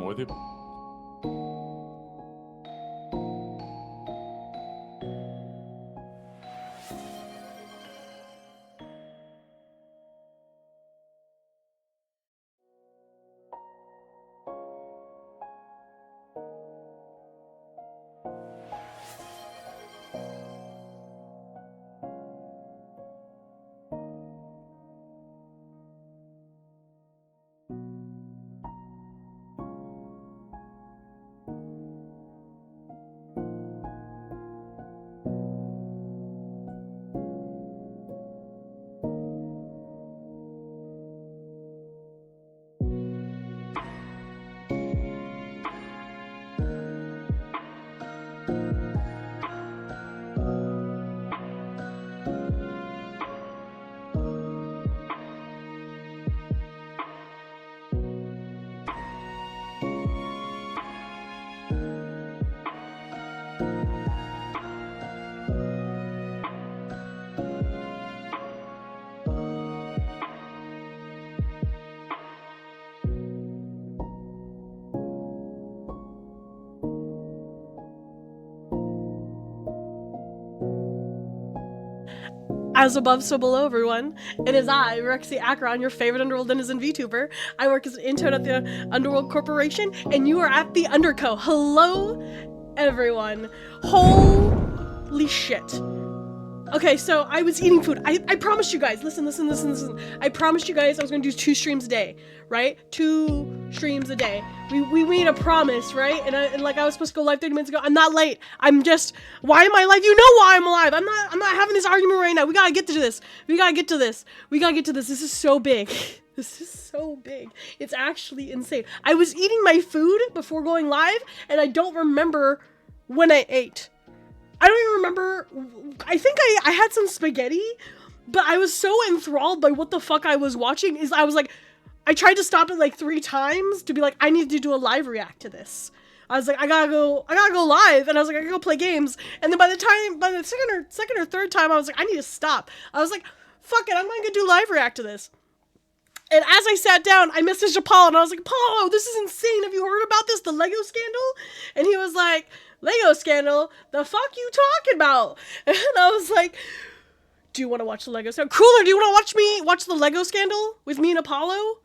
with you. As above, so below, everyone. It is I, Verexi Acheron, your favorite Underworld Denizen VTuber. I work as an intern at the Underworld Corporation, and you are at the Underco. Hello, everyone. Holy shit. Okay, so I was eating food. I promised you guys, listen. I promised you guys I was gonna do 2 streams a day, right? 2 streams a day. We made a promise, right? And like I was supposed to go live 30 minutes ago. I'm not late. I'm just, why am I live? You know why I'm alive. I'm not having this argument right now. We gotta get to this. This is so big. This is so big. It's actually insane. I was eating my food before going live, and I don't remember when I ate. I don't even remember. I think I had some spaghetti, but I was so enthralled by what the fuck I was watching. I was like, I tried to stop it like 3 times to be like, I need to do a live react to this. I was like, I gotta go live, and I was like, I gotta go play games. And then by the second or third time, I was like, I need to stop. I was like, fuck it, I'm gonna do live react to this. And as I sat down, I messaged Apollo, and I was like, Apollo, this is insane. Have you heard about this, the Lego scandal? And he was like, Lego scandal? The fuck you talking about? And I was like, do you want to watch the Lego scandal? Cooler, do you want to watch the Lego scandal with me and Apollo?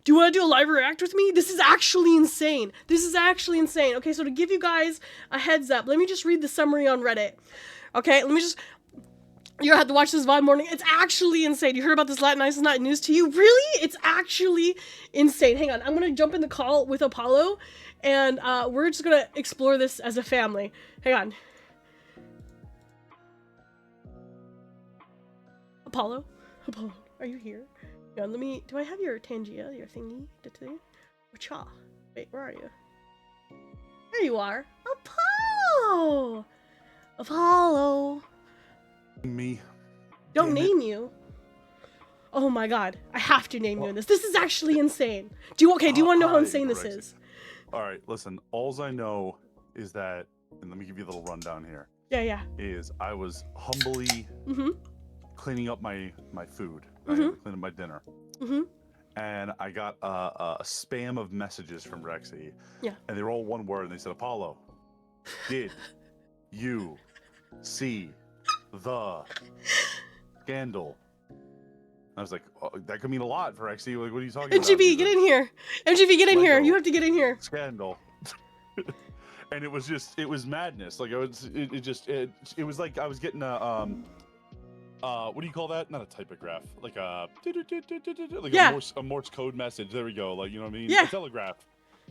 Do you want to do a live react with me? This is actually insane. Okay, so to give you guys a heads up, let me just read the summary on Reddit. Okay, you're gonna have to watch this VOD morning. It's actually insane. You heard about this Latin Ice is not news to you? Really? It's actually insane. Hang on, I'm gonna jump in the call with Apollo, and we're just gonna explore this as a family. Hang on. Apollo, are you here? Yeah, do I have your Tangia, your thingy? Cha. Wait, where are you? There you are. Apollo! Me. Don't name you. Oh my god, I have to name you in this. This is actually insane. Do you want to know how insane this is? Alright, listen, alls I know is that, and let me give you a little rundown here. Yeah. Is I was humbly cleaning up my food, Mm-hmm. cleaning up my dinner. Mm-hmm. And I got a spam of messages from Verexi. Yeah. And they were all one word, and they said, Apollo, did you see the scandal? I was like, oh, that could mean a lot for Verexi. Like, what are you talking about? MGB, get in here. MGB, get in here. You have to get in here. Scandal. And it was madness. Like, it was like I was getting a, what do you call that? Not a typograph. Like a, a Morse code message. There we go. Like, you know what I mean? Yeah. A telegraph.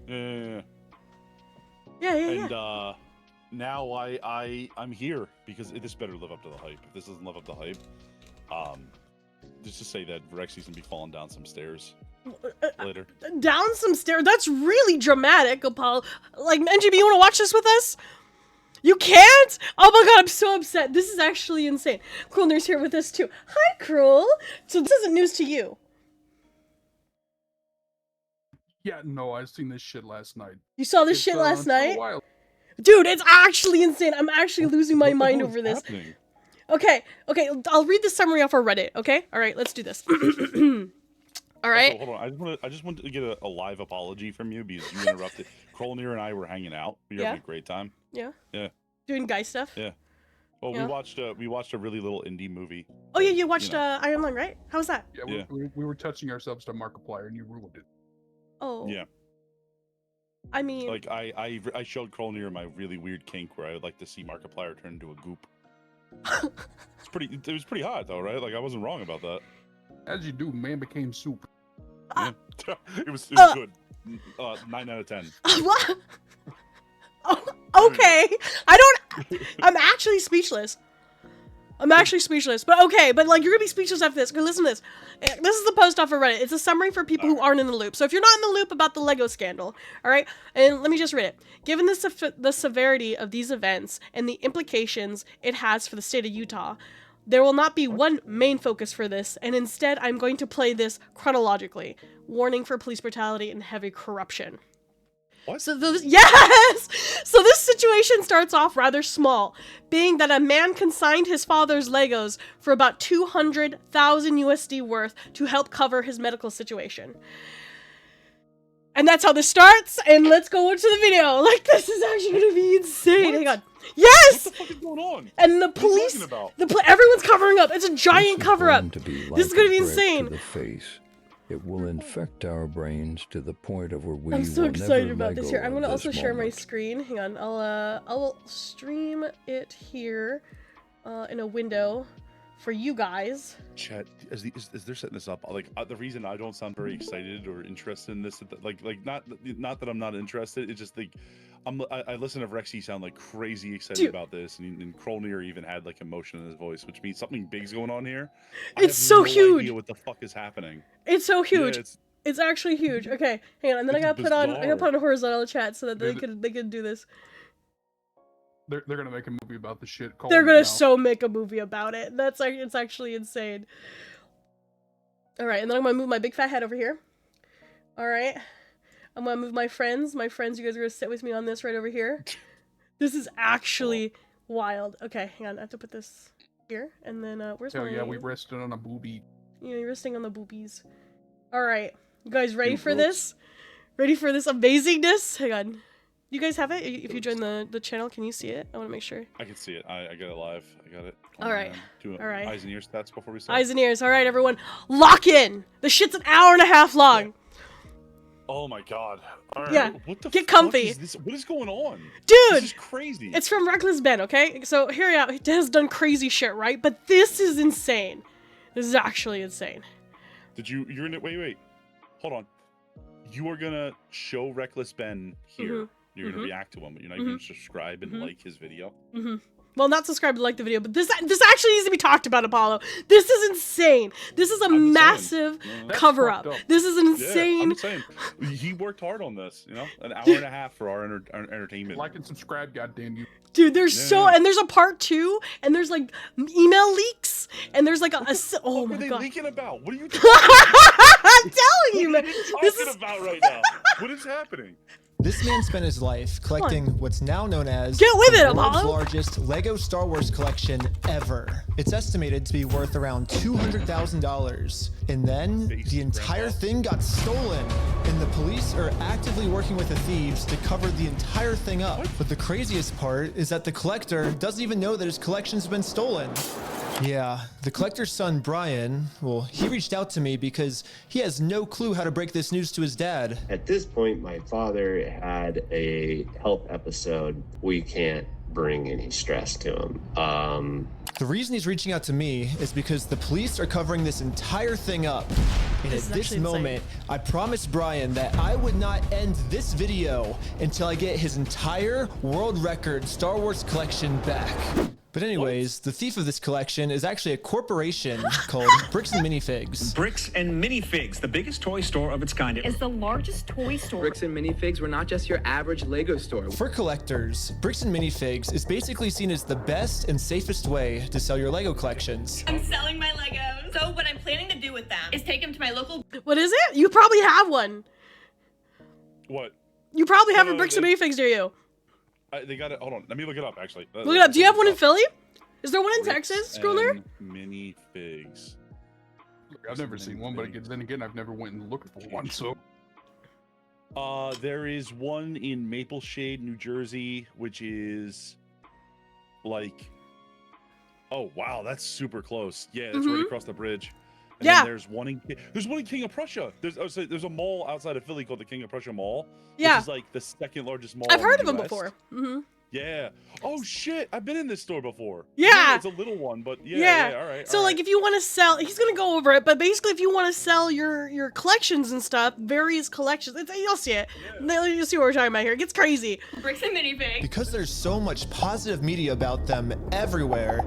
Yeah. And now I'm here because this better live up to the hype. If this doesn't live up to the hype, just to say that Verexi's gonna be falling down some stairs later. Down some stairs? That's really dramatic, Apollo. Like, NGB, you want to watch this with us? You can't? Oh my god, I'm so upset. This is actually insane. Cruel Nurse here with us too. Hi, Cruel. So this isn't news to you. Yeah, no, I've seen this shit last night. You saw this shit last night? While. Dude, it's actually insane. I'm actually losing my mind over this. Happening? Okay, I'll read the summary off our Reddit, okay? Alright, let's do this. All right. Also, hold on. I just wanted to get a live apology from you because you interrupted. Krolnir and I were hanging out. We were having a great time. Yeah. Yeah. Doing guy stuff. Yeah. Well, Yeah. we watched a really little indie movie. Oh yeah, you watched Iron Lung, right? How was that? Yeah, we were touching ourselves to Markiplier, and you ruined it. Oh. Yeah. I mean, Like I showed Krolnir my really weird kink where I would like to see Markiplier turn into a goop. It was pretty hot though, right? Like I wasn't wrong about that. As you do, man became soup. Yeah. it was good. 9 out of 10. what? Oh, okay. I'm actually speechless. But okay, but like you're gonna be speechless after this. Listen to this. This is the post off of Reddit. It's a summary for people who aren't in the loop. So if you're not in the loop about the Lego scandal, all right, and let me just read it. Given the severity of these events and the implications it has for the state of Utah, there will not be one main focus for this, and instead I'm going to play this chronologically. Warning for police brutality and heavy corruption. What? So yes! So this situation starts off rather small, being that a man consigned his father's Legos for about 200,000 USD worth to help cover his medical situation. And that's how this starts, and let's go into the video. Like, this is actually gonna be insane. Hang on. Yes! What the fuck is going on? And the police, everyone's covering up. It's a giant cover-up. This is gonna be insane. It will infect our brains to the point of where we I'm so will excited never about let this go here. I'm of gonna this also share my moment. screen. Hang on, I'll stream it here in a window for you guys. Chat, as they're setting this up, like the reason I don't sound very excited or interested in this, like not that I'm not interested. It's just like I listen to Verexi sound like crazy excited about this, and Krolnir even had like emotion in his voice, which means something big's going on here. It's so huge. Idea what the fuck is happening? It's so huge. Yeah, it's actually huge. Okay, hang on, and then I gotta put on horizontal chat so that they can do this. They're gonna make a movie about the shit. They're gonna make a movie about it. It's actually insane. All right, and then I'm gonna move my big fat head over here. All right, I'm gonna move my friends. You guys are gonna sit with me on this right over here. This is actually wild. Okay, hang on. I have to put this here, and then where's my? Yeah, we rested on a boobie. Yeah, you're resting on the boobies. All right, you guys ready for this? Ready for this amazingness? Hang on. You guys have it? If you join the channel, can you see it? I want to make sure. I can see it. I got it live. I got it. All right. All right. Eyes and ears stats before we start. Eyes and ears. All right, everyone. Lock in. The shit's an hour and a half long. Oh my god. All right. Yeah. What the Get comfy. Fuck is this? What is going on? Dude. This is crazy. It's from Reckless Ben, okay? So here you go. He has done crazy shit, right? But this is insane. This is actually insane. You're in it? Wait. Hold on. You are gonna show Reckless Ben here. Mm-hmm. You're gonna react to him, but you're not gonna subscribe and like his video. Well, not subscribe to like the video, but this actually needs to be talked about, Apollo. This is insane. This is a massive cover up. This is insane. Yeah, I'm just saying. He worked hard on this, an hour and a half for our entertainment. Like and subscribe, goddamn you. Dude, there's and there's a part 2, and there's like email leaks, and there's like oh my god. What are they leaking about? What are you talking I'm telling you, man. What are you talking about right now? What is happening? This man spent his life collecting what's now known as Get with the it, world's Apollo. largest Lego Star Wars collection ever. It's estimated to be worth around $200,000. And then the entire thing got stolen, and the police are actively working with the thieves to cover the entire thing up. But the craziest part is that the collector doesn't even know that his collection's been stolen. Yeah, the collector's son, Brian, well, he reached out to me because he has no clue how to break this news to his dad. At this point, my father had a health episode. We can't bring any stress to him. The reason he's reaching out to me is because the police are covering this entire thing up. And at this moment, I promised Brian that I would not end this video until I get his entire world record Star Wars collection back. But anyways, the thief of this collection is actually a corporation called Bricks and Minifigs. Bricks and Minifigs, the biggest toy store of its kind. Is the largest toy store. Bricks and Minifigs were not just your average Lego store. For collectors, Bricks and Minifigs is basically seen as the best and safest way to sell your Lego collections. I'm selling my Legos. So what I'm planning to do with them is take them to my local... What is it? You probably have one. What? You probably have a Bricks and Minifigs near you. They got it. Hold on. Let me look it up, actually. Look it up. Do you have one in Philly? Is there one in Texas, Schooler? Minifigs. I've never seen one, but then again, I've never went and looked for one. So there is one in Maple Shade, New Jersey, which is like, oh wow, that's super close. Yeah, that's right across the bridge. And then there's one in King of Prussia. There's a mall outside of Philly called the King of Prussia Mall. Yeah, which is like the second largest mall. I've heard in of the them West. before. Yeah. Oh shit! I've been in this store before. Yeah. It's a little one, but yeah. All right. So like, if you want to sell, he's gonna go over it. But basically, if you want to sell your collections and stuff, various collections, you'll see it. You'll see what we're talking about here. It gets crazy. Bricks and minifigs. Because there's so much positive media about them everywhere,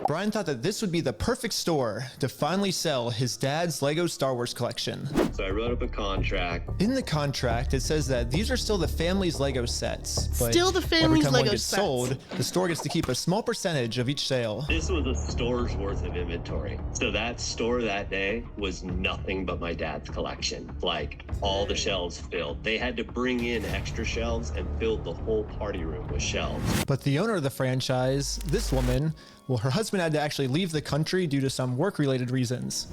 Brian thought that this would be the perfect store to finally sell his dad's Lego Star Wars collection. So I wrote up a contract. In the contract, it says that these are still the family's Lego sets. But Still the family's every time Lego one gets sets. sold, the store gets to keep a small percentage of each sale. This was a store's worth of inventory. So that store that day was nothing but my dad's collection. Like, all the shelves filled. They had to bring in extra shelves and fill the whole party room with shelves. But the owner of the franchise, this woman, well, her husband had to actually leave the country due to some work-related reasons.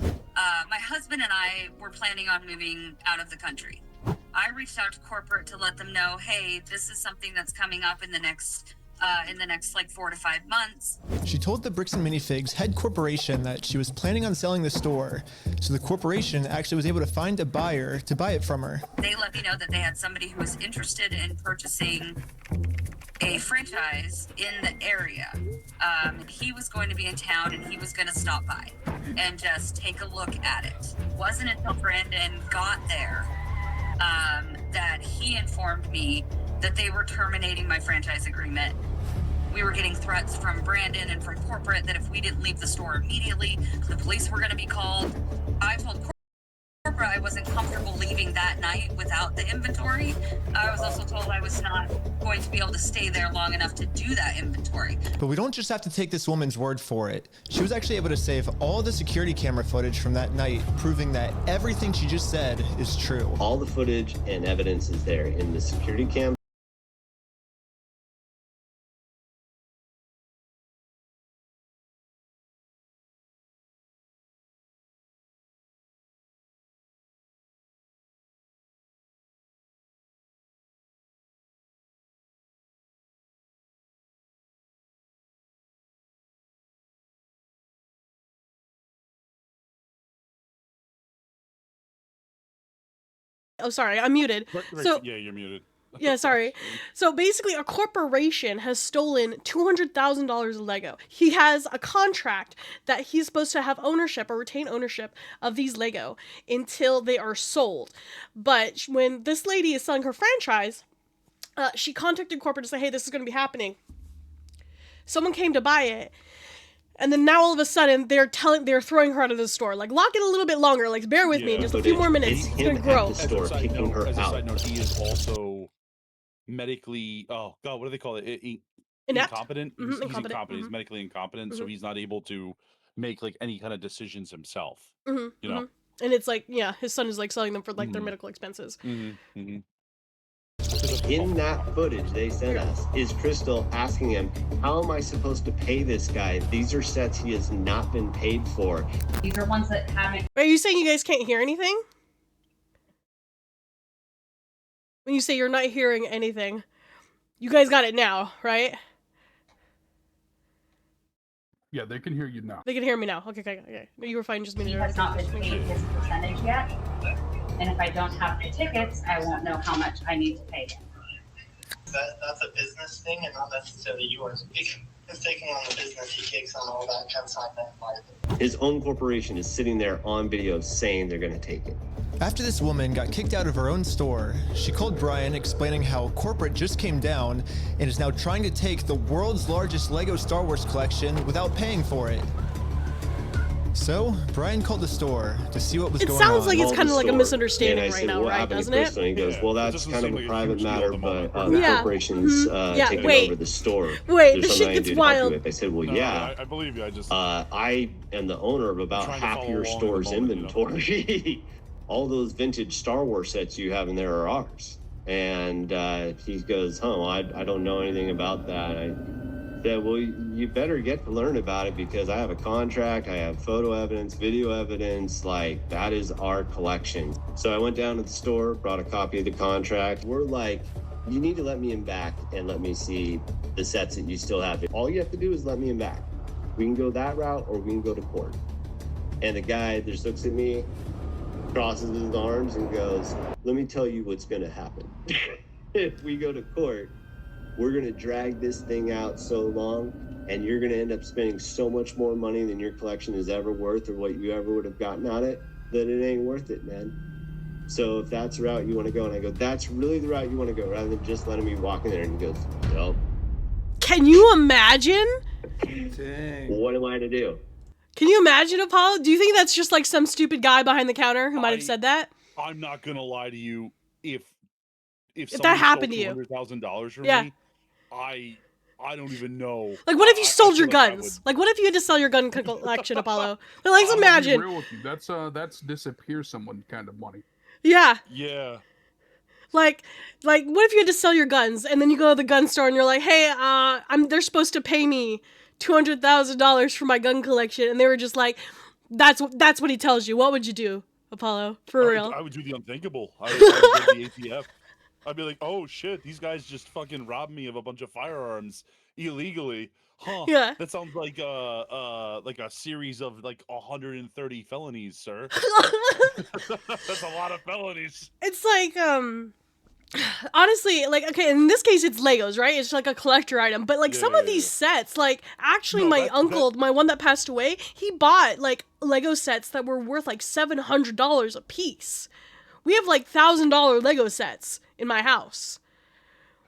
My husband and I were planning on moving out of the country. I reached out to corporate to let them know, hey, this is something that's coming up in the next like 4 to 5 months. She told the Bricks and Minifigs head corporation that she was planning on selling the store, so the corporation actually was able to find a buyer to buy it from her. They let me know that they had somebody who was interested in purchasing a franchise in the area. He was going to be in town and he was going to stop by and just take a look at it. It wasn't until Brandon got there that he informed me that they were terminating my franchise agreement. We were getting threats from Brandon and from corporate that if we didn't leave the store immediately, the police were going to be called. I told corporate I wasn't comfortable leaving that night without the inventory. I was also told I was not going to be able to stay there long enough to do that inventory. But we don't just have to take this woman's word for it. She was actually able to save all the security camera footage from that night, proving that everything she just said is true. All the footage and evidence is there in the security cam. Oh, sorry, I'm muted. So yeah, you're muted. yeah, sorry. So basically, a corporation has stolen $200,000 of Lego. He has a contract that he's supposed to have ownership or retain ownership of these Lego until they are sold. But when this lady is selling her franchise, she contacted corporate to say, hey, this is going to be happening. Someone came to buy it. And then now all of a sudden they're throwing her out of the store. Like, lock it a little bit longer. Like, bear with me, just a few more minutes. It's gonna grow. As a side note, he is also medically. Oh God, what do they call it? Incompetent. He's incompetent. He's medically incompetent, so he's not able to make like any kind of decisions himself. You know. And it's like, yeah, his son is like selling them for like their medical expenses. In that footage they sent us is Crystal asking him, how am I supposed to pay this guy? These are sets he has not been paid for. These are ones that haven't. Are you saying you guys can't hear anything? When you say you're not hearing anything, you guys got it now, right? yeah, they can hear you now. They can hear me now. Okay. You were fine, just He muted. has not been paid his percentage yet. And if I don't have the tickets, I won't know how much I need to pay him. That's a business thing and not necessarily yours. He's taking on the business, he takes on all that consignment. His own corporation is sitting there on video saying they're going to take it. After this woman got kicked out of her own store, she called Brian explaining how corporate just came down and is now trying to take the world's largest Lego Star Wars collection without paying for it. So, Brian called the store to see what was going on. It sounds like it's kind of like a misunderstanding right now, right? Doesn't it? And he goes, well, that's kind of a private matter, but the Yeah. corporation's taking over the store. Wait, There's the something shit I can gets do to help you wild. with. I said, well, No, yeah. I believe you. I just. I am the owner of about trying to half follow your along store's in the moment, inventory. All those vintage Star Wars sets you have in there are ours. And he goes, I don't know anything about that. Yeah, well, you better get to learn about it because I have a contract, I have photo evidence, video evidence, like that is our collection. So I went down to the store, brought a copy of the contract. We're like, you need to let me in back and let me see the sets that you still have. All you have to do is let me in back. We can go that route or we can go to court. And the guy just looks at me, crosses his arms and goes, let me tell you what's gonna happen. If we go to court, we're going to drag this thing out so long, and you're going to end up spending so much more money than your collection is ever worth or what you ever would have gotten out of it, that it ain't worth it, man. So if that's the route you want to go, and I go, that's really the route you want to go, rather than just letting me walk in there, and he goes, nope. Can you imagine? Dang. What am I to do? Can you imagine, Apollo? Do you think that's just like some stupid guy behind the counter who might have said that? I'm not going to lie to you. If that happened to you, $200,000 from yeah. me, I don't even know. Like, what if you sold your guns? Like, what if you had to sell your gun collection, Apollo? Like, let's imagine. Be real with you. That's disappear someone kind of money. Yeah. Yeah. Like, what if you had to sell your guns and then you go to the gun store and you're like, hey, they're supposed to pay me $200,000 for my gun collection, and they were just like, that's what he tells you. What would you do, Apollo? For real? I would do the unthinkable. I would go to the ATF. I'd be like, oh shit, these guys just fucking robbed me of a bunch of firearms illegally. Huh. Yeah. That sounds like a series of like 130 felonies, sir. That's a lot of felonies. It's like, honestly, like, okay, in this case it's Legos, right? It's like a collector item. But like some of these sets, like actually my uncle, my one that passed away, he bought like Lego sets that were worth like $700 a piece. We have like $1,000 Lego sets in my house.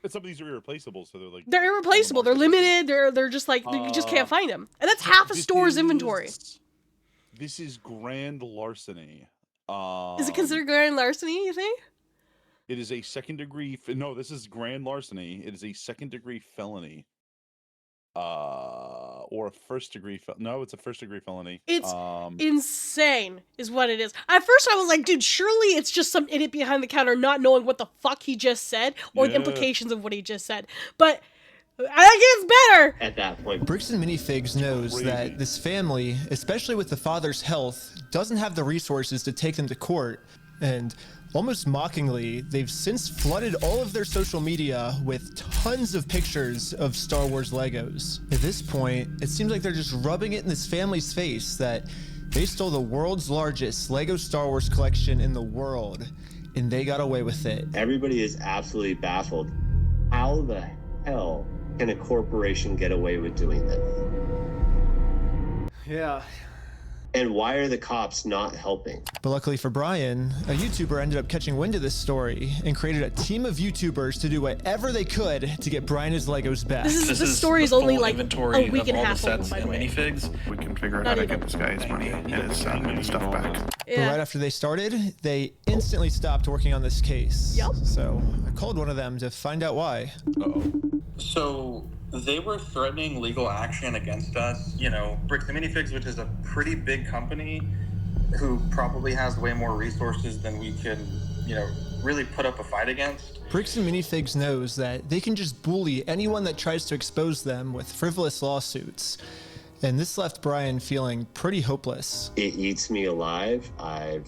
And some of these are irreplaceable, so they're irreplaceable. They're limited. They're just like you just can't find them, and that's half a store's inventory. This is grand larceny. Is it considered grand larceny? You think? It is a second-degree. No, this is grand larceny. It is a second-degree felony. Or a first-degree. No, it's a first-degree felony. It's insane, is what it is. At first, I was like, dude, surely it's just some idiot behind the counter not knowing what the fuck he just said or the implications of what he just said. But I think it's better. At that point, Bricks and Minifigs knows that this family, especially with the father's health, doesn't have the resources to take them to court, and almost mockingly, they've since flooded all of their social media with tons of pictures of Star Wars Legos. At this point, it seems like they're just rubbing it in this family's face that they stole the world's largest Lego Star Wars collection in the world, and they got away with it. Everybody is absolutely baffled. How the hell can a corporation get away with doing this? Yeah. And why are the cops not helping? But luckily for Brian, a YouTuber ended up catching wind of this story and created a team of YouTubers to do whatever they could to get Brian his Legos back. This story is only like a week and a half old, by the way. Minifigs. We can figure out how to get this guy his money and his stuff back. But right after they started, they instantly stopped working on this case. Yep. So I called one of them to find out why. So they were threatening legal action against us. You know, Bricks and Minifigs, which is a pretty big company who probably has way more resources than we can, really put up a fight against. Bricks and Minifigs knows that they can just bully anyone that tries to expose them with frivolous lawsuits. And this left Brian feeling pretty hopeless. It eats me alive. I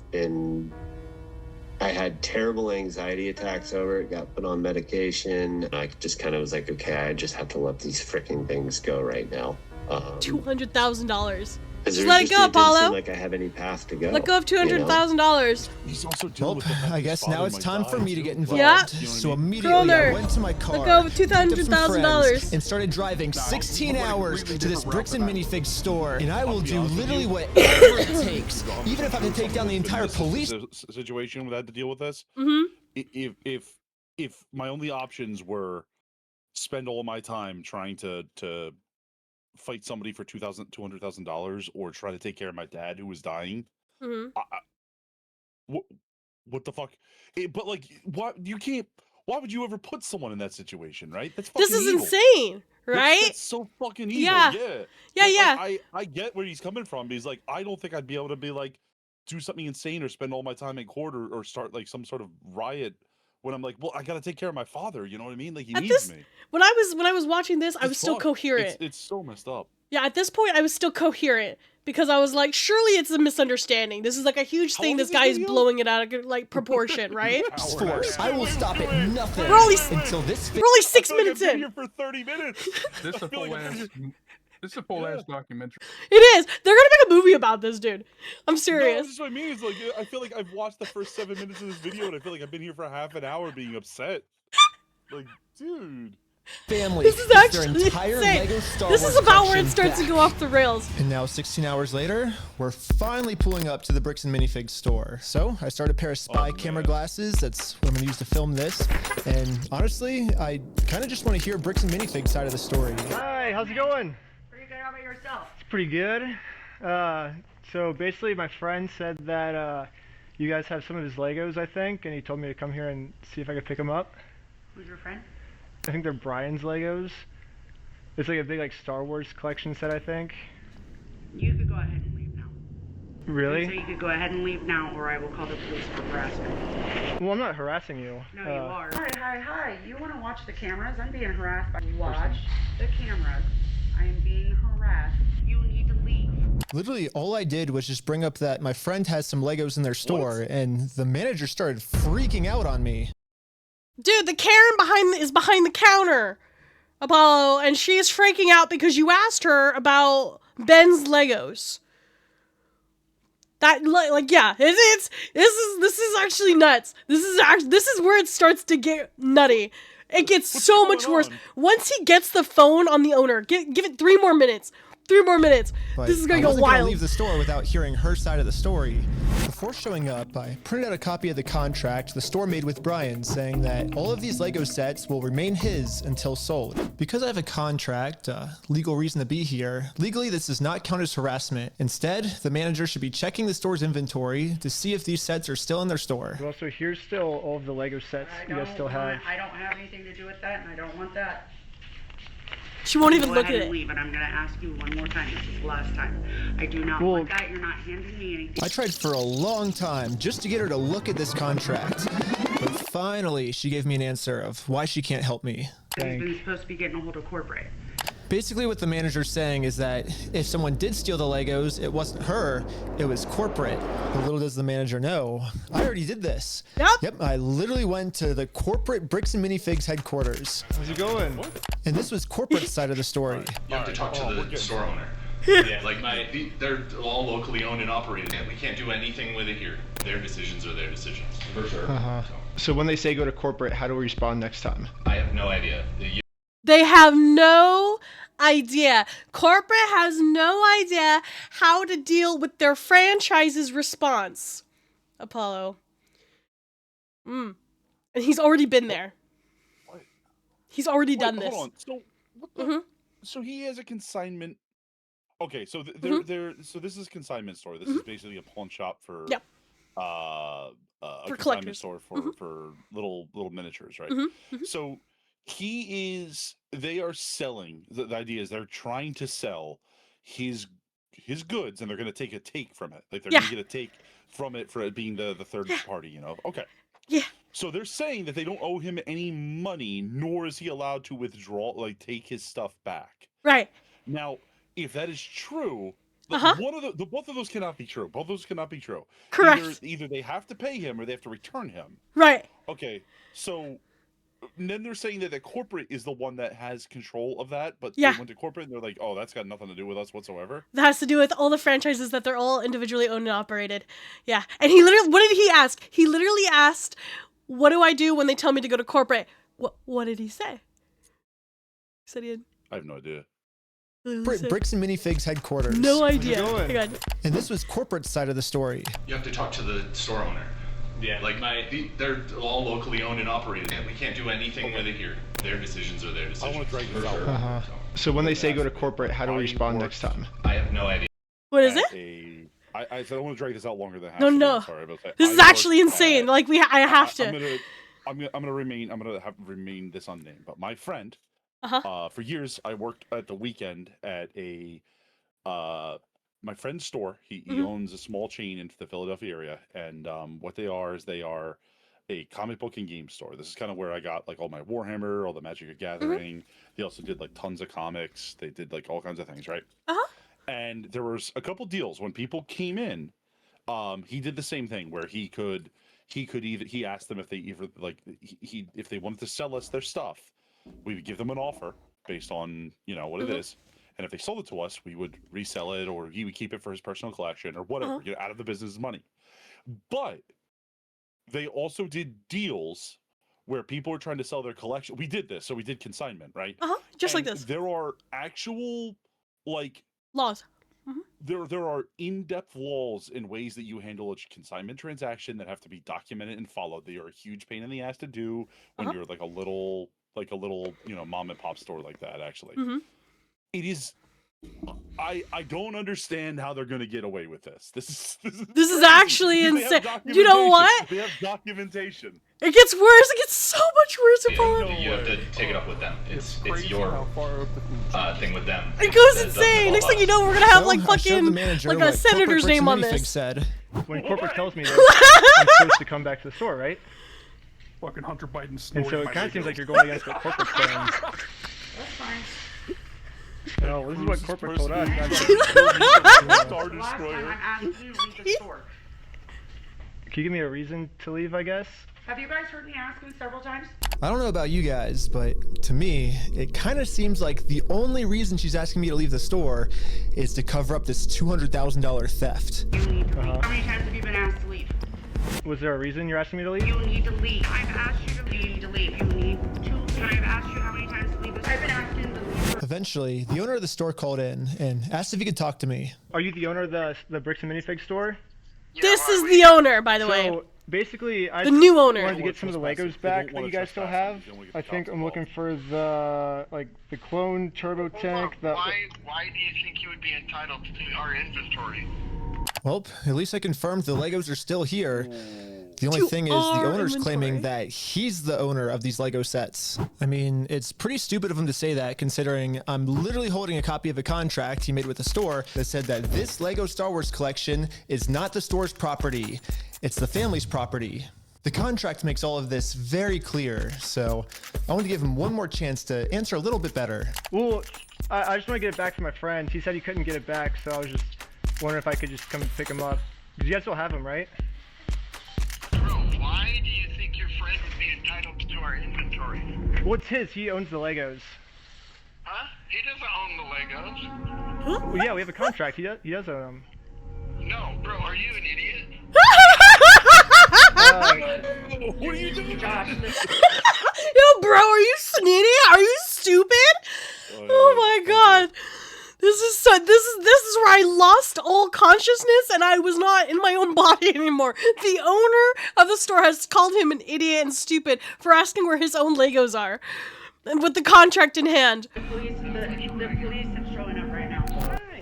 had terrible anxiety attacks over it, got put on medication. I just kind of was like, okay, I just have to let these freaking things go right now. $200,000. Just let it go, Apollo. It didn't seem like I have any path to go. Let go of $200,000. He's also well, I guess now it's time for me to get involved. Yeah. So immediately I went to my car, let go of $200,000, and started driving 16 hours to this Bricks and Minifigs store. And I will do literally whatever it takes, even if I have to take down the entire police situation we had to deal with this. Mm-hmm. If my only options were spend all my time trying to fight somebody for $200,000 or try to take care of my dad who was dying. Mm-hmm. What the fuck? But like, what you can't. Why would you ever put someone in that situation, right? That's this is evil. insane, right? That's so fucking evil. Yeah. Yeah. Like, I get where he's coming from. He's like, I don't think I'd be able to be like do something insane or spend all my time in court or start like some sort of riot when I'm like, well, I gotta take care of my father. You know what I mean? Like he At needs this, me. when I was watching this, I was It's still fucked. coherent. It's so messed up. Yeah, at this point, I was still coherent because I was like, surely it's a misunderstanding. This is like a huge How thing. long This is this guy is video? blowing it out of like proportion, right? Force. I will stop at nothing We're only until this. We're only 6 I feel like minutes I've been in. here for 30 minutes. This is a I feel like full I've been ass. here- This is a full ass documentary. It is. They're gonna make a movie about this, dude. I'm No, serious. that's what I mean. It's like I feel like I've watched the first 7 minutes of this video, and I feel like I've been here for half an hour being upset. Like, dude. Family. This is their actually entire insane. Lego Star This Wars is about where collection it starts to back. go off the rails. And now, 16 hours later, we're finally pulling up to the Bricks and Minifigs store. So I started a pair of spy camera glasses. That's what I'm going to use to film this. And honestly, I kind of just want to hear Bricks and Minifigs side of the story. Hi, how's it going? Pretty good. How about yourself? It's pretty good. So basically, my friend said that you guys have some of his Legos, I think, and he told me to come here and see if I could pick them up. Who's your friend? I think they're Brian's Legos. It's like a big Star Wars collection set, I think. You could go ahead and leave now. So Really? you could go ahead and leave now, or I will call the police for harassment. Well, I'm not harassing you. No, you are. Hi. You want to watch the cameras? I'm being harassed by. Watch the cameras. I am being harassed. You need to leave. Literally, all I did was just bring up that my friend has some Legos in their store, and the manager started freaking out on me. Dude, the Karen is behind the counter, Apollo, and she is freaking out because you asked her about Ben's Legos. That yeah, this is actually nuts. This is where it starts to get nutty. It gets so much worse once he gets the phone on the owner. Give it 3 more minutes. 3 more minutes. But This is gonna I go wasn't gonna wild. leave the store without hearing her side of the story. Before showing up, I printed out a copy of the contract the store made with Brian, saying that all of these Lego sets will remain his until sold. Because I have a contract, legal reason to be here, legally this does not count as harassment. Instead, the manager should be checking the store's inventory to see if these sets are still in their store. Well, so here's still all of the Lego sets you guys still have. I don't have anything to do with that, and I don't want that. She won't even Go look ahead at and it. leave, and I'm going to ask you one more time. This is the last time. I do not want that. You're not handing me anything. I tried for a long time just to get her to look at this contract. But finally, she gave me an answer of why she can't help me. He's been supposed to be getting a hold of corporate. Basically what the manager's saying is that if someone did steal the Legos, it wasn't her, it was corporate. But little does the manager know, I already did this. Yep, I literally went to the corporate Bricks and Minifigs headquarters. How's it going? And this was corporate side of the story. You have to talk to the store owner. Yeah, like they're all locally owned and operated. We can't do anything with it here. Their decisions are their decisions. For sure. So when they say go to corporate, how do we respond next time? I have no idea. They have no idea. Corporate has no idea how to deal with their franchise's response. Apollo. And he's already been there. He's already done this. Hold on. So what the? So he has a consignment. Okay, so so this is a consignment store. This is basically a pawn shop for a consignment collectors. store for little miniatures, right? So they are selling. The idea is they're trying to sell his goods, and they're going to take a take from it. Like they're going to get a take from it for it being the third party. You know? Okay. Yeah. So they're saying that they don't owe him any money, nor is he allowed to withdraw, like take his stuff back. Right. Now, if that is true, one of both of those cannot be true. Both of those cannot be true. Correct. Either they have to pay him or they have to return him. Right. Okay. So then they're saying that the corporate is the one that has control of that, but Yeah. they went to corporate and they're like, "Oh, that's got nothing to do with us whatsoever." That has to do with all the franchises that they're all individually owned and operated. Yeah. And he literally, what did he ask? He literally asked, "What do I do when they tell me to go to corporate?" What did he say? He said he had... I have no idea. Bricks and Minifigs headquarters. No idea. Hang on. And this was corporate side of the story. You have to talk to the store owner. Yeah, like they're all locally owned and operated. We can't do anything with it here. Their decisions are their decisions. I want to drag this out. So when they say go to corporate, how do we respond next time? I have no idea. What is it? I said I want to drag this out longer than half. No. I'm sorry about that. This is actually insane. Like I have to. I'm gonna remain this unnamed. But my friend, for years I worked at the weekend at my friend's store. He owns a small chain in the Philadelphia area, and what they are is they are a comic book and game store. This is kind of where I got like all my Warhammer, all the Magic the Gathering. They also did like tons of comics. They did like all kinds of things, right? And there was a couple deals when people came in. He did the same thing where he asked them if they if they wanted to sell us their stuff, we would give them an offer based on what it is, and if they sold it to us, we would resell it, or he would keep it for his personal collection or whatever, out of the business money. But they also did deals where people were trying to sell their collection. We did this, so we did consignment, right? Just like this. There are actual laws. There are in-depth laws in ways that you handle a consignment transaction that have to be documented and followed. They are a huge pain in the ass to do when you're like a little mom and pop store like that. Actually, it is. I don't understand how they're going to get away with this. This is actually insane. You know what? They have documentation. It gets worse. It gets so much worse, Apollo. You have to take it up with them. It's your thing with them. It goes insane. Next thing you know, we're gonna have like fucking like a senator's name on this. Said. When corporate tells me this, I'm supposed to come back to the store, right? Fucking Hunter Biden. And so it kind of seems like you're going against what corporate's saying. That's fine. No, this is what corporate told us. Last time I'm asking you to leave the store. Can you give me a reason to leave, I guess? Have you guys heard me ask you several times? I don't know about you guys, but to me, it kind of seems like the only reason she's asking me to leave the store is to cover up this $200,000 theft. You need to leave. How many times have you been asked to leave? Was there a reason you're asking me to leave? You need to leave. I've asked you to leave. You need to leave. You need to. I've asked you how many times to leave. I've been asking to leave. Eventually, the owner of the store called in and asked if he could talk to me. Are you the owner of the Bricks and Minifig store? This is the owner, by the way. Basically, I the new owner wanted to get some of the Legos back that you guys still have. I think I'm looking for the clone turbo tank. Why do you think you would be entitled to our inventory? Well, at least I confirmed the Legos are still here. The only thing is the owner's claiming that he's the owner of these Lego sets. I mean, it's pretty stupid of him to say that, considering I'm literally holding a copy of a contract he made with the store that said that this Lego Star Wars collection is not the store's property. It's the family's property. The contract makes all of this very clear, so I want to give him one more chance to answer a little bit better. Well, I just want to get it back to my friend. He said he couldn't get it back, so I was just wondering if I could just come pick him up. Because you guys still have him, right? Bro, why do you think your friend would be entitled to our inventory? Well, it's his. He owns the Legos. Huh? He doesn't own the Legos. Well, yeah, we have a contract. He does own them. No, bro, are you an idiot? What are you doing, Josh? Yo, bro, are you snitty? Are you stupid? Oh my god. This is where I lost all consciousness and I was not in my own body anymore. The owner of the store has called him an idiot and stupid for asking where his own Legos are, and with the contract in hand. The police is showing up right now.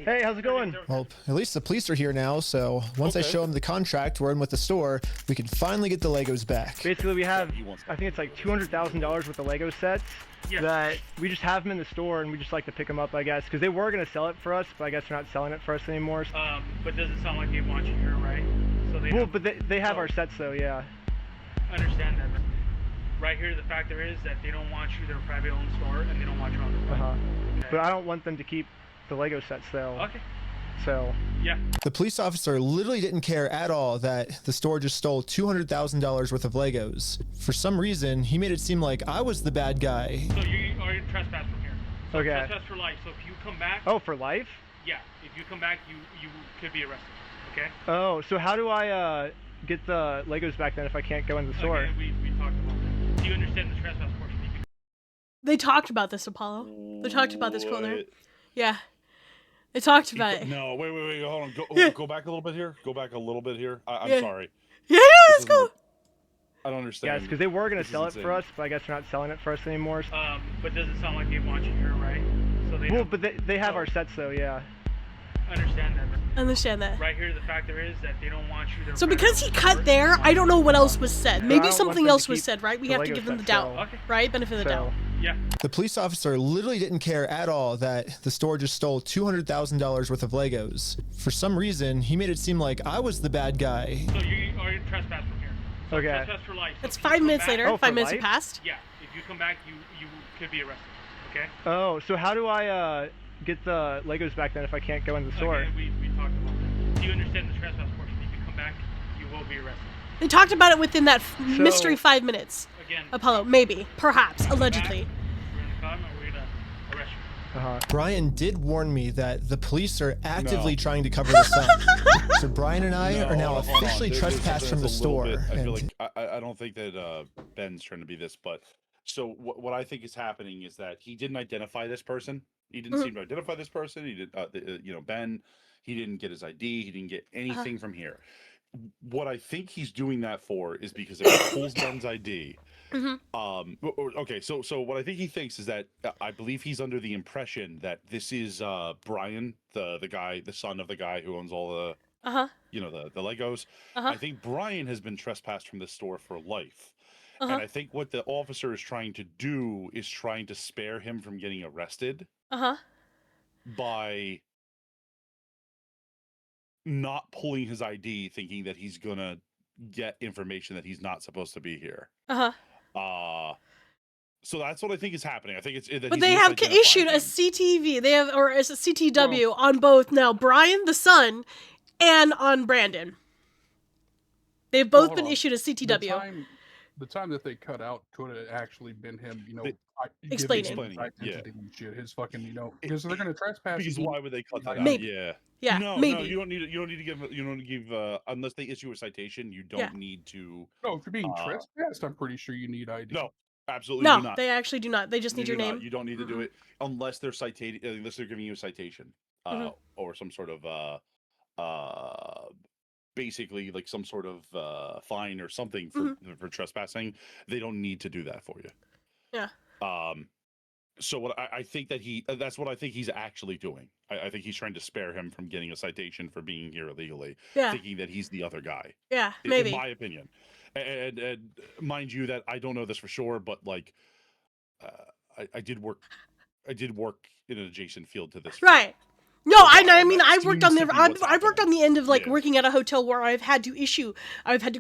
Hey, how's it going? Well, at least the police are here now, so once I show him the contract we're in with the store, we can finally get the Legos back. Basically, we have, I think it's like $200,000 worth of Lego sets that we just have them in the store and we just like to pick them up, I guess, because they were going to sell it for us, but I guess they're not selling it for us anymore. But does it sound like they want you here, right? So they well, but they have our sets though, yeah. I understand that. Right here, the factor is that they don't want you, they're a private owned store, and they don't want you on the front. Okay. But I don't want them to keep the Lego sets though. Okay. So yeah. The police officer literally didn't care at all that the store just stole $200,000 worth of Legos. For some reason, he made it seem like I was the bad guy. So you are trespass from here. So okay. Trespass for life. So if you come back. Oh, for life? Yeah. If you come back, you could be arrested. Okay. Oh, so how do I get the Legos back then if I can't go in the store? Okay, we talked about that. Do you understand the trespass portion? They talked about this, Apollo. They talked about this, Cloner. Yeah. They talked about it. No, wait, hold on. Go back a little bit here. Go back a little bit here. I'm sorry. Yeah, let's go. I don't understand. Yes, because they were going to sell it for us, but I guess they're not selling it for us anymore. But does it sound like they want you here, right? So they. Well, but they have our sets though, yeah. I understand that. Understand that. Right here, the factor is that they don't want you. So because he cut there, I don't know what else was said. Maybe something else was said, right? We have to give them the doubt, right? Benefit of the doubt. Yeah. The police officer literally didn't care at all that the store just stole $200,000 worth of Legos. For some reason, he made it seem like I was the bad guy. So you are trespass from here. So Okay. trespass for life. So It's if you 5 come minutes back- later. Oh, 5 for minutes have life? passed. Yeah, if you come back, you could be arrested. Okay. Oh, so how do I get the Legos back then if I can't go in the store? Okay, we talked about that. Do you understand the trespass portion? If you come back, you will be arrested. They talked about it within that mystery 5 minutes. Again. Apollo, maybe, perhaps, allegedly. We're gonna come and we're gonna arrest you. Brian did warn me that the police are actively trying to cover this up. So Brian and I are now hold on. officially trespassed from the There's a little store. bit- I feel and- like I don't think that Ben's trying to be this, but so what I think is happening is that he didn't identify this person. He didn't seem to identify this person. He did, Ben. He didn't get his ID. He didn't get anything from here. What I think he's doing that for is because if he pulls Ben's ID. Okay, so what I think he thinks is that I believe he's under the impression that this is Brian, the guy, the son of the guy who owns all the the Legos. I think Brian has been trespassed from the store for life. And I think what the officer is trying to do is trying to spare him from getting arrested by not pulling his ID, thinking that he's gonna get information that he's not supposed to be here. So that's what I think is happening. I think it's that But he's they have misidentified issued a him. CTV. They have, or a CTW on both now Brian, the son, and on Brandon. They've both Well, been hold on. issued a CTW. The time that they cut out could have actually been him, Explaining. giving his identity and shit, his fucking, because they're gonna trespass. Because you. why would they cut that out? Maybe. Yeah, No, maybe. you don't need to. You don't need to give. Unless they issue a citation, you don't need to. No, if you're being trespassed, I'm pretty sure you need ID. No, absolutely No, not. they actually do not. They just need You your do not. name. You don't need to do it unless they're unless they're giving you a citation, or some sort of basically like some sort of fine or something for trespassing. They don't need to do that for you. Yeah. So what I think that that's what I think he's actually doing. I think he's trying to spare him from getting a citation for being here illegally, thinking that he's the other guy. Yeah, maybe. In my opinion. And mind you that I don't know this for sure, but like I did work in an adjacent field to this. Right. No, I know. I mean, I worked on seems to be what's I've worked on the end of like working at a hotel where I've had to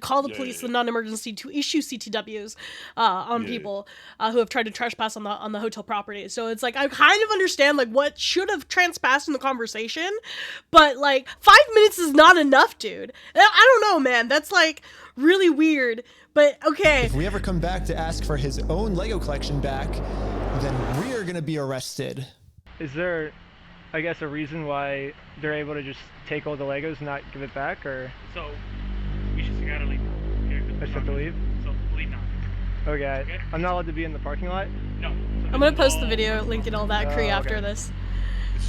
call the police, the non-emergency, to issue CTWs on people who have tried to trespass on the hotel property. So it's like I kind of understand like what should have transpassed in the conversation, but like 5 minutes is not enough, dude. I don't know, man. That's like really weird. But okay. If we ever come back to ask for his own Lego collection back, then we are gonna be arrested. Is there, I guess, a reason why they're able to just take all the Legos and not give it back, or? So we just gotta leave. Okay, I just have to leave? So leave now. Okay. I'm not allowed to be in the parking lot? No. I'm gonna post the video, link and all that Oh, after okay. this.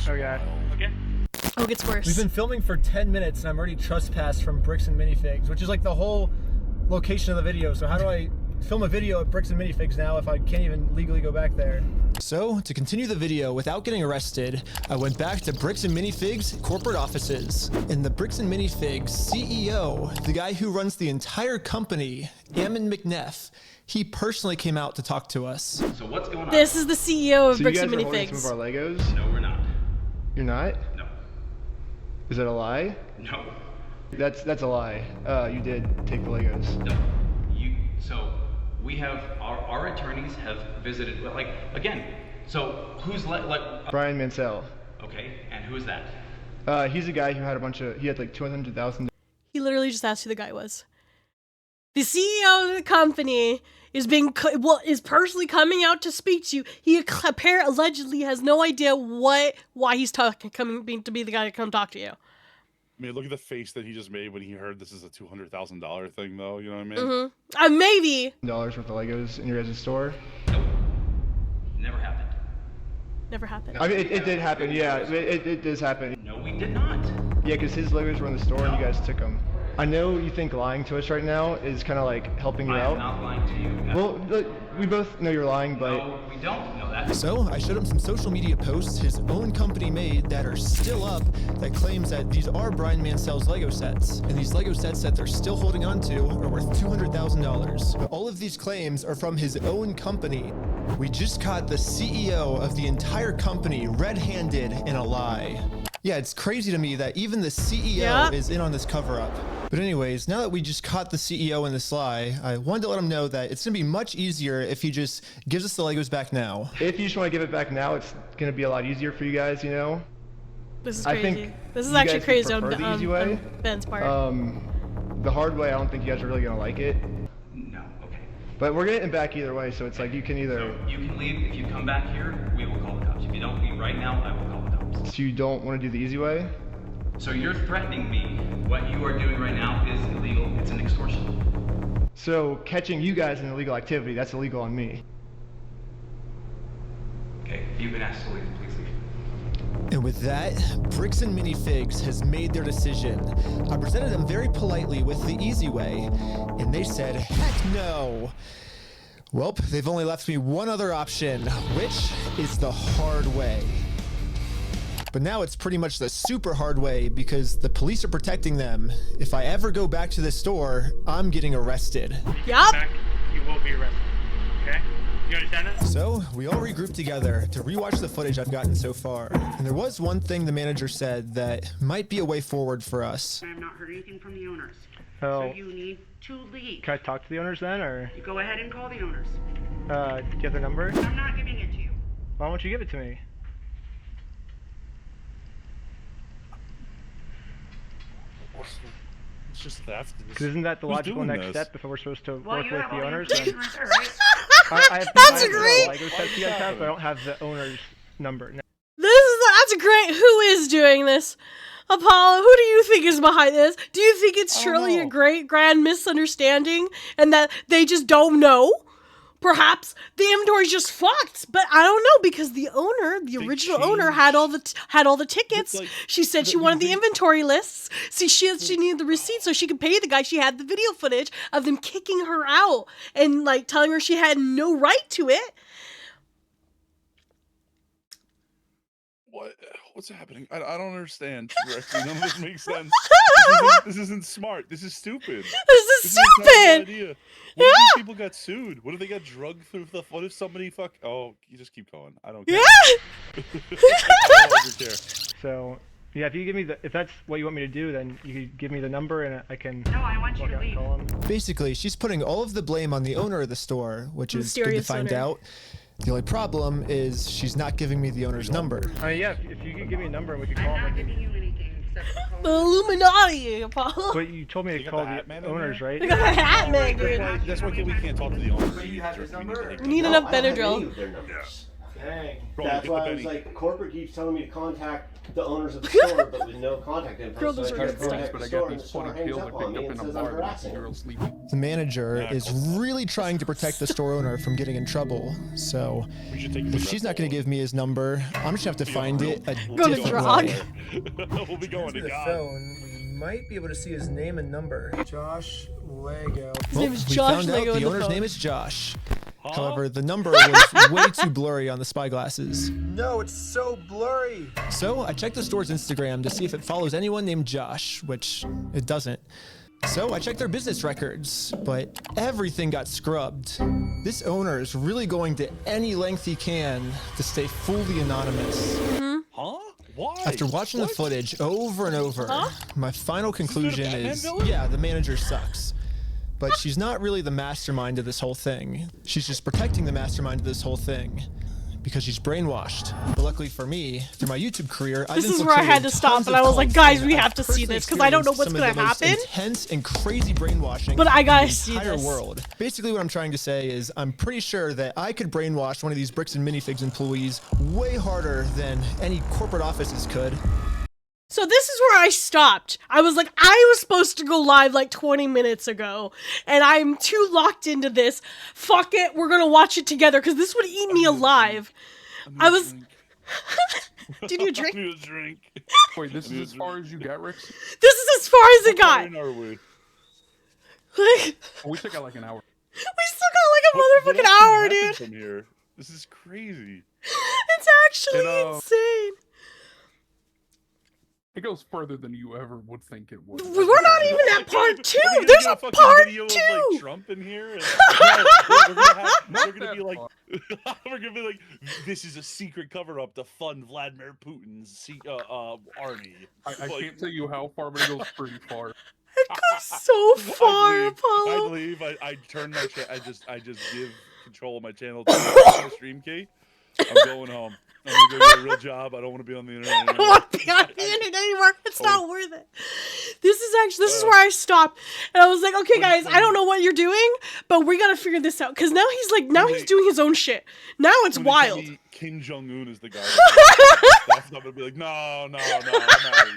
Okay. Okay. Oh, it gets worse. We've been filming for 10 minutes and I'm already trespassed from Bricks and Minifigs, which is like the whole location of the video. So how do I film a video at Bricks and Minifigs now if I can't even legally go back there? So, to continue the video without getting arrested, I went back to Bricks and Minifigs corporate offices. And the Bricks and Minifigs CEO, the guy who runs the entire company, Ammon McNeff, he personally came out to talk to us. So what's going on? This is the CEO of So Bricks you and guys are holding Minifigs. some of our Legos? No, we're not. You're not? No. Is that a lie? No. That's a lie. You did take the Legos. No. So we have our attorneys have visited. Like again. So who's Brian Mansell. Okay, and who is that? He's a guy who had he had like 200,000. He literally just asked who the guy was. The CEO of the company is personally coming out to speak to you. He allegedly has no idea why he's coming to be the guy to come talk to you. I mean, look at the face that he just made when he heard this is a $200,000 thing, though. You know what I mean? Maybe. $1 worth of Legos in your guys' store? Never happened. Never happened. I mean, it did happen, yeah. It does happen. No, we did not. Yeah, because his Legos were in the store and you guys took them. I know you think lying to us right now is kind of like helping you out. I'm not lying to you. Well, look, we both know you're lying, but... No, we don't know that. So, I showed him some social media posts his own company made that are still up that claims that these are Brian Mansell's Lego sets. And these Lego sets that they're still holding on to are worth $200,000. But all of these claims are from his own company. We just caught the CEO of the entire company red-handed in a lie. Yeah, it's crazy to me that even the CEO is in on this cover-up. But anyways, now that we just caught the CEO in the sly, I wanted to let him know that it's going to be much easier if he just gives us the Legos back now. If you just want to give it back now, it's going to be a lot easier for you guys, you know? This is I crazy. think This is you actually guys would crazy prefer on, the easy way. on Ben's part. The hard way, I don't think you guys are really going to like it. No, okay. But we're getting it back either way, so it's like you can either... So you can leave. If you come back here, we will call the cops. If you don't leave right now, I will call the cops. So you don't want to do the easy way? So you're threatening me. What you are doing right now is illegal. It's an extortion. So catching you guys in illegal activity, that's illegal on me. Okay, you've been asked to leave. Please leave. And with that, Bricks and Minifigs has made their decision. I presented them very politely with the easy way, and they said, heck no! Well, they've only left me one other option, which is the hard way. But now it's pretty much the super hard way because the police are protecting them. If I ever go back to the store, I'm getting arrested. Yup. You will be arrested. Okay? You understand that? So we all regrouped together to rewatch the footage I've gotten so far. And there was one thing the manager said that might be a way forward for us. I have not heard anything from the owners. Oh. So you need to leave. Can I talk to the owners then, or? You go ahead and call the owners. Do you have their number? I'm not giving it to you. Why won't you give it to me? It's just theft. Because isn't that the Who's logical doing next this? step if we're supposed to Well, work you with have the all the owners? information right there, right? I have That's the great. Lego sets you guys have, but I don't have the owner's number. No. That's great. Who is doing this? Apollo, who do you think is behind this? Do you think it's truly a great grand misunderstanding and that they just don't know? Perhaps the inventory's just fucked, but I don't know because the owner, the original owner, had all the tickets. Like, she said she wanted the inventory lists. See, she needed the receipt so she could pay the guy. She had the video footage of them kicking her out and like telling her she had no right to it. What's happening? I don't understand. Verexi. None of this makes sense. This isn't smart. This is stupid. This is stupid. A terrible idea. What if these people got sued? What if they got drugged through the? What if somebody Oh, you just keep going. I don't care. Yeah. I don't care. So, yeah, if you give me if that's what you want me to do, then you could give me the number and I can. No, I want you to leave. Call them. Basically, she's putting all of the blame on the owner of the store, which is good to Mysterious find owner. out. The only problem is she's not giving me the owner's number. Yeah, if you could give me a number and we could call I'm not them. giving you anything except for calling. The Illuminati, Apollo. But you told me to call the owners, right? They got a hat man, dude. That's why we can't talk to the owner. You have his number? We need enough Benadryl. Dang. Bro, That's get why the I was Benny. like, corporate keeps telling me to contact the owners of the store, but with no contact info. Girl, So I those try to are good contact But the I store, got and the these store funny hangs pills I up on picked me up and in a says I'm bar that harassing the them. girl's sleeping. The manager is really trying to protect the store owner from getting in trouble. So We should take if she's not going to give me his number, I'm just going to have to find it a Go to different Drog. way. We'll be going to the God. phone, we might be able to see his name and number. Josh Lego. His name is we Josh found Lego out in the the owner's phone. name is Josh. However, the number was way too blurry on the spyglasses. No, it's so blurry. So I checked the store's Instagram to see if it follows anyone named Josh, which it doesn't. So I checked their business records, but everything got scrubbed. This owner is really going to any length he can to stay fully anonymous. Huh? Why? After watching the footage over and over, my final conclusion Batman is, villain? yeah, the manager sucks. But she's not really the mastermind of this whole thing. She's just protecting the mastermind of this whole thing. Because she's brainwashed. But luckily for me, through my YouTube career, I've This is where I had to infiltrated stop, tons and of I was like, cults, guys, and we I've have to see personally this, 'cause I don't know what's experienced gonna some of the most happen. intense and crazy brainwashing But I gotta in the see entire this. world. Basically, what I'm trying to say is, I'm pretty sure that I could brainwash one of these Bricks and Minifigs employees way harder than any corporate offices could. So this is where I stopped. I was like, I was supposed to go live like 20 minutes ago, and I'm too locked into this. Fuck it, we're gonna watch it together, because this would eat me alive. I was... Did you drink? I need a drink. Wait, this is as far as you got, Rex? This is as far as it got. Are we? Like, We took out like an hour. we still got like a motherfucking hour, dude. From here. This is crazy. It's actually insane. It goes further than you ever would think it would. We're not even at part 2. We're gonna There's get a fucking part video 2. Of, like, Trump in here. And, we're gonna be like, we're gonna be like, this is a secret cover up to fund Vladimir Putin's army. I can't tell you how far, but it goes pretty far. It goes so far, I Apollo. leave. I turn my I just give control of my channel to my stream key. I'm going home. I'm gonna go get a real job. I don't want to be on the internet anymore. I don't want to be on the internet anymore. It's not worth it. This is where I stopped, and I was like, okay, guys, I don't know what you're doing, but we gotta figure this out. Because now he's doing his own shit. Now it's wild. Kim Jong-un is the guy. That's not gonna be like, no, I'm out of here.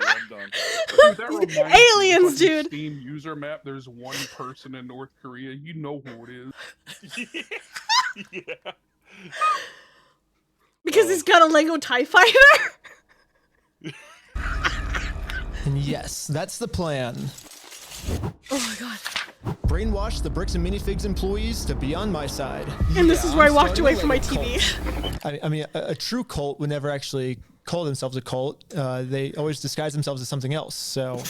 I'm done. Dude, that reminds me of Aliens, the dude. Steam user map. There's one person in North Korea. You know who it is. Yeah. Because he's got a Lego TIE fighter. And yes, that's the plan. Oh my god. Brainwash the Bricks and Minifigs employees to be on my side. And this is where I walked starting away a from my Lego TV. cult. I mean, a true cult would never actually call themselves a cult. They always disguise themselves as something else. So,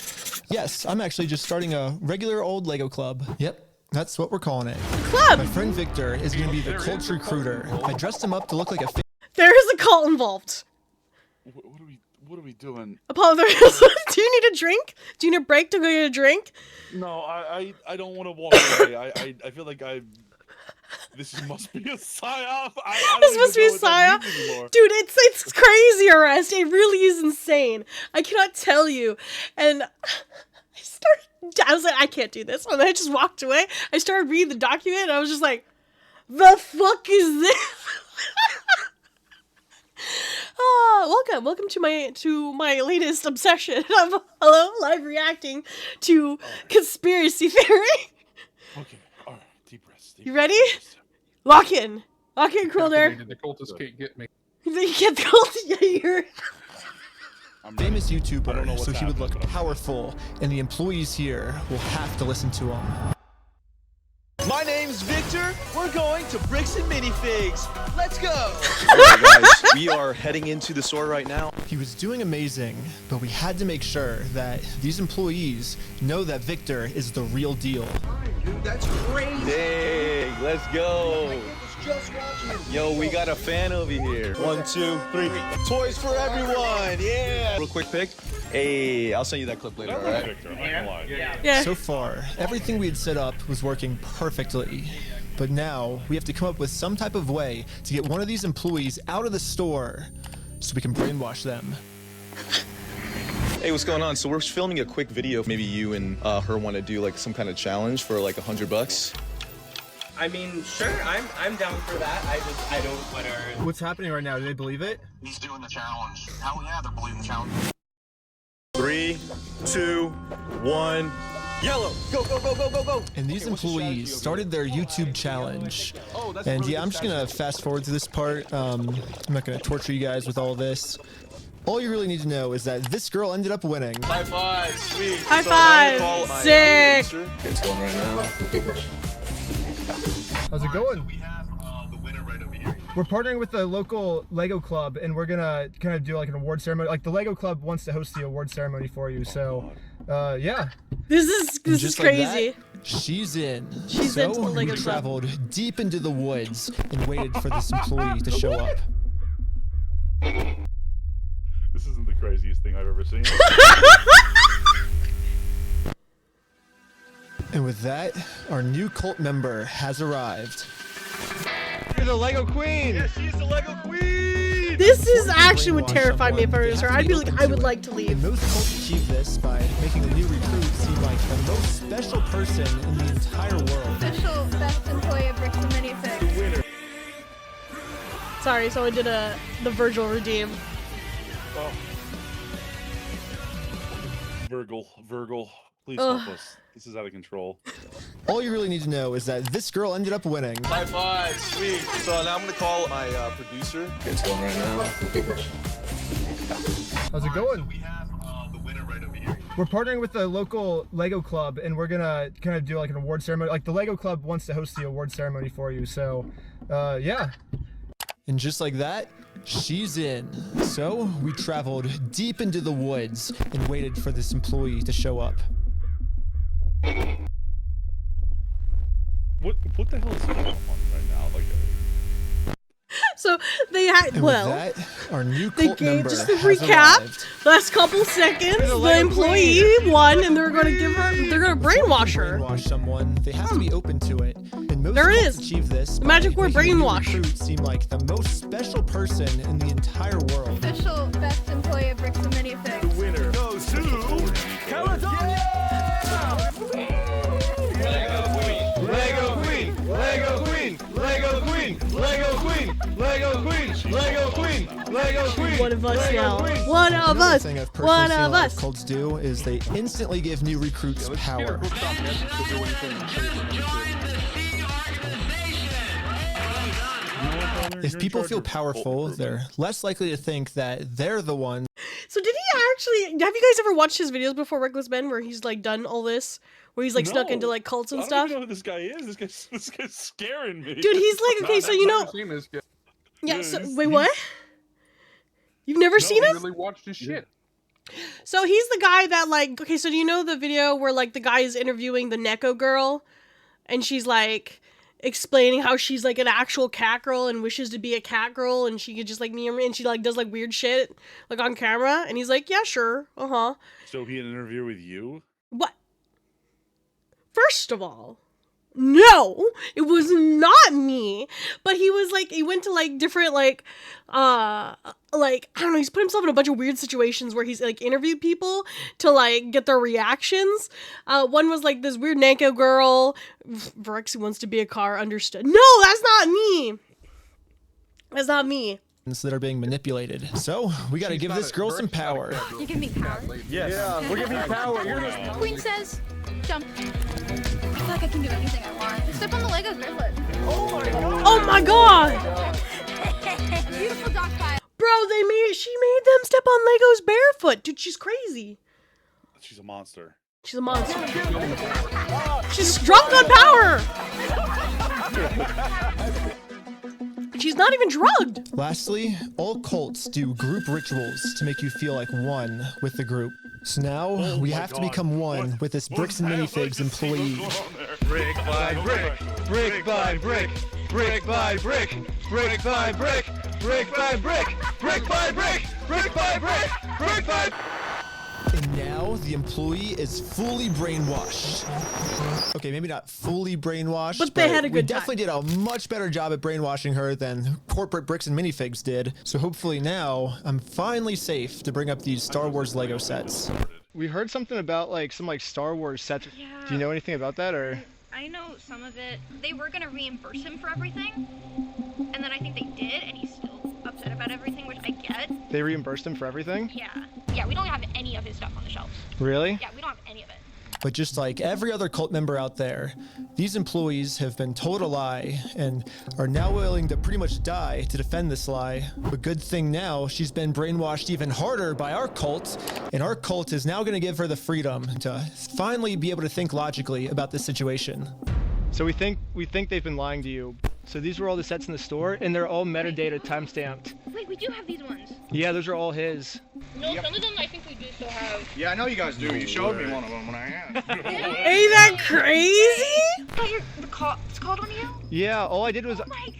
yes, I'm actually just starting a regular old Lego club. Yep. That's what we're calling it. Club. My friend Victor is going to be the cult recruiter. I dressed him up to look like a There is a cult involved. What are we doing? Apollo, do you need a drink? Do you need a break to go get a drink? No, I don't want to walk away. I feel like this must be a psyop. This must be a psyop. Dude, it's crazy, Arrest. It really is insane. I cannot tell you. And I was like, I can't do this. And I just walked away. I started reading the document, and I was just like, the fuck is this? Welcome to my latest obsession of live reacting to conspiracy theory. Okay, all right, deep breaths. You ready? Lock in, Quilder. The cultists can't get me. You get the cult. Yeah, you're. famous YouTuber, so he would look powerful, and the employees here will have to listen to him. My name's Victor. We're going to Bricks and Minifigs. Let's go. Alright, guys, we are heading into the store right now. He was doing amazing, but we had to make sure that these employees know that Victor is the real deal. Dude, that's crazy. Dang, let's go. Yo, we got a fan over here. 1, 2, 3. Toys for everyone. Yeah. Real quick pic. Hey, I'll send you that clip later, all right? Yeah. So far, everything we had set up was working perfectly. But now, we have to come up with some type of way to get one of these employees out of the store so we can brainwash them. Hey, what's going on? So we're filming a quick video. Maybe you and her want to do like some kind of challenge for like $100. I mean, sure, I'm down for that. I don't want to. What's happening right now? Do they believe it? He's doing the challenge. Hell yeah, they're believing the challenge. 3, 2, 1. Yellow! Go, go, go, go, go, go! And these employees started their YouTube challenge. And yeah, I'm just gonna fast forward to this part. I'm not gonna torture you guys with all this. All you really need to know is that this girl ended up winning. High five, sweet. High five, sick. It's going right now. How's it going? We have the winner right over here. We're partnering with the local Lego club, and we're gonna kind of do like an award ceremony. Like the Lego club wants to host the award ceremony for you. So, yeah. This is crazy. She's in. She's so into the Lego we club. traveled deep into the woods and waited for this employee to show up. This isn't the craziest thing I've ever seen. And with that, our new cult member has arrived. You're the Lego Queen! Yes, she's the Lego Queen! This is actually would terrify me if I was her. I'd be like, I would like to leave. And most cults achieve this by making the new recruit seem like the most special person in the entire world. Official best employee of Bricks and Minifigs. Sorry, someone did the Virgil redeem. Oh. Virgil, please help us. This is out of control. All you really need to know is that this girl ended up winning. High five, sweet. So now I'm gonna call my producer. It's going right now. How's it going? We have the winner right over here. We're partnering with the local Lego club, and we're gonna kind of do like an award ceremony. Like the Lego club wants to host the award ceremony for you. So, yeah. And just like that, she's in. So we traveled deep into the woods and waited for this employee to show up. What the hell is going on right now? Like, So they had, And well, with that, our new they cult gave, member just to has recap, arrived. last couple seconds, the employee won, and they're gonna give her, they're gonna brainwash her. Brainwash someone, they have to be open to it. And most There it cults is. achieve this The magic by word making the new brainwash. recruit seem like the most special person in the entire world. Official best employee of Bricks and Minifigs. Winner goes to California! Lego Queen! Lego Queen! Lego Queen! Lego Queen! Lego Queen! Lego Queen! Lego Queen! One of us Lego now. Queen! One of Another us. thing I've personally One seen a of lot us. of cults do is they instantly give new recruits power. If people feel powerful, they're less likely to think that they're the one. So did he actually, have you guys ever watched his videos before, Reckless Ben, where he's like done all this? Where he's like snuck into like cults and I stuff? don't even know who this guy is. This guy's scaring me. Dude, he's like, okay, so you know. Yeah, so, wait, what? You've never seen him? Really watched his shit. So he's the guy that like, okay, so do you know the video where like the guy is interviewing the Neko girl? And she's like explaining how she's like an actual cat girl and wishes to be a cat girl and she could just like me and she like does like weird shit like on camera and he's like, yeah, sure, So he had an interview with you? What? First of all, no, it was not me. But he was like, he went to like different like I don't know, he's put himself in a bunch of weird situations where he's like interviewed people to like get their reactions. One was like this weird Nanko girl. Verexi wants to be a car, understood. No, that's not me. That's not me. That are being manipulated. So we got to give this girl some power. You give me power? Yes. Yeah, we're giving you power. You're just... Queen says, jump. I feel like I can do anything I want. Step on the Legos barefoot. Oh my god. Oh my god. Beautiful dog pile. Bro, she made them step on Legos barefoot. Dude, she's crazy. She's a monster. She's a monster. She's drunk on power. She's not even drugged. Lastly, all cults do group rituals to make you feel like one with the group. So now we have to become one with this Bricks and Minifigs employee. Brick by brick, brick by brick, brick by brick, brick by brick, brick by brick, brick by brick, brick by brick, brick by. And now the employee is fully brainwashed. Okay, maybe not fully brainwashed, but they had a we good definitely did a much better job at brainwashing her than corporate Bricks and Minifigs did. So hopefully now I'm finally safe to bring up these Star Wars Lego sets. We heard something about like some like Star Wars sets. Yeah. Do you know anything about that or? I know some of it. They were gonna reimburse him for everything, and then I think they did, and he's still upset about everything, which I get. They reimbursed him for everything? Yeah, we don't have any of his stuff on the shelves. Really? Yeah, we don't have any of it. But just like every other cult member out there, these employees have been told a lie and are now willing to pretty much die to defend this lie. But good thing now, she's been brainwashed even harder by our cult, and our cult is now going to give her the freedom to finally be able to think logically about this situation. So we think they've been lying to you. So these were all the sets in the store, and they're all metadata timestamped. Wait, we do have these ones. Yeah, those are all his. No, some of them I think we do still have. Yeah, I know you guys do. You showed me one of them when I asked. Ain't that crazy? It's called on you? Yeah, all I did was. Oh my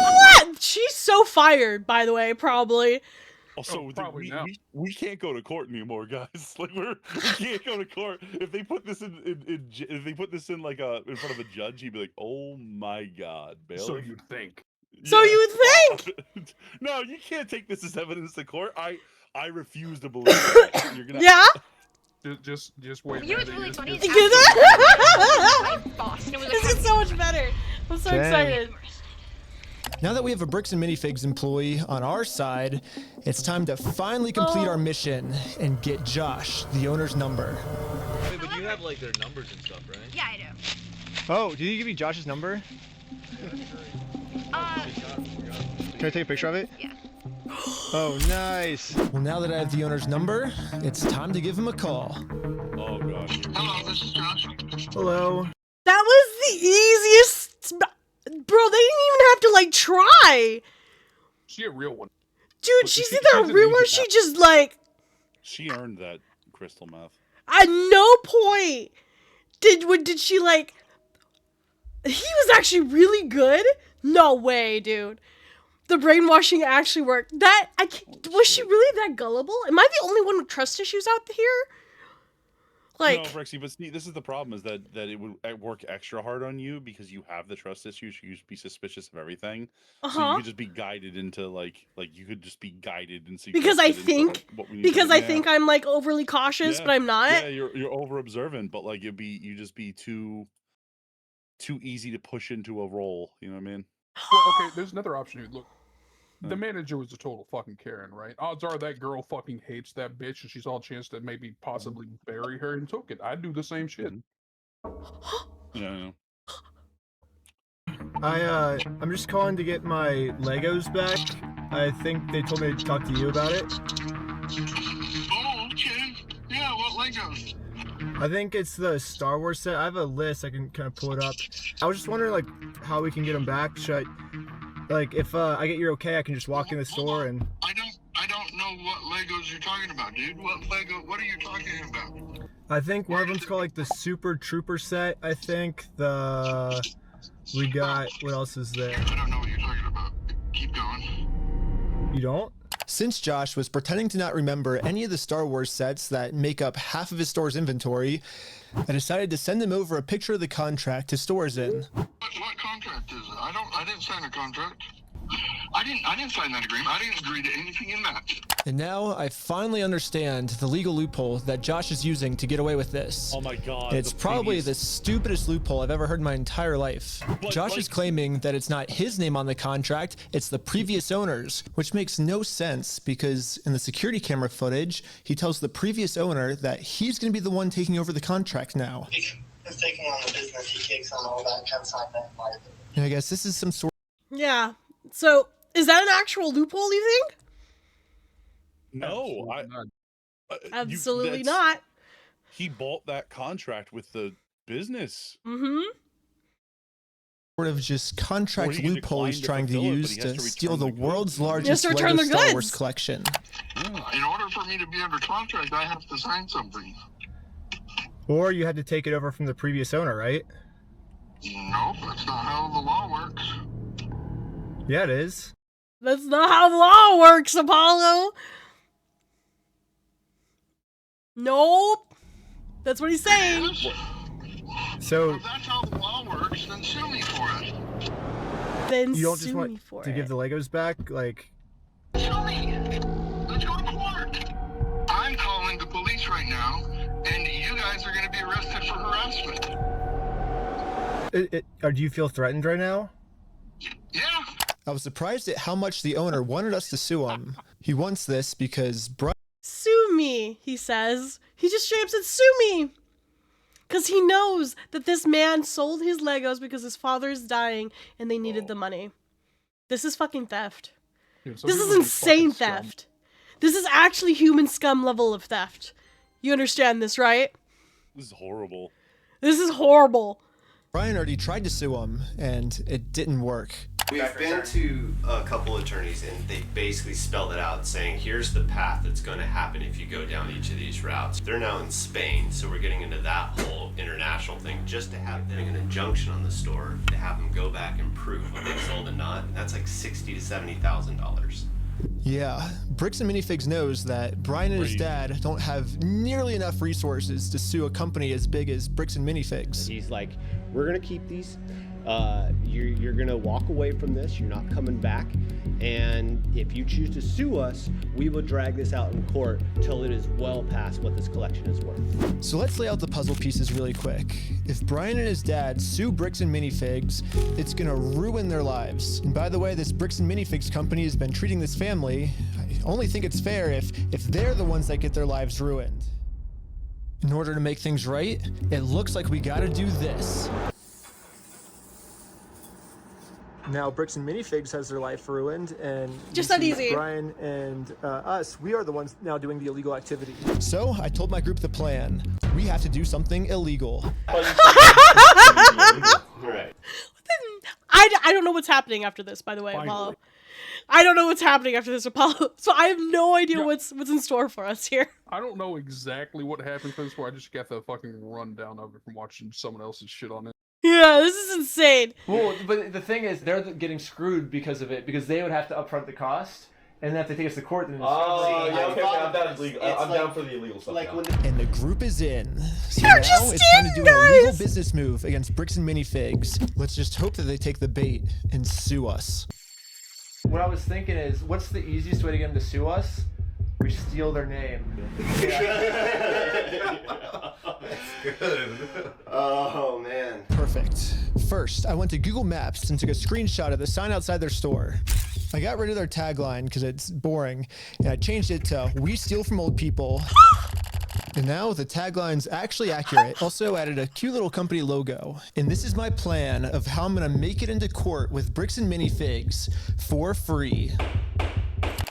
god. She's so fired, by the way, probably. Also, we can't go to court anymore, guys. Like we can't go to court. If they put this if they put this in like in front of a judge, he'd be like, "Oh my god, bailiff." So you'd think. So you would think. No, you can't take this as evidence to court. I refuse to believe that. You're gonna. Yeah. Just wait. You know what's really funny? You get that? My boss. And it was This is so much better. I'm so excited. Now that we have a Bricks and Minifigs employee on our side, it's time to finally complete our mission and get Josh, the owner's number. Wait, but you have like their numbers and stuff, right? Yeah, I do. Oh, did you give me Josh's number? Can I take a picture of it? Yeah. Oh, nice. Well, now that I have the owner's number, it's time to give him a call. Oh god. Hello, this is Josh. Hello. That was the easiest. Bro, they didn't even have to like try. She a real one. Dude, she's either a real one or she just like. She earned that crystal meth. At no point did she like. He was actually really good? No way, dude. The brainwashing actually worked. Was she really that gullible? Am I the only one with trust issues out here? Like, no, Verexi, but see, this is the problem: is that it would work extra hard on you because you have the trust issues. You should be suspicious of everything, so you could just be guided into like you could just be guided and because I think I'm like overly cautious, but I'm not. Yeah, you're over observant, but like you just be too easy to push into a role. You know what I mean? Well, okay, there's another option, dude. Look, the manager was a total fucking Karen, right? Odds are that girl fucking hates that bitch, and she's all chance to maybe possibly bury her and took it. I'd do the same shit. Yeah. I'm just calling to get my Legos back. I think they told me to talk to you about it. Oh, okay. Yeah, what Legos? I think it's the Star Wars set. I have a list. I can kind of pull it up. I was just wondering, like, how we can get them back. Should I, like, if I get your okay, I can just walk in the store and... I don't know what Legos you're talking about, dude. What are you talking about? I think one of them's called, like, the Super Trooper set, I think. We got... What else is there? I don't know what you're talking about. Keep going. You don't? Since Josh was pretending to not remember any of the Star Wars sets that make up half of his store's inventory, I decided to send him over a picture of the contract his store is in. What contract is it? I didn't sign a contract. I didn't sign that agreement. I didn't agree to anything in that. And now I finally understand the legal loophole that Josh is using to get away with this. Oh my god. It's probably the stupidest loophole I've ever heard in my entire life. Josh is claiming that it's not his name on the contract, it's the previous owner's, which makes no sense because in the security camera footage, he tells the previous owner that he's going to be the one taking over the contract now. He's taking on the business, he takes on all that kind of sign that in And I guess this is some sort. Yeah. So, is that an actual loophole, you think? No, Absolutely not. He bought that contract with the business. Mm-hmm. Sort of just contract loophole he's trying to use to steal the world's largest Lego Star Wars collection. In order for me to be under contract, I have to sign something. Or you had to take it over from the previous owner, right? Nope, that's not how the law works. Yeah, it is. That's not how the law works, Apollo. Nope. That's what he's saying. So if that's how the law works, then sue me for it. Then you don't sue just me want for to it. give the Legos back, like? Sue me. Let's go to court. I'm calling the police right now, and you guys are going to be arrested for harassment. Or do you feel threatened right now? Yeah. I was surprised at how much the owner wanted us to sue him. He wants this because Sue me, he says. He just straight up said, sue me. Because he knows that this man sold his Legos because his father is dying and they needed the money. This is fucking theft. Dude, this is insane theft. This is actually human scum level of theft. You understand this, right? This is horrible. This is horrible. Brian already tried to sue him, and it didn't work. We've been to a couple attorneys and they basically spelled it out saying here's the path that's going to happen if you go down each of these routes. They're now in Spain, so we're getting into that whole international thing just to have them an injunction on the store to have them go back and prove what they've sold and not. And that's like $60,000 to $70,000. Yeah, Bricks and Minifigs knows that Brian and his dad don't have nearly enough resources to sue a company as big as Bricks and Minifigs. He's like, we're gonna keep these. You're gonna walk away from this. You're not coming back. And if you choose to sue us, we will drag this out in court till it is well past what this collection is worth. So let's lay out the puzzle pieces really quick. If Brian and his dad sue Bricks and Minifigs, it's gonna ruin their lives. And by the way, this Bricks and Minifigs company has been treating this family. I only think it's fair if they're the ones that get their lives ruined. In order to make things right, it looks like we gotta do this. Now Bricks and Minifigs has their life ruined, and just that easy. Brian and us, we are the ones now doing the illegal activity. So I told my group the plan. We have to do something illegal. Right. I don't know what's happening after this, by the way, Apollo. I don't know what's happening after this, Apollo. So I have no idea what's in store for us here. I don't know exactly what happened for this, where I just got the fucking rundown of it from watching someone else's shit on it. Yeah, this is insane. Well, but the thing is, they're getting screwed because of it, because they would have to upfront the cost, and then if they take us to court, then it's I'm down for the illegal stuff. And the group is in. So You're now just it's time to in, do an illegal guys. business move against Bricks and Minifigs. Let's just hope that they take the bait and sue us. What I was thinking is, what's the easiest way to get them to sue us? We steal their name. That's good. Oh, man. Perfect. First, I went to Google Maps and took a screenshot of the sign outside their store. I got rid of their tagline because it's boring, and I changed it to "We steal from old people." And now the tagline's actually accurate. Also added a cute little company logo. And this is my plan of how I'm gonna make it into court with Bricks and Minifigs for free.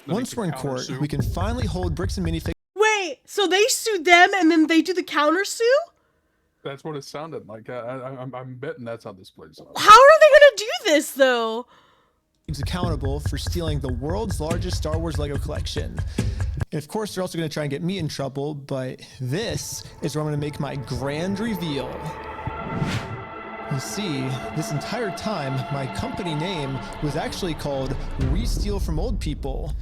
Once we're in court, we can finally hold Bricks and Minifigs. Wait, so they sue them and then they do the counter sue? That's what it sounded like. I'm betting that's how this plays out. How are they gonna do this though? Accountable for stealing the world's largest Star Wars Lego collection. And of course, they're also going to try and get me in trouble, but this is where I'm going to make my grand reveal. You see, this entire time, my company name was actually called We Steal From Old People.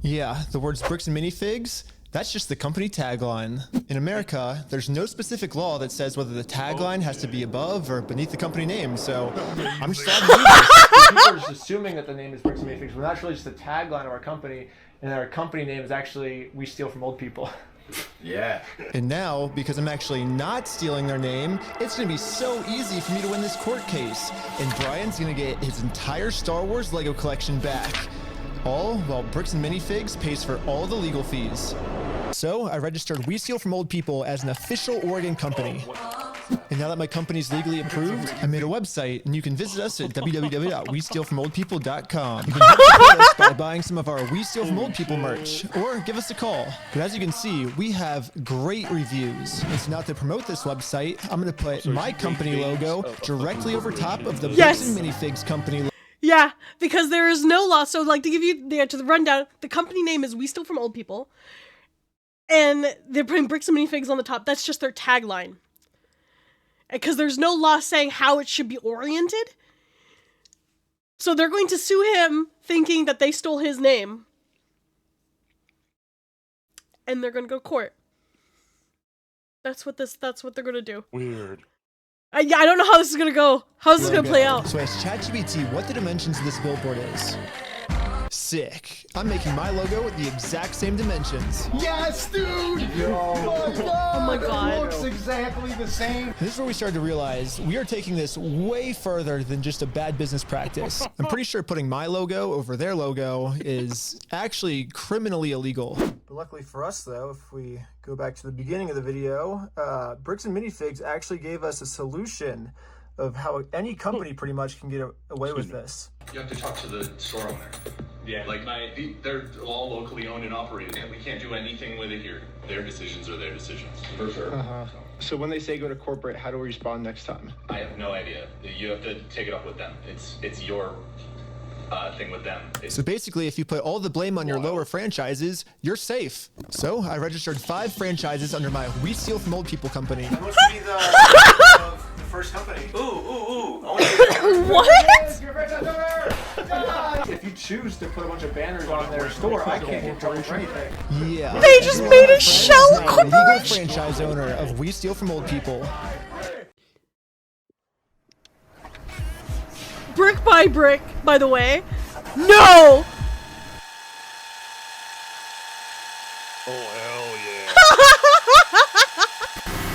Yeah, the words Bricks and Minifigs, that's just the company tagline. In America, there's no specific law that says whether the tagline has to be above or beneath the company name, so I'm just glad to do this. People are just assuming that the name is Bricks and Minifigs, but that's really just the tagline of our company, and our company name is actually We Steal From Old People. Yeah. And now, because I'm actually not stealing their name, it's going to be so easy for me to win this court case. And Brian's going to get his entire Star Wars Lego collection back. All while Bricks and Minifigs pays for all the legal fees. So I registered We Steal From Old People as an official Oregon company. And now that my company's legally approved, I made a website, and you can visit us at www.westealfromoldpeople.com. You can help support us by buying some of our We Steal From Old People merch, or give us a call. But as you can see, we have great reviews. And so now to promote this website, I'm going to put my company logo directly over top of the Bricks and Minifigs company logo. Yeah, because there is no law. So, like, to give you the rundown, the company name is We Steal From Old People, and they're putting Bricks and Minifigs on the top. That's just their tagline. Because there's no law saying how it should be oriented. So they're going to sue him thinking that they stole his name. And they're going to go to court. That's what they're going to do. Weird. I don't know how this is going to go. How is this going to play out? So I asked ChatGPT what the dimensions of this billboard is. Sick. I'm making my logo with the exact same dimensions. Yes, dude! Oh my god. It looks exactly the same. This is where we started to realize we are taking this way further than just a bad business practice. I'm pretty sure putting my logo over their logo is actually criminally illegal. But luckily for us, though, if we go back to the beginning of the video, Bricks and Minifigs actually gave us a solution of how any company pretty much can get away with this. You have to talk to the store owner. Yeah, like they're all locally owned and operated. We can't do anything with it here. Their decisions are their decisions. For sure. So when they say go to corporate, how do we respond next time? I have no idea. You have to take it up with them. It's your thing with them. So basically, if you put all the blame on your lower franchises, you're safe. So I registered 5 franchises under my We Steal From Old People company. That must be the first company. Ooh. What? If you choose to put a bunch of banners on their store, I can't get in trouble for anything. Yeah. They just made a shell Now a legal corporation. franchise owner of We Steal From Old People. Brick by brick, by the way. No! Oh, hell yeah.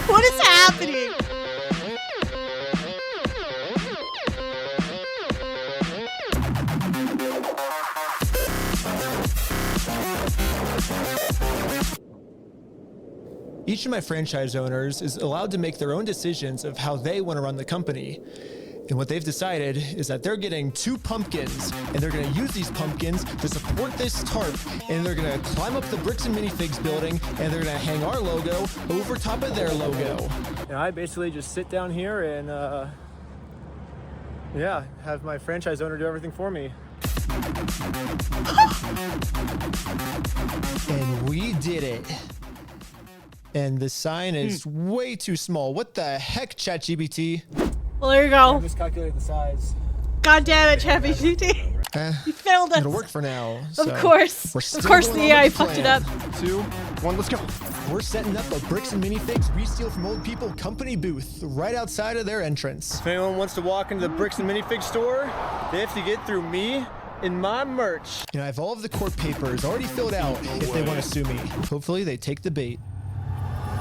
What is happening? Each of my franchise owners is allowed to make their own decisions of how they want to run the company. And what they've decided is that they're getting 2 pumpkins, and they're going to use these pumpkins to support this tarp, and they're going to climb up the Bricks and Minifigs building, and they're going to hang our logo over top of their logo. And I basically just sit down here and, have my franchise owner do everything for me. And we did it. And the sign is way too small. What the heck, ChatGPT? Well, there you go. I miscalculated the size. God damn it, ChatGPT. You failed us. It'll work for now. Of course. Of course the AI fucked it up. 2, 1, let's go. We're setting up a Bricks and Minifigs We-Steal from Old People company booth right outside of their entrance. If anyone wants to walk into the Bricks and Minifig store, they have to get through me and my merch. I have all of the court papers already filled out if they want to sue me. Hopefully they take the bait.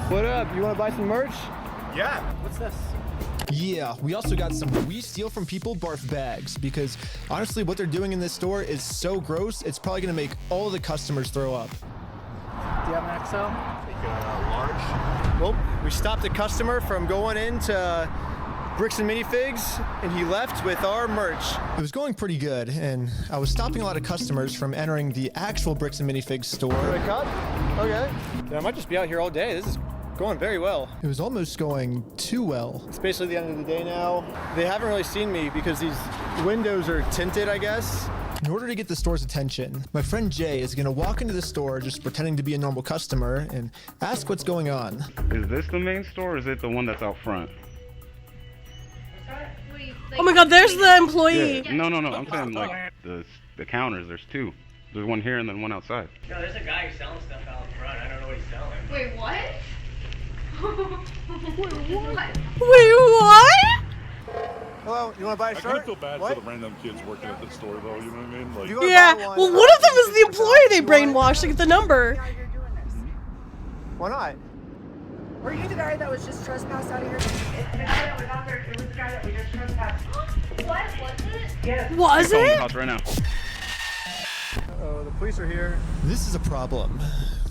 What up? You want to buy some merch? Yeah. What's this? Yeah, we also got some We Steal From People barf bags because honestly what they're doing in this store is so gross, it's probably going to make all the customers throw up. Do you have an XL? Large. Well, we stopped a customer from going into Bricks and Minifigs, and he left with our merch. It was going pretty good, and I was stopping a lot of customers from entering the actual Bricks and Minifigs store. A cup? Okay. I might just be out here all day. This is going very well. It was almost going too well. It's basically the end of the day now. They haven't really seen me because these windows are tinted, I guess. In order to get the store's attention, my friend Jay is going to walk into the store just pretending to be a normal customer and ask what's going on. Is this the main store or is it the one that's out front? Oh my god, there's the employee. Yeah. No, I'm saying like the counters, there's two. There's one here and then one outside. No, there's a guy who's selling stuff out front. I don't know what he's selling. Wait, what? Wait, what? Hello, you want to buy a I shirt? kind of feel bad for the random kids working at the store, though. You know what I mean? Like, Yeah. Well, one of them is the employee they brainwashed to get the number. Why not? Were you the guy that was just trespassed out of here? It's the guy that was out there. It was the guy that we just trespassed. What? Was it? Yes. Was it? Right now. Oh, the police are here. This is a problem.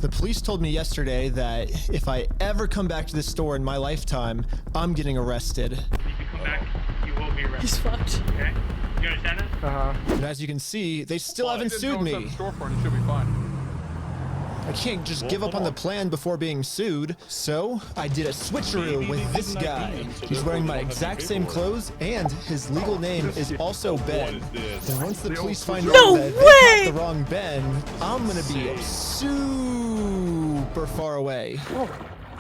The police told me yesterday that if I ever come back to this store in my lifetime, I'm getting arrested. If you come back, you will be arrested. He's fucked. Okay? You understand that? Uh-huh. And as you can see, they still haven't sued me. The storefront, it should be fine. I can't just give up on the plan before being sued. So I did a switcheroo with this guy. He's wearing my exact same clothes, and his legal name is also Ben. And once the police find out that they got the wrong Ben, I'm gonna be super far away. Oh,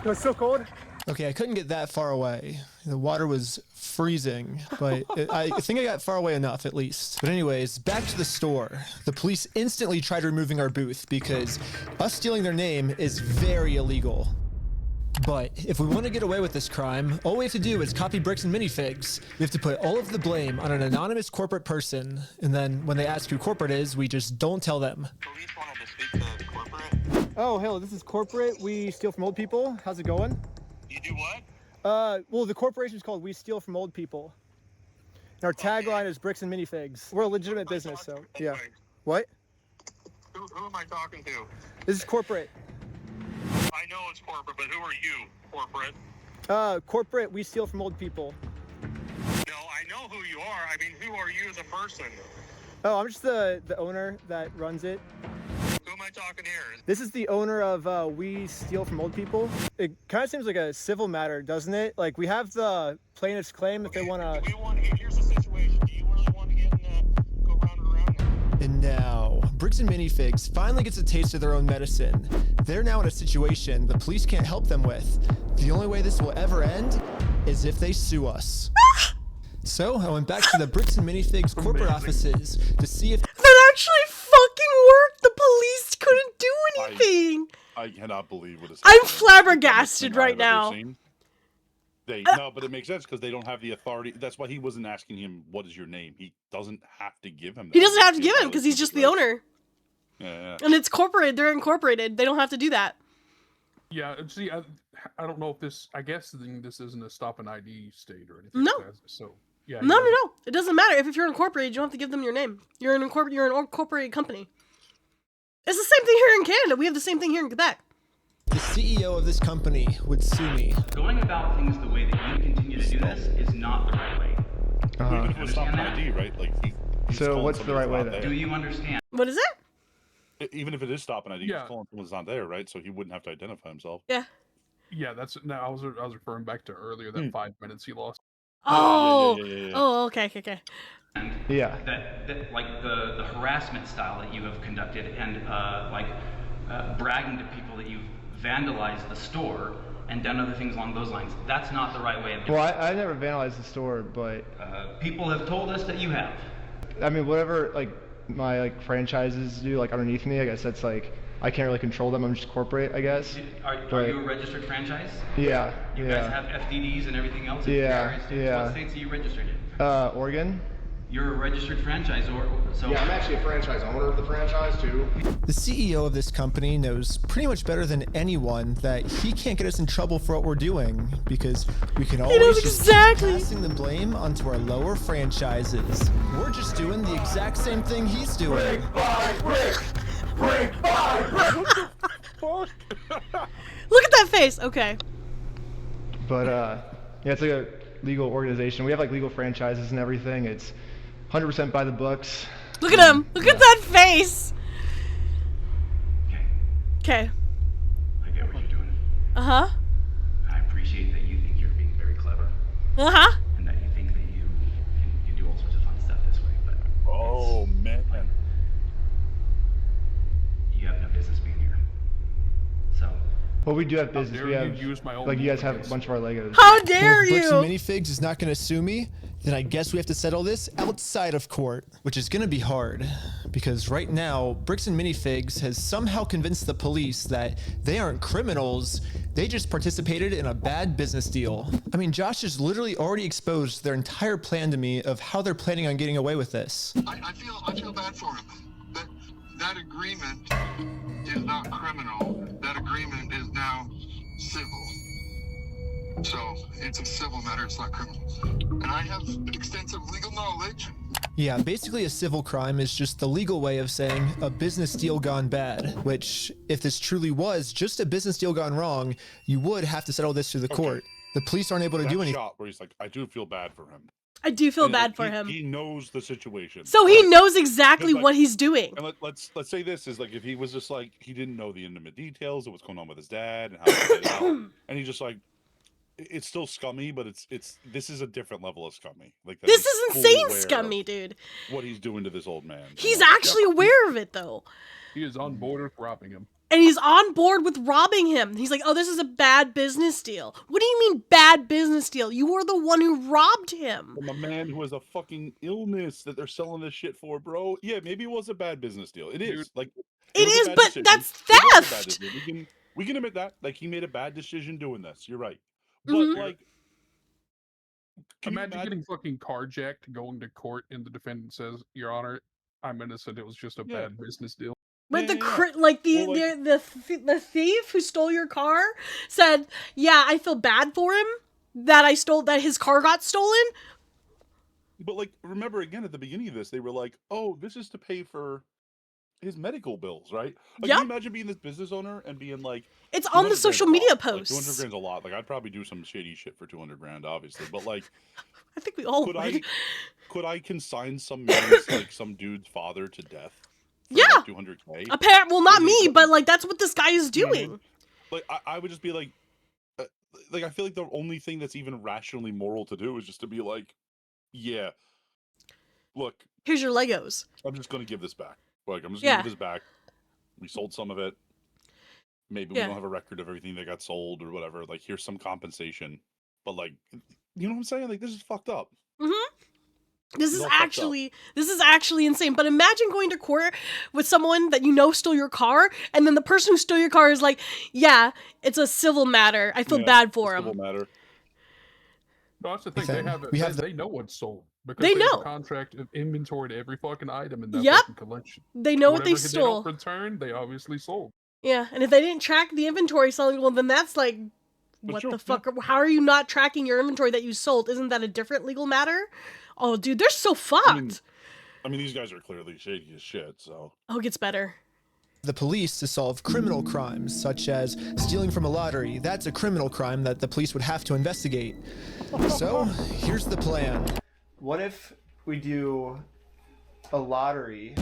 it was so cold. Okay, I couldn't get that far away. The water was freezing, but I think I got far away enough at least. But anyways, back to the store. The police instantly tried removing our booth because us stealing their name is very illegal. But if we want to get away with this crime, all we have to do is copy Bricks and Minifigs. We have to put all of the blame on an anonymous corporate person, and then when they ask who corporate is, we just don't tell them. Police wanted to speak to corporate. Oh, hello, this is corporate. We steal from old people. How's it going? You do what? Well, the corporation is called We Steal From Old People. And our tagline is Bricks and Minifigs. We're a legitimate business, so yeah. What? Who am I talking to? This is corporate. I know it's corporate, but who are you, corporate? Corporate, We Steal From Old People. No, I know who you are. I mean, who are you as a person? Oh, I'm just the owner that runs it. Who am I talking here? This is the owner of We Steal From Old People. It kind of seems like a civil matter, doesn't it? Like, we have the plaintiff's claim if they want to... Here's the situation. Do you really want to get in go round and around now? And now, Bricks and Minifigs finally gets a taste of their own medicine. They're now in a situation the police can't help them with. The only way this will ever end is if they sue us. So I went back to the Bricks and Minifigs corporate offices to see if that actually fucking worked. The police couldn't do anything. I cannot believe what is I'm happening. flabbergasted right now. No, but it makes sense because they don't have the authority. That's why he wasn't asking him, what is your name? He doesn't have to give him that. He doesn't have to give him because he's just the owner. Yeah. And it's corporate. They're incorporated. They don't have to do that. Yeah, see, I don't know if this, I guess this isn't a stop an ID state or anything. No. Like that, so, yeah. No. It doesn't matter. If you're incorporated, you don't have to give them your name. You're an incorporated company. It's the same thing here in Canada. We have the same thing here in Quebec. the CEO of this company would sue me. Going about things the way that you continue to do this is not the right way. Even if it's not an ID, right? Like he's So calling what's the right way somebody then? Do you understand? What is it? Even if it is stop an ID, Yeah. he's calling someone's not there, right? So he wouldn't have to identify himself. Yeah. Yeah, that's no. I was referring back to earlier that 5 minutes he lost. Oh. yeah. Oh, okay. Yeah. That like the harassment style that you have conducted and bragging to people that you've vandalized the store and done other things along those lines. That's not the right way of doing Well, it. I never vandalized the store, but People have told us that you have. I mean, whatever like my like franchises do like underneath me, I guess that's like I can't really control them. I'm just corporate, I guess. Are you a registered franchise? Yeah. You guys have FDDs and everything else? Yeah. Yeah. What states are you registered in? Oregon. You're a registered franchisor, so... Yeah, I'm actually a franchise owner of the franchise, too. The CEO of this company knows pretty much better than anyone that he can't get us in trouble for what we're doing, because we can always just keep passing the blame onto our lower franchises. We're just doing the exact same thing he's doing. Look at that face. Okay. But, yeah, it's like a legal organization. We have, like, legal franchises and everything. It's 100% by the books. Look at him. Look at that face. Okay. I get what you're doing. Uh-huh. I appreciate that you think you're being very clever. Uh-huh. And that you think that you can do all sorts of fun stuff this way, but... Oh, man. You have no business being here. So... Well, we do have business. We have, like, you guys have a bunch of our Legos. How dare Well, if Bricks you? and Minifigs is not going to sue me, then I guess we have to settle this outside of court, which is going to be hard. Because right now, Bricks and Minifigs has somehow convinced the police that they aren't criminals, they just participated in a bad business deal. I mean, Josh has literally already exposed their entire plan to me of how they're planning on getting away with this. I feel bad for him. That agreement is not criminal. That agreement is now civil. So it's a civil matter, it's not criminal. And I have extensive legal knowledge. Yeah, basically a civil crime is just the legal way of saying a business deal gone bad, which, if this truly was just a business deal gone wrong, you would have to settle this through the court. The police aren't able to do anything. Shot where he's like, I do feel bad for him. I do feel And, bad like, for him. He knows the situation. So he knows exactly Like, what he's doing. And let's say this is like if he was just like he didn't know the intimate details of what's going on with his dad and how he did it out, and he just like it's still scummy, but this is a different level of scummy. Like that This he's is fully insane aware scummy, of dude. What he's doing to this old man. He's actually aware of it, though. He is on board with robbing him. And he's on board with robbing him. He's like, oh, this is a bad business deal. What do you mean bad business deal? You were the one who robbed him. From a man who has a fucking illness that they're selling this shit for, bro. Yeah, maybe it was a bad business deal. It is. Like It was a is, bad but decision. that's It was a bad theft. decision. We can admit that. Like he made a bad decision doing this. You're right. But Mhm. like Imagine getting fucking carjacked, going to court, and the defendant says, Your Honor, I'm innocent. It was just a bad business deal. But the thief who stole your car said, "Yeah, I feel bad for him that his car got stolen." But like, remember again at the beginning of this, they were like, "Oh, this is to pay for his medical bills, right?" Like, Yep. can you imagine being this business owner and being like, It's on the 200 social grand's a media lot. Like, posts. 200 grand's a lot. Like, I'd probably do some shady shit for 200 grand, obviously. But like, I think we all could would. could I consign some man's like some dude's father to death? For Yeah. like 200K. Well, not me, but like that's what this guy is doing. Like, I would just be like, I feel like the only thing that's even rationally moral to do is just to be like, yeah, look, Here's your Legos. I'm just gonna give this back. Like, I'm just Yeah. gonna give this back. We sold some of it. Maybe we Yeah. don't have a record of everything that got sold or whatever. Like, here's some compensation. But like, you know what I'm saying? Like, this is fucked up. This It's is all fucked up. actually insane. But imagine going to court with someone that you know stole your car, and then the person who stole your car is like, "Yeah, it's a civil matter. I feel Yeah, bad for civil him." matter. No, that's the thing. They have We have they know what's sold because They they have know. a contract of inventory to every fucking item in that Yep. fucking collection. They know what they Whatever stole. don't return, they obviously sold. Yeah, and if they didn't track the inventory selling, well, then that's like, what true, the fuck? How are you not tracking your inventory that you sold? Isn't that a different legal matter? Oh, dude, they're so fucked. I mean, these guys are clearly shady as shit. So Oh, it gets better. The police to solve criminal crimes, such as stealing from a lottery. That's a criminal crime that the police would have to investigate. So, here's the plan. What if we do a lottery?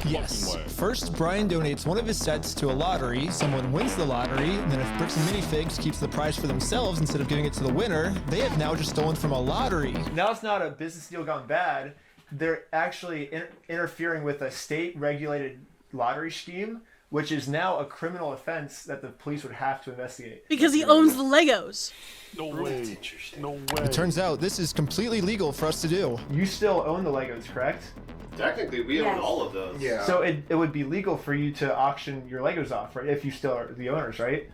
Yes. First, Brian donates one of his sets to a lottery. Someone wins the lottery, and then if Bricks and Minifigs keeps the prize for themselves instead of giving it to the winner, they have now just stolen from a lottery. Now it's not a business deal gone bad. They're actually interfering with a state-regulated lottery scheme which is now a criminal offense that the police would have to investigate. Because he owns the Legos. No way. No way. It turns out this is completely legal for us to do. You still own the Legos, correct? Technically, we own all of those. Yeah. So it would be legal for you to auction your Legos off, right? If you still are the owners, right?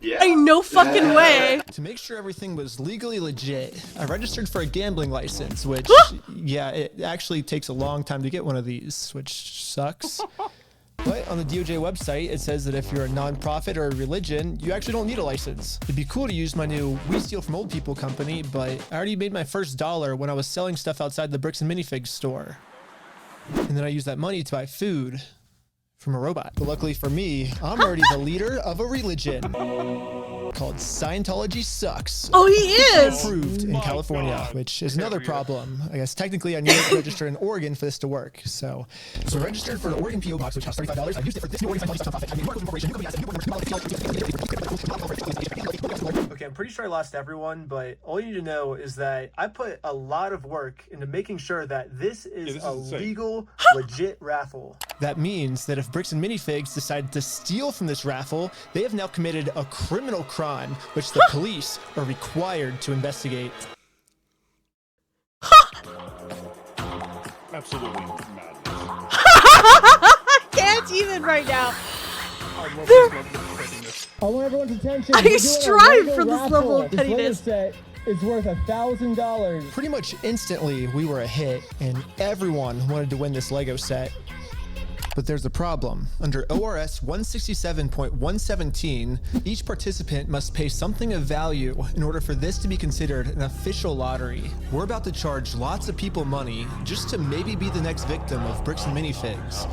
Yeah. Ain't no fucking way. To make sure everything was legally legit, I registered for a gambling license, which, yeah, it actually takes a long time to get one of these, which sucks. But on the DOJ website, it says that if you're a nonprofit or a religion, you actually don't need a license. It'd be cool to use my new We Steal From Old People company, but I already made my first $1 when I was selling stuff outside the Bricks and Minifigs store. And then I used that money to buy food from a robot. But luckily for me, I'm already the leader of a religion called Scientology Sucks. Oh, he is! Approved in California, which is another problem. I guess technically I need to register in Oregon for this to work. So I registered for an Oregon PO box, which costs $35. I used it for this new Oregon Scientology nonprofit. I mean, Underworld Corporation. Okay, I'm pretty sure I lost everyone, but all you need to know is that I put a lot of work into making sure that this is a legal, legit raffle. That means that if Bricks and Minifigs decide to steal from this raffle, they have now committed a criminal crime, which the police are required to investigate. Absolutely madness. I can't even right now. I want everyone's attention. I strive for this level of pettiness. It's worth $1,000. Pretty much instantly, we were a hit, and everyone wanted to win this Lego set. But there's a problem. Under ORS 167.117, each participant must pay something of value in order for this to be considered an official lottery. We're about to charge lots of people money just to maybe be the next victim of Bricks and Minifigs.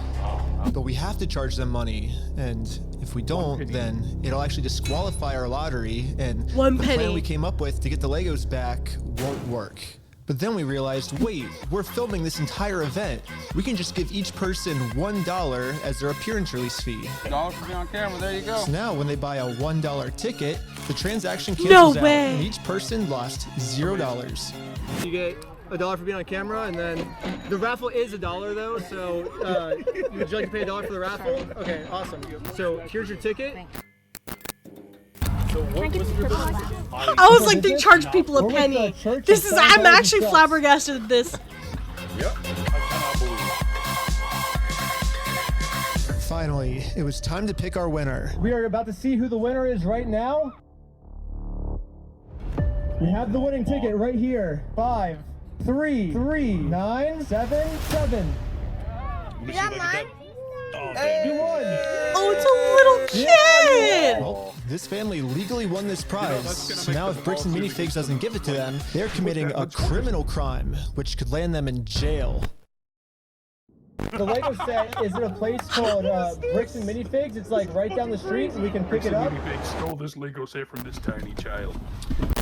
But we have to charge them money, and if we don't, then it'll actually disqualify our lottery, and the plan we came up with to get the Legos back won't work. But then we realized, wait, we're filming this entire event. We can just give each person $1 as their appearance release fee. $1 for being on camera, there you go. So now when they buy a $1 ticket, the transaction cancels out, and each person lost $0. You get $1 for being on camera, and then the raffle is $1 though, so would you like to pay $1 for the raffle? Okay, awesome. So here's your ticket. So what was your business? I was like, they charge people a penny. This is, I'm actually flabbergasted at this. Yep. I cannot believe it. Finally, it was time to pick our winner. We are about to see who the winner is right now. We have the winning ticket right here. 5, 3, 3, 9, 7, 7. Is that mine? You won! Oh, it's a little kid! Well, this family legally won this prize, so now if Bricks and Minifigs doesn't give it to them, they're committing a criminal crime, which could land them in jail. The Lego set is in a place called Bricks and Minifigs. It's like right down the street, and we can pick it up. Bricks and Minifigs stole this Lego set from this tiny child.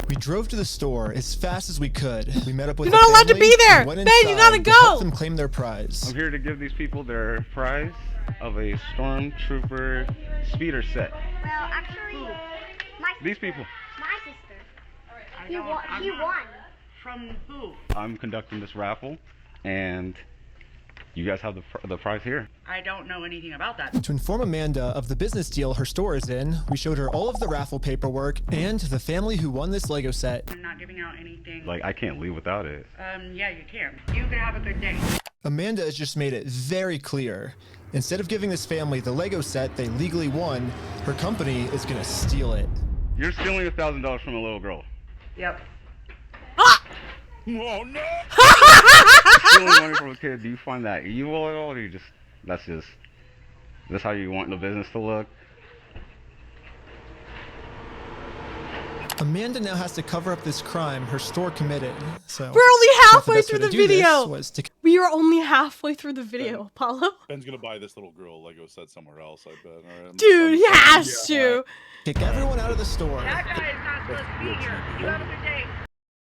We drove to the store as fast as we could. We met up with You're not allowed to be there! Ben, you gotta go! Help them claim their prize. I'm here to give these people their prize of a Stormtrooper speeder set. Well, actually, These people. my sister. He won. From who? I'm conducting this raffle, and you guys have the prize here. I don't know anything about that. To inform Amanda of the business deal her store is in, we showed her all of the raffle paperwork and the family who won this Lego set. I'm not giving out anything. Like, I can't leave without it. Yeah, you can. You can have a good day. Amanda has just made it very clear. Instead of giving this family the Lego set they legally won, her company is gonna steal it. You're stealing $1,000 from a little girl. Yep. Ah! Oh no! Stealing money from a kid, do you find that evil at all, or you just, that's how you want the business to look? Amanda now has to cover up this crime her store committed, so... We're only halfway through the video! Was We are only halfway through the video, Apollo. Ben's gonna buy this little girl Lego set somewhere else, I bet. All right, Dude, he has to! Kick everyone out of the store. That guy is not supposed to be here. You have a good day.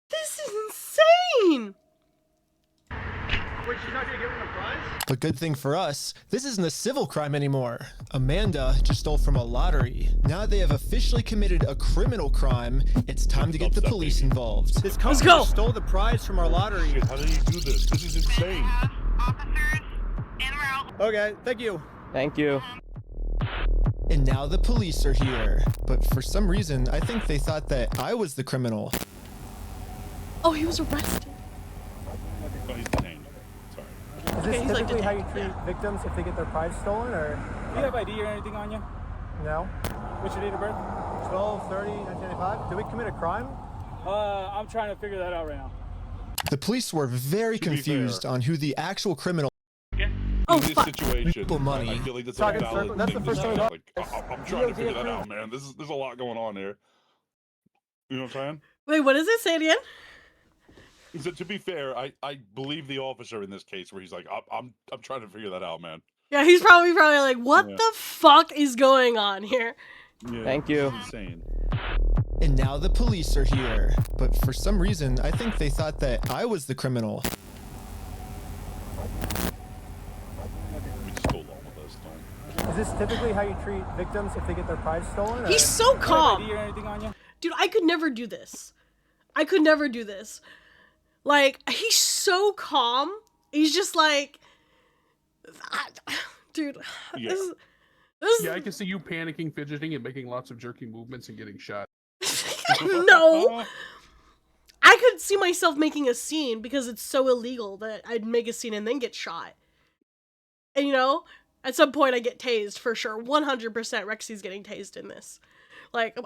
This is insane! Wait, she's not gonna give him a prize? But good thing for us, this isn't a civil crime anymore. Amanda just stole from a lottery. Now that they have officially committed a criminal crime, it's time to get the police involved. This company stole the prize from our lottery. Shit, how did you do this? This is insane. Okay, thank you. Thank you. And now the police are here. But for some reason, I think they thought that I was the criminal. Oh, he was arrested. Oh, he's detained. Sorry. Is this typically how you treat victims if they get their prize stolen, or? Do you have ID or anything on you? No. What's your date of birth? 12/30/1995. Did we commit a crime? I'm trying to figure that out right now. The police were very confused on who the actual criminal. Oh, in this situation, People money. I feel like that's a Target valid circle, that's thing the to first say. time. Like, I'm trying to figure that out, man. There's a lot going on here. You know what I'm saying? Wait, what is it? Say it again. So to be fair, I believe the officer in this case where he's like, I'm trying to figure that out, man. Yeah, he's probably like, what the fuck is going on here? Yeah, Thank you. this is insane. And now the police are here. But for some reason, I think they thought that I was the criminal. We just go along with this, don't we? Is this typically how you treat victims if they get their prize stolen? Or? He's so calm. ID or anything on you? Dude, I could never do this. I could never do this. Like, he's so calm. He's just like, dude, Yeah. this Yeah, I can see you panicking, fidgeting, and making lots of jerky movements and getting shot. no. I could see myself making a scene because it's so illegal that I'd make a scene and then get shot. And you know, at some point I get tased for sure. 100% Rexi's getting tased in this. Like, the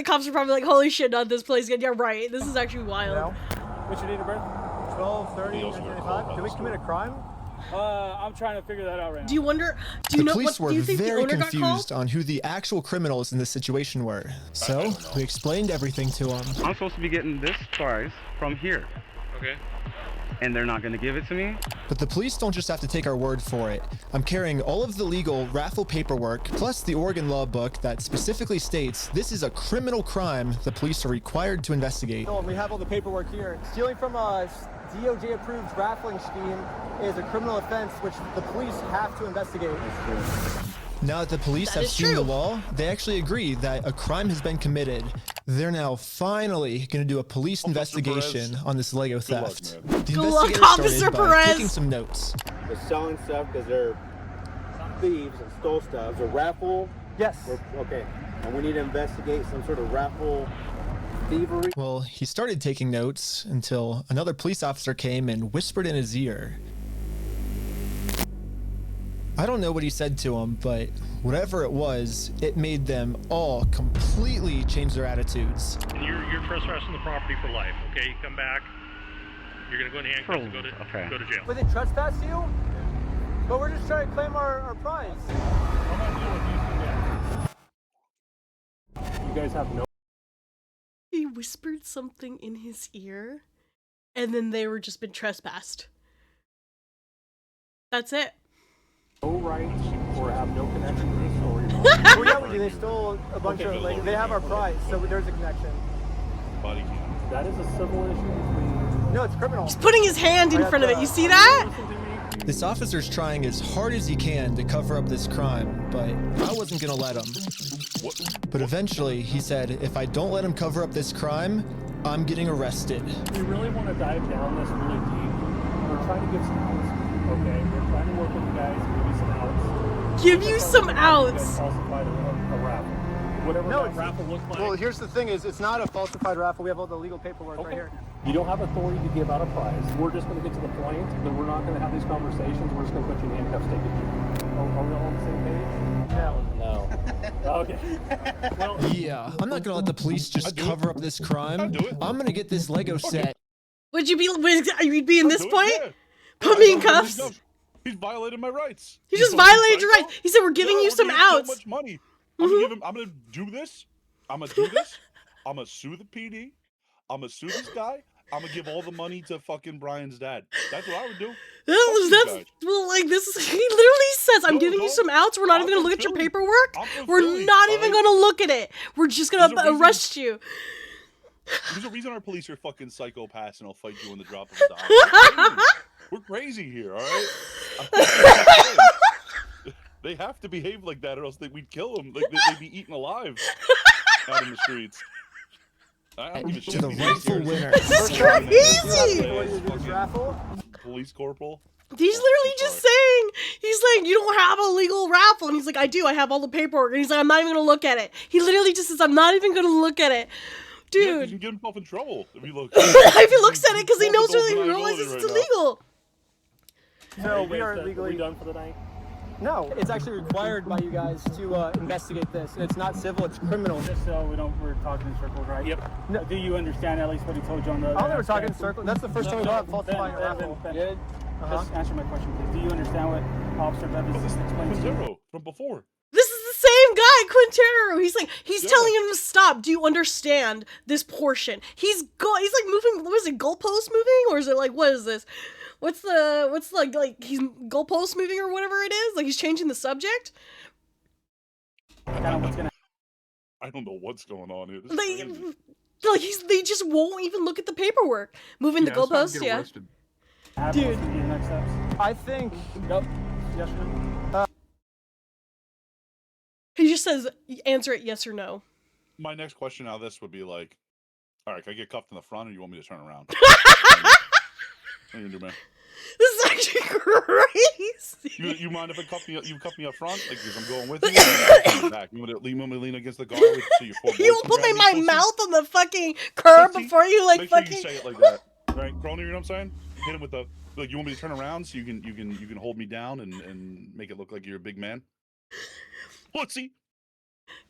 cops are probably like, holy shit, not this place again. Yeah, right. This is actually wild. No. What's your date of birth? 12/30/1995. Did we commit a crime? I'm trying to figure that out right now. Do you wonder? Do The you know police what? were Do you think the very owner got confused called? on who the actual criminals in this situation were. So we explained everything to them. I'm supposed to be getting this prize from here. Okay. And they're not going to give it to me? But the police don't just have to take our word for it. I'm carrying all of the legal raffle paperwork, plus the Oregon law book that specifically states this is a criminal crime the police are required to investigate. Oh, and we have all the paperwork here. Stealing from a DOJ-approved raffling scheme is a criminal offense which the police have to investigate. Now that the police That have is seen true. the law, they actually agree that a crime has been committed. They're now finally going to do a police investigation Perez. on this Lego Good luck, theft. man. The Good investigators luck, Officer started by Perez. taking some notes. They're selling stuff because they're thieves and stole stuff. It's a raffle. Yes. Okay. And we need to investigate some sort of raffle thievery. Well, he started taking notes until another police officer came and whispered in his ear. I don't know what he said to him, but whatever it was, it made them all completely change their attitudes. And you're trespassing the property for life, okay? You come back, you're gonna go in handcuffs and go to jail. Was it trespass you? But we're just trying to claim our prize. You guys have no. He whispered something in his ear, and then they were just been trespassed. That's it. No rights or have no connection to the story. Well, yeah, we do. They stole a bunch of, like, they have our prize, so there's a connection. Body cam. That is a civil issue between. No, it's criminal. He's putting his hand in front of it. You see that? This officer's trying as hard as he can to cover up this crime, but I wasn't gonna let him. But eventually, he said, if I don't let him cover up this crime, I'm getting arrested. We really want to dive down this really deep. We're trying to give some outs. Okay, we're trying to work with you guys, give you some outs. Give you some You outs. guys falsified a raffle. Whatever No, that raffle looked like. Well, here's the thing: is it's not a falsified raffle. We have all the legal paperwork right here. You don't have authority to give out a prize. We're just going to get to the point, then we're not going to have these conversations. We're just going to put you in handcuffs, take it. Are we all on the same page? No. No. Okay. Well, Yeah, I'm not gonna let the police just cover up this crime. I'm gonna get this Lego set. Would you be? You'd be in this Do it, point? yeah. Put me in cuffs. He's violated my rights. He just violated your rights. He said we're giving you some outs. So much money. I'm gonna give him. I'm gonna do this. I'm gonna do this. I'm gonna sue the PD. I'm gonna sue this guy. I'm gonna give all the money to fucking Brian's dad. That's what I would do. Well, like this is. He literally says, "I'm giving you some outs. We're not even gonna look at your paperwork. We're not even gonna look at it. We're just gonna arrest you." There's a reason our police are fucking psychopaths and will fight you on the drop of a dime. We're crazy here, all right? They have to behave like that, or else we'd kill them. Like they'd be eaten alive out in the streets. I don't give a shit. To the rightful winner. This is crazy. Police corporal. He's literally just saying, he's like, you don't have a legal raffle. And he's like, I do. I have all the paperwork. And he's like, I'm not even going to look at it. He literally just says, I'm not even going to look at it. Dude. Yeah, he can get himself in trouble if he looks. If he looks at it because he knows really realizes it's illegal. So we are Are legally we done for the night? No, it's actually required by you guys to investigate this. It's not civil, it's criminal. Just so we're talking in circles, right? Yep. No. Do you understand at least what he told you on the? Oh, they were talking in circles. That's the first time we got falsifying a raffle. Good. Just answer my question, please. Do you understand what Officer Bevis explained to you? Zero from before. This is the same guy, Quintero. He's telling him to stop. Do you understand this portion? He's like moving. What is it? Goalpost moving, or is it like what is this? What's like he's goalpost moving or whatever it is? Like he's changing the subject. I don't know what's going on here. They just won't even look at the paperwork. Moving the goalposts, yeah. Dude, I think. Nope. Yes or no? He just says answer it yes or no. My next question out of this would be like, all right, can I get cuffed in the front, or you want me to turn around? What are you gonna do, man? This is actually crazy. You mind if I cuff me up front? Like, because I'm going with you. Back. You want me to lean against the guard so your four boys You will can put grab my me, mouth on the fucking curb before you like Make sure fucking. you say it like that, right, Crony? You know what I'm saying? Hit him with the like. You want me to turn around so you can hold me down and make it look like you're a big man? Pussy.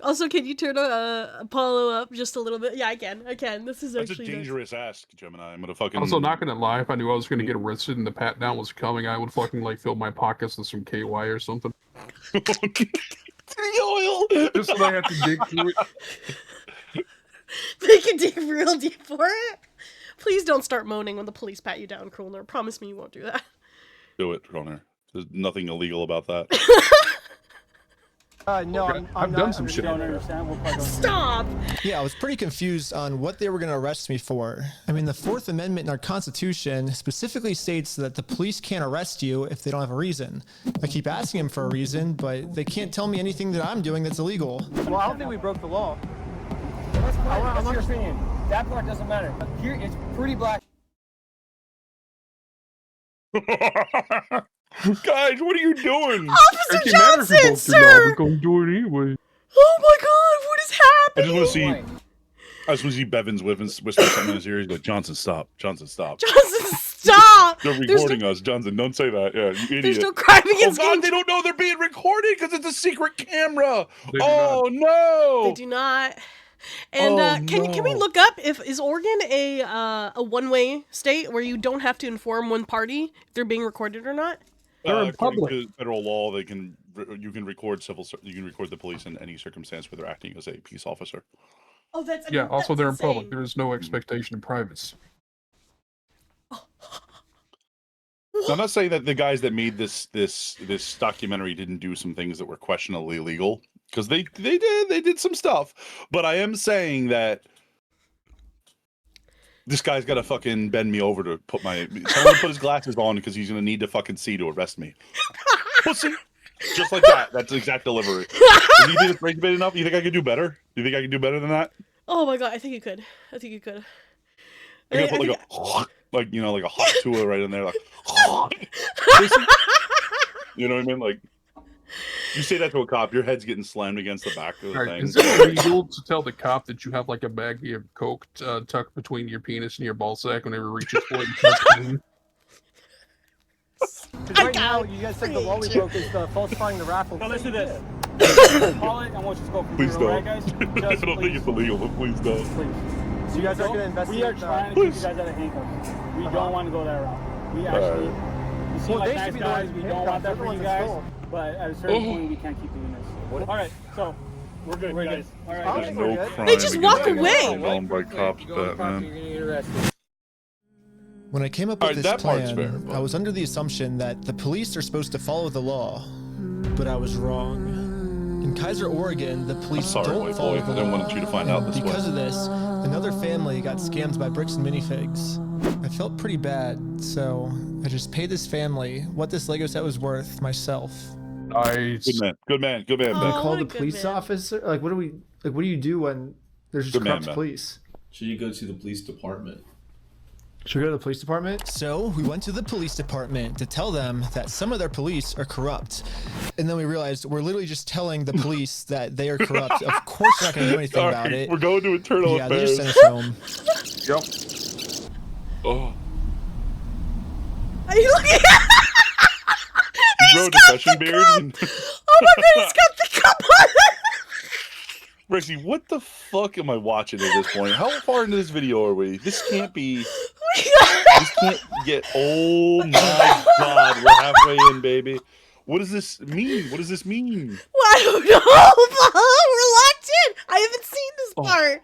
Also, can you turn Apollo up just a little bit? Yeah, I can. This is That's actually a dangerous ask, Gemini. I'm gonna fucking. Also, not gonna lie, if I knew I was gonna get arrested and the pat down was coming, I would fucking like fill my pockets with some KY or something. oil. Just so I have to dig through it. They can dig real deep for it. Please don't start moaning when the police pat you down, Kroner. Promise me you won't do that. Do it, Kroner. There's nothing illegal about that. No, I've done some shit. Stop! Yeah, I was pretty confused on what they were going to arrest me for. I mean, the Fourth Amendment in our Constitution specifically states that the police can't arrest you if they don't have a reason. I keep asking them for a reason, but they can't tell me anything that I'm doing that's illegal. Well, I don't think we broke the law. What's your opinion? That part doesn't matter. Here, it's pretty black. Guys, what are you doing? Officer Johnson, sir! We're gonna do it anyway. Oh my god, what is I happening? just want to see Bevins whisper something in his ear. He's like, Johnson, stop. Johnson, stop. Johnson, stop! They're recording us. Johnson, don't say that. Yeah, you idiot. There's no crime against God, they don't know they're being recorded because it's a secret camera. They Oh, no. They do not. And can we look up is Oregon a one-way state where you don't have to inform one party if they're being recorded or not? They're in According public. to federal law, you can record the police in any circumstance where they're acting as a peace officer. Oh, that's Yeah, also they're in insane. public. There is no expectation of privacy. Now, I'm not saying that the guys that made this documentary didn't do some things that were questionably illegal, because they did some stuff. But I am saying that this guy's got to fucking bend me over to put my. Someone put his glasses on because he's gonna need to fucking see to arrest me. Pussy. Just like that. That's the exact delivery. If you did it big enough, you think I could do better? Do you think I could do better than that? Oh my god, I think you could. I think you could. I'm gonna put like a hot tua right in there, like. You know what I mean? Like, you say that to a cop, your head's getting slammed against the back of the thing. Is it illegal to tell the cop that you have like a baggie of coke tucked between your penis and your ball sack whenever it reaches for it? Because right now, you guys said the law we broke is falsifying the raffle. Now listen to this. Call it, I want you to go from Please zero, don't. right, guys? I don't think it's illegal, but please don't. So you guys are going to investigate. We are trying to keep you guys out of handcuffs. We don't want to go that route. We actually, you seem like nice guys. We don't want that for you guys. But at a certain point, we can't keep doing this. All right, so we're good, guys. All right, There's no crime They just walk against away. Known by cops, Batman. When I came up with this plan, I was under the assumption that the police are supposed to follow the law, but I was wrong. In Kaiser, Oregon, the police don't follow the law. I wanted you to find out this way. Because of this, another family got scammed by bricks and minifigs. I felt pretty bad, so I just paid this family what this Lego set was worth myself. Nice. Good man, Ben. Call the police officer? Like, what do you do when there's just corrupt police? Should you go to the police department? Should we go to the police department? So we went to the police department to tell them that some of their police are corrupt. And then we realized we're literally just telling the police that they are corrupt. Of course we're not going to do anything about it. We're going to internal Yeah, they affairs. just sent us home. Yep. Oh. Are you looking at? You grow a depression beard? Oh my god, he's got the cup on! Verexi, what the fuck am I watching at this point? How far into this video are we? This can't be... This can't get... Oh my god, we're halfway in, baby. What does this mean? What does this mean? Well, I don't know. We're locked in. I haven't seen this part.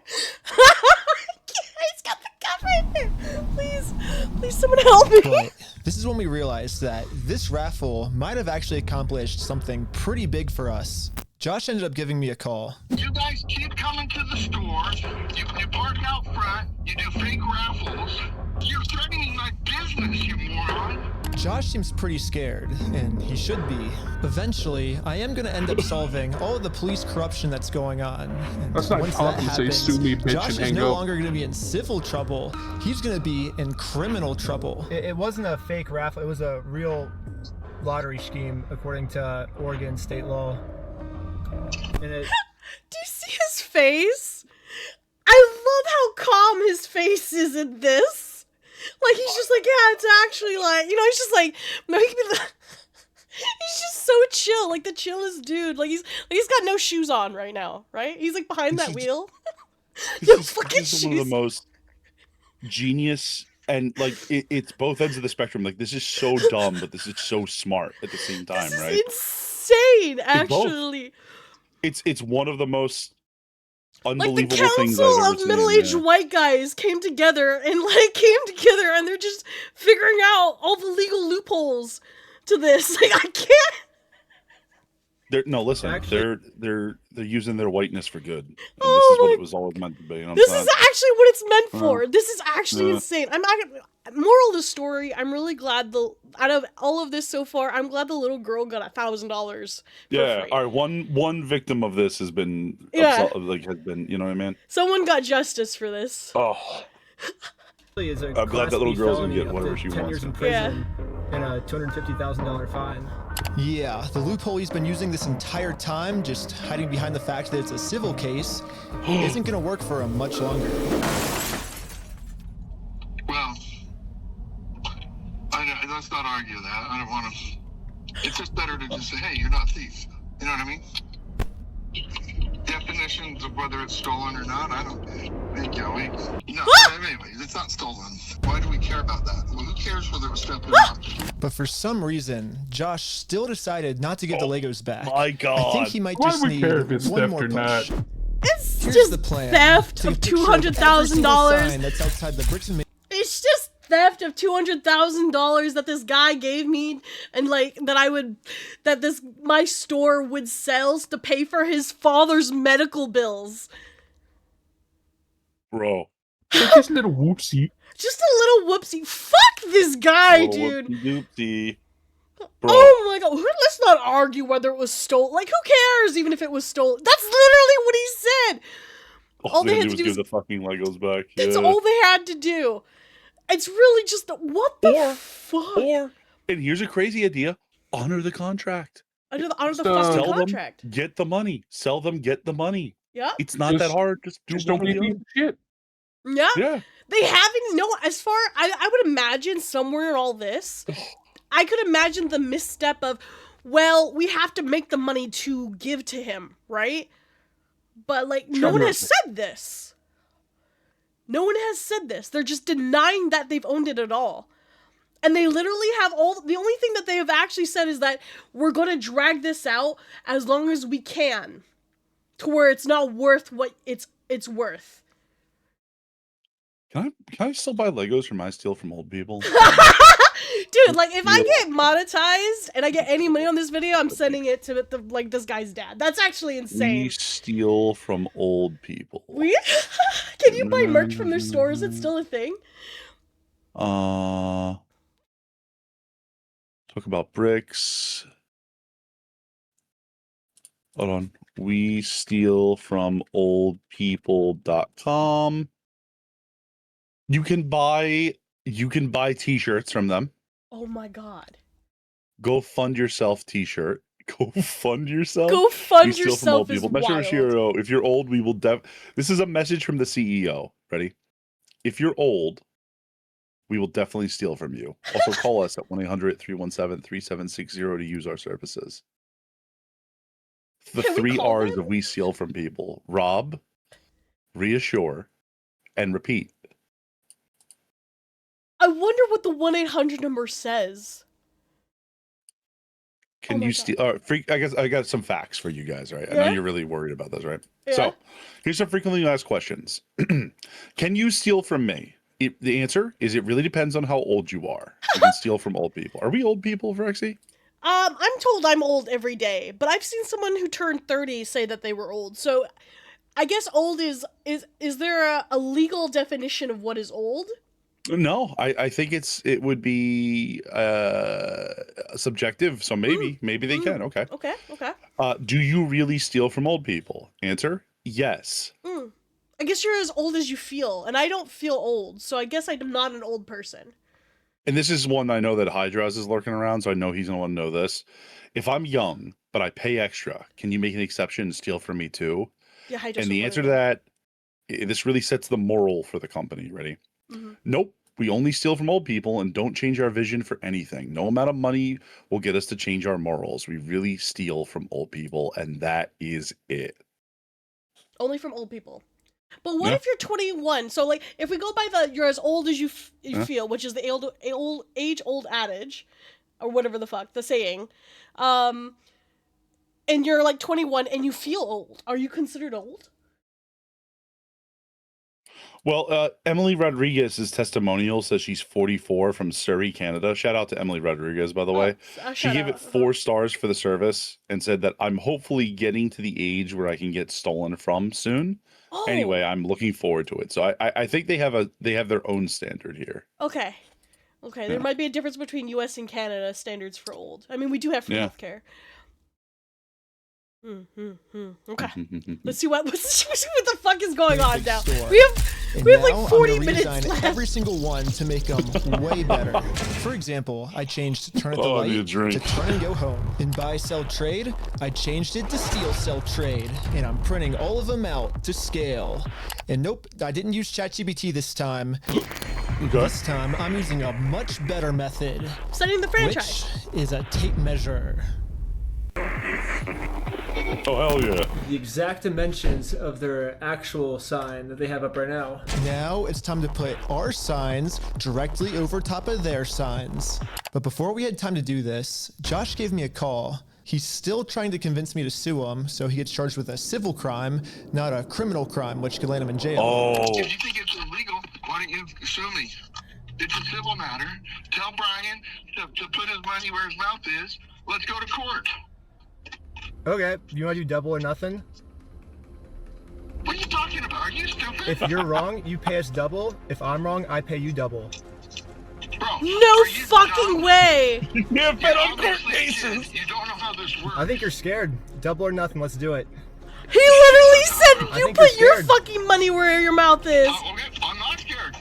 He's got the cup right there. Please, someone help me. But this is when we realized that this raffle might have actually accomplished something pretty big for us. Josh ended up giving me a call. You guys keep coming to the stores. You park out front. You do fake raffles. You're threatening my business, you moron. Josh seems pretty scared, and he should be. Eventually, I am going to end up solving all of the police corruption that's going on. And That's not once talking, that say, happens, sue me, bitch, Josh and is hang no up. longer going to be in civil trouble. He's going to be in criminal trouble. It wasn't a fake raffle. It was a real lottery scheme, according to Oregon state law. And it... Do you see his face? I love how calm his face is in this. Like, he's just like, yeah, it's actually like, you know, he's just like, make me the... He's just so chill, like the chillest dude. Like he's got no shoes on right now, right? He's like behind that wheel. No fucking This is shoes. one of the most genius, and like it's both ends of the spectrum. Like, this is so dumb, but this is so smart at the same time, This is right? insane, It's both. actually. It's one of the most Like the unbelievable things I've council ever of seen. middle-aged Yeah. white guys came together and they're just figuring out all the legal loopholes to this. Like, I can't. Listen, Actually- they're using their whiteness for good. And Oh this is what my- it was always meant to be. You know what This I'm is saying? actually what it's meant for. This is actually Yeah. insane. I'm not gonna, moral of the story. I'm really glad out of all of this so far, I'm glad the little girl got $1,000. Yeah. All right. One victim of this has been Yeah. has been. You know what I mean? Someone got justice for this. Oh. Is a I'm glad that Class little B girl's gonna felony get up whatever to she 10 wants. years in prison and a $250,000 fine. Yeah, the loophole he's been using this entire time, just hiding behind the fact that it's a civil case, isn't going to work for him much longer. Well, let's not argue that. I don't want to. It's just better to just say, hey, you're not a thief. You know what I mean? Definitions of whether it's stolen or not, I don't think, no, anyways, it's not stolen. Why do we care about that? Well, who cares whether it was stolen or not? But for some reason, Josh still decided not to give the Legos back. My God. I think he might Why just do we need care if it's one theft more or push. not? It's Here's just the plan. theft Take of a picture every single $200,000. sign that's outside the bricks and It's just theft of $200,000 that this guy gave me, and like my store would sell to pay for his father's medical bills. Bro. Just a little whoopsie. Just a little whoopsie. Fuck this guy, dude. Whoopsie. Oh my god. Let's not argue whether it was stolen. Like, who cares even if it was stolen? That's literally what he said. All they had to do was give the fucking Legos back. That's Yeah. all they had to do. It's really just what the fuck? And here's a crazy idea: honor the contract. Under the fucking Sell contract. them, get the money. Sell them, get the money. Yeah. It's not that hard. Just don't one or give the me other. shit. Yeah. Yeah. They haven't, no, as far, I would imagine somewhere in all this, I could imagine the misstep of, well, we have to make the money to give to him, right? But, like, no one has said this. No one has said this. They're just denying that they've owned it at all. And they literally have the only thing that they have actually said is that we're going to drag this out as long as we can, to where it's not worth what it's worth. Can I still buy Legos from I steal from old people? Dude, like, if I get monetized and I get any money on this video, I'm sending it to this guy's dad. That's actually insane. We steal from old people. Can you buy merch from their store? Is it still a thing? Talk about bricks. Hold on. We steal from oldpeople.com. You can buy You can buy T-shirts from them. Oh my god. Go fund yourself T-shirt. Go fund yourself. Go fund We steal yourself from old is people. Measure wild. Hero. If you're old, we will This is a message from the CEO. Ready? If you're old, we will definitely steal from you. Also, call us at 1-800-317-3760 to use our services. The Can we 3 call R's them? of we steal from people: rob, reassure, and repeat. I wonder what the 1-800 number says. Can you steal? I guess I got some facts for you guys, right? I Yeah? know you're really worried about this, right? Yeah. So, here's some frequently asked questions. Can you steal from me? The answer is it really depends on how old you are. You can steal from old people. Are we old people, Verexi? I'm told I'm old every day, but I've seen someone who turned 30 say that they were old. So, I guess old is there a legal definition of what is old? No, I think it would be subjective. So maybe they can. Okay. Okay. Do you really steal from old people? Answer: yes. I guess you're as old as you feel, and I don't feel old, so I guess I'm not an old person. And this is one I know that Hydras is lurking around, so I know he's gonna want to know this. If I'm young but I pay extra, can you make an exception and steal from me too? Yeah, Hydras. And the answer to that, this really sets the moral for the company. Ready? Nope. We only steal from old people and don't change our vision for anything. No amount of money will get us to change our morals. We really steal from old people, and that is it. Only from old people. But what if you're 21? So, like, if we go by you're as old as you feel, which is the age-old adage, or whatever the fuck, the saying, and you're, like, 21 and you feel old, are you considered old? Well, Emily Rodriguez's testimonial says she's 44 from Surrey, Canada. Shout out to Emily Rodriguez, by the way. She gave it 4 stars for the service and said that I'm hopefully getting to the age where I can get stolen from soon. Oh. Anyway, I'm looking forward to it. So I think they have their own standard here. Okay. There might be a difference between U.S. and Canada standards for old. I mean, we do have free healthcare. Okay. Let's see what the fuck is going on now. We have like 40 minutes left. Every single one to make them way better. For example, I changed turn at the light to turn and go home. In buy, sell, trade, I changed it to steal, sell, trade. And I'm printing all of them out to scale. And nope, I didn't use ChatGPT this time. This time, I'm using a much better method. Studying the franchise. Which is a tape measure. Oh, hell yeah. The exact dimensions of their actual sign that they have up right now. Now it's time to put our signs directly over top of their signs. But before we had time to do this, Josh gave me a call. He's still trying to convince me to sue him, so he gets charged with a civil crime, not a criminal crime, which could land him in jail. If you think it's illegal, why don't you sue me? It's a civil matter. Tell Brian to put his money where his mouth is. Let's go to court. Okay, you want to do double or nothing? What are you talking about? Are you stupid? If you're wrong, you pay us double. If I'm wrong, I pay you double. Bro, no fucking way! You can't bet on court cases. You don't know how this works. I think you're scared. Double or nothing, let's do it. He literally said you put your fucking money where your mouth is. Okay, I'm not scared.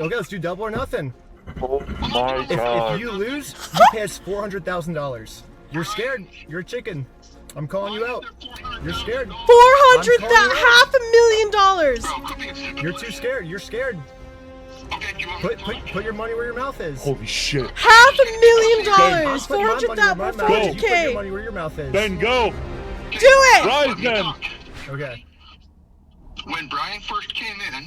Let's do double or nothing. Oh my God. If you lose, you pay us $400,000. You're scared. You're a chicken. I'm calling you out. You're scared. $400,000. You're too scared. You're scared. Put your money where your mouth is. Holy shit. $500,000. 400,000. Put your money where your mouth is. Ben, go. Do it. Rise, Ben. Okay. When Brian first came in,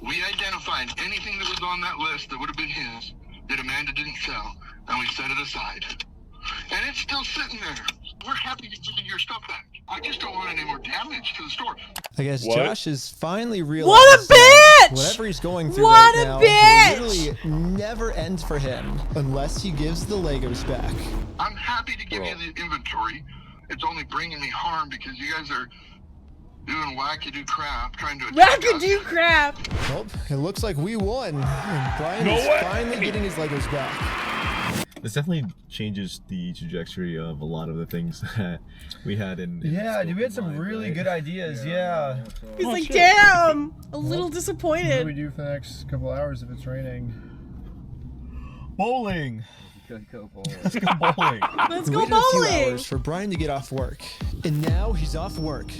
we identified anything that was on that list that would have been his that Amanda didn't sell, and we set it aside. And it's still sitting there. We're happy to give you your stuff back. I just don't want any more damage to the store. I guess Josh is finally realizing what a bitch! Whatever he's going through right now will literally never end for him unless he gives the Legos back. I'm happy to give you the inventory. It's only bringing me harm because you guys are doing wackadoo crap, trying to wackadoo crap. Well, it looks like we won. And Brian is finally getting his Legos back. This definitely changes the trajectory of a lot of the things that we had in yeah, dude, we had some really good ideas. Yeah. He's like, damn, a little disappointed. What do we do for the next couple hours if it's raining? Bowling. Go bowling. Let's go bowling. Let's We go waited a few bowling. hours for Brian to get off work, and now he's off work.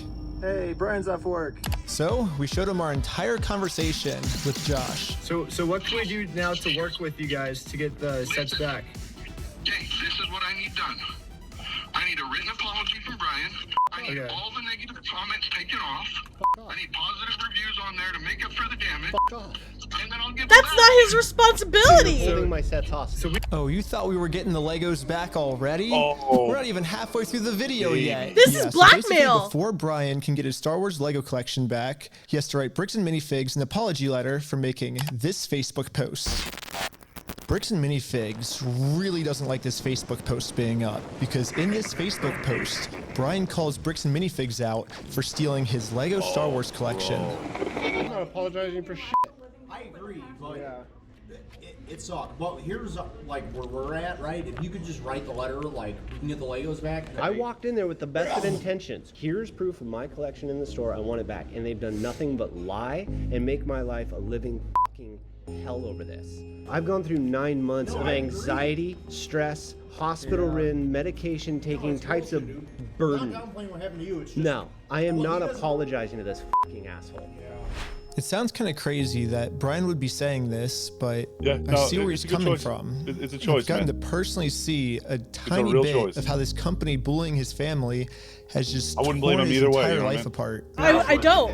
Hey, Brian's off work. So we showed him our entire conversation with Josh. So what can we do now to work with you guys to get the sets back? Okay, this is what I need done. I need a written apology from Brian. I need all the negative comments taken off. I need positive reviews on there to make up for the damage. And then I'll get That's not his responsibility. Holding my sets hostage. Oh, you thought we were getting the Legos back already? Oh. We're not even halfway through the video yet. This is So blackmail. basically, before Brian can get his Star Wars Lego collection back, he has to write Bricks and Minifigs an apology letter for making this Facebook post. Bricks and Minifigs really doesn't like this Facebook post being up, because in this Facebook post, Brian calls Bricks and Minifigs out for stealing his Lego Star Wars collection. I'm not apologizing for shit. I agree, but it sucked. Well, here's like where we're at, right? If you could just write the letter, like we can get the Legos back. I walked in there with the best of intentions. Here's proof of my collection in the store. I want it back. And they've done nothing but lie and make my life a living fucking hell over this. I've gone through 9 months of anxiety, stress, hospital-ridden, medication-taking types of burden. Not downplaying what happened to you. It's just, No, I am not apologizing to this fucking asshole. It sounds kind of crazy that Brian would be saying this, but Yeah, I no, see where it's he's a good coming choice. from. It's a choice, I've gotten man. to personally see a tiny real bit choice. of how this company bullying his family has just I wouldn't blame torn him his either way, entire you know what I life mean? apart. I don't.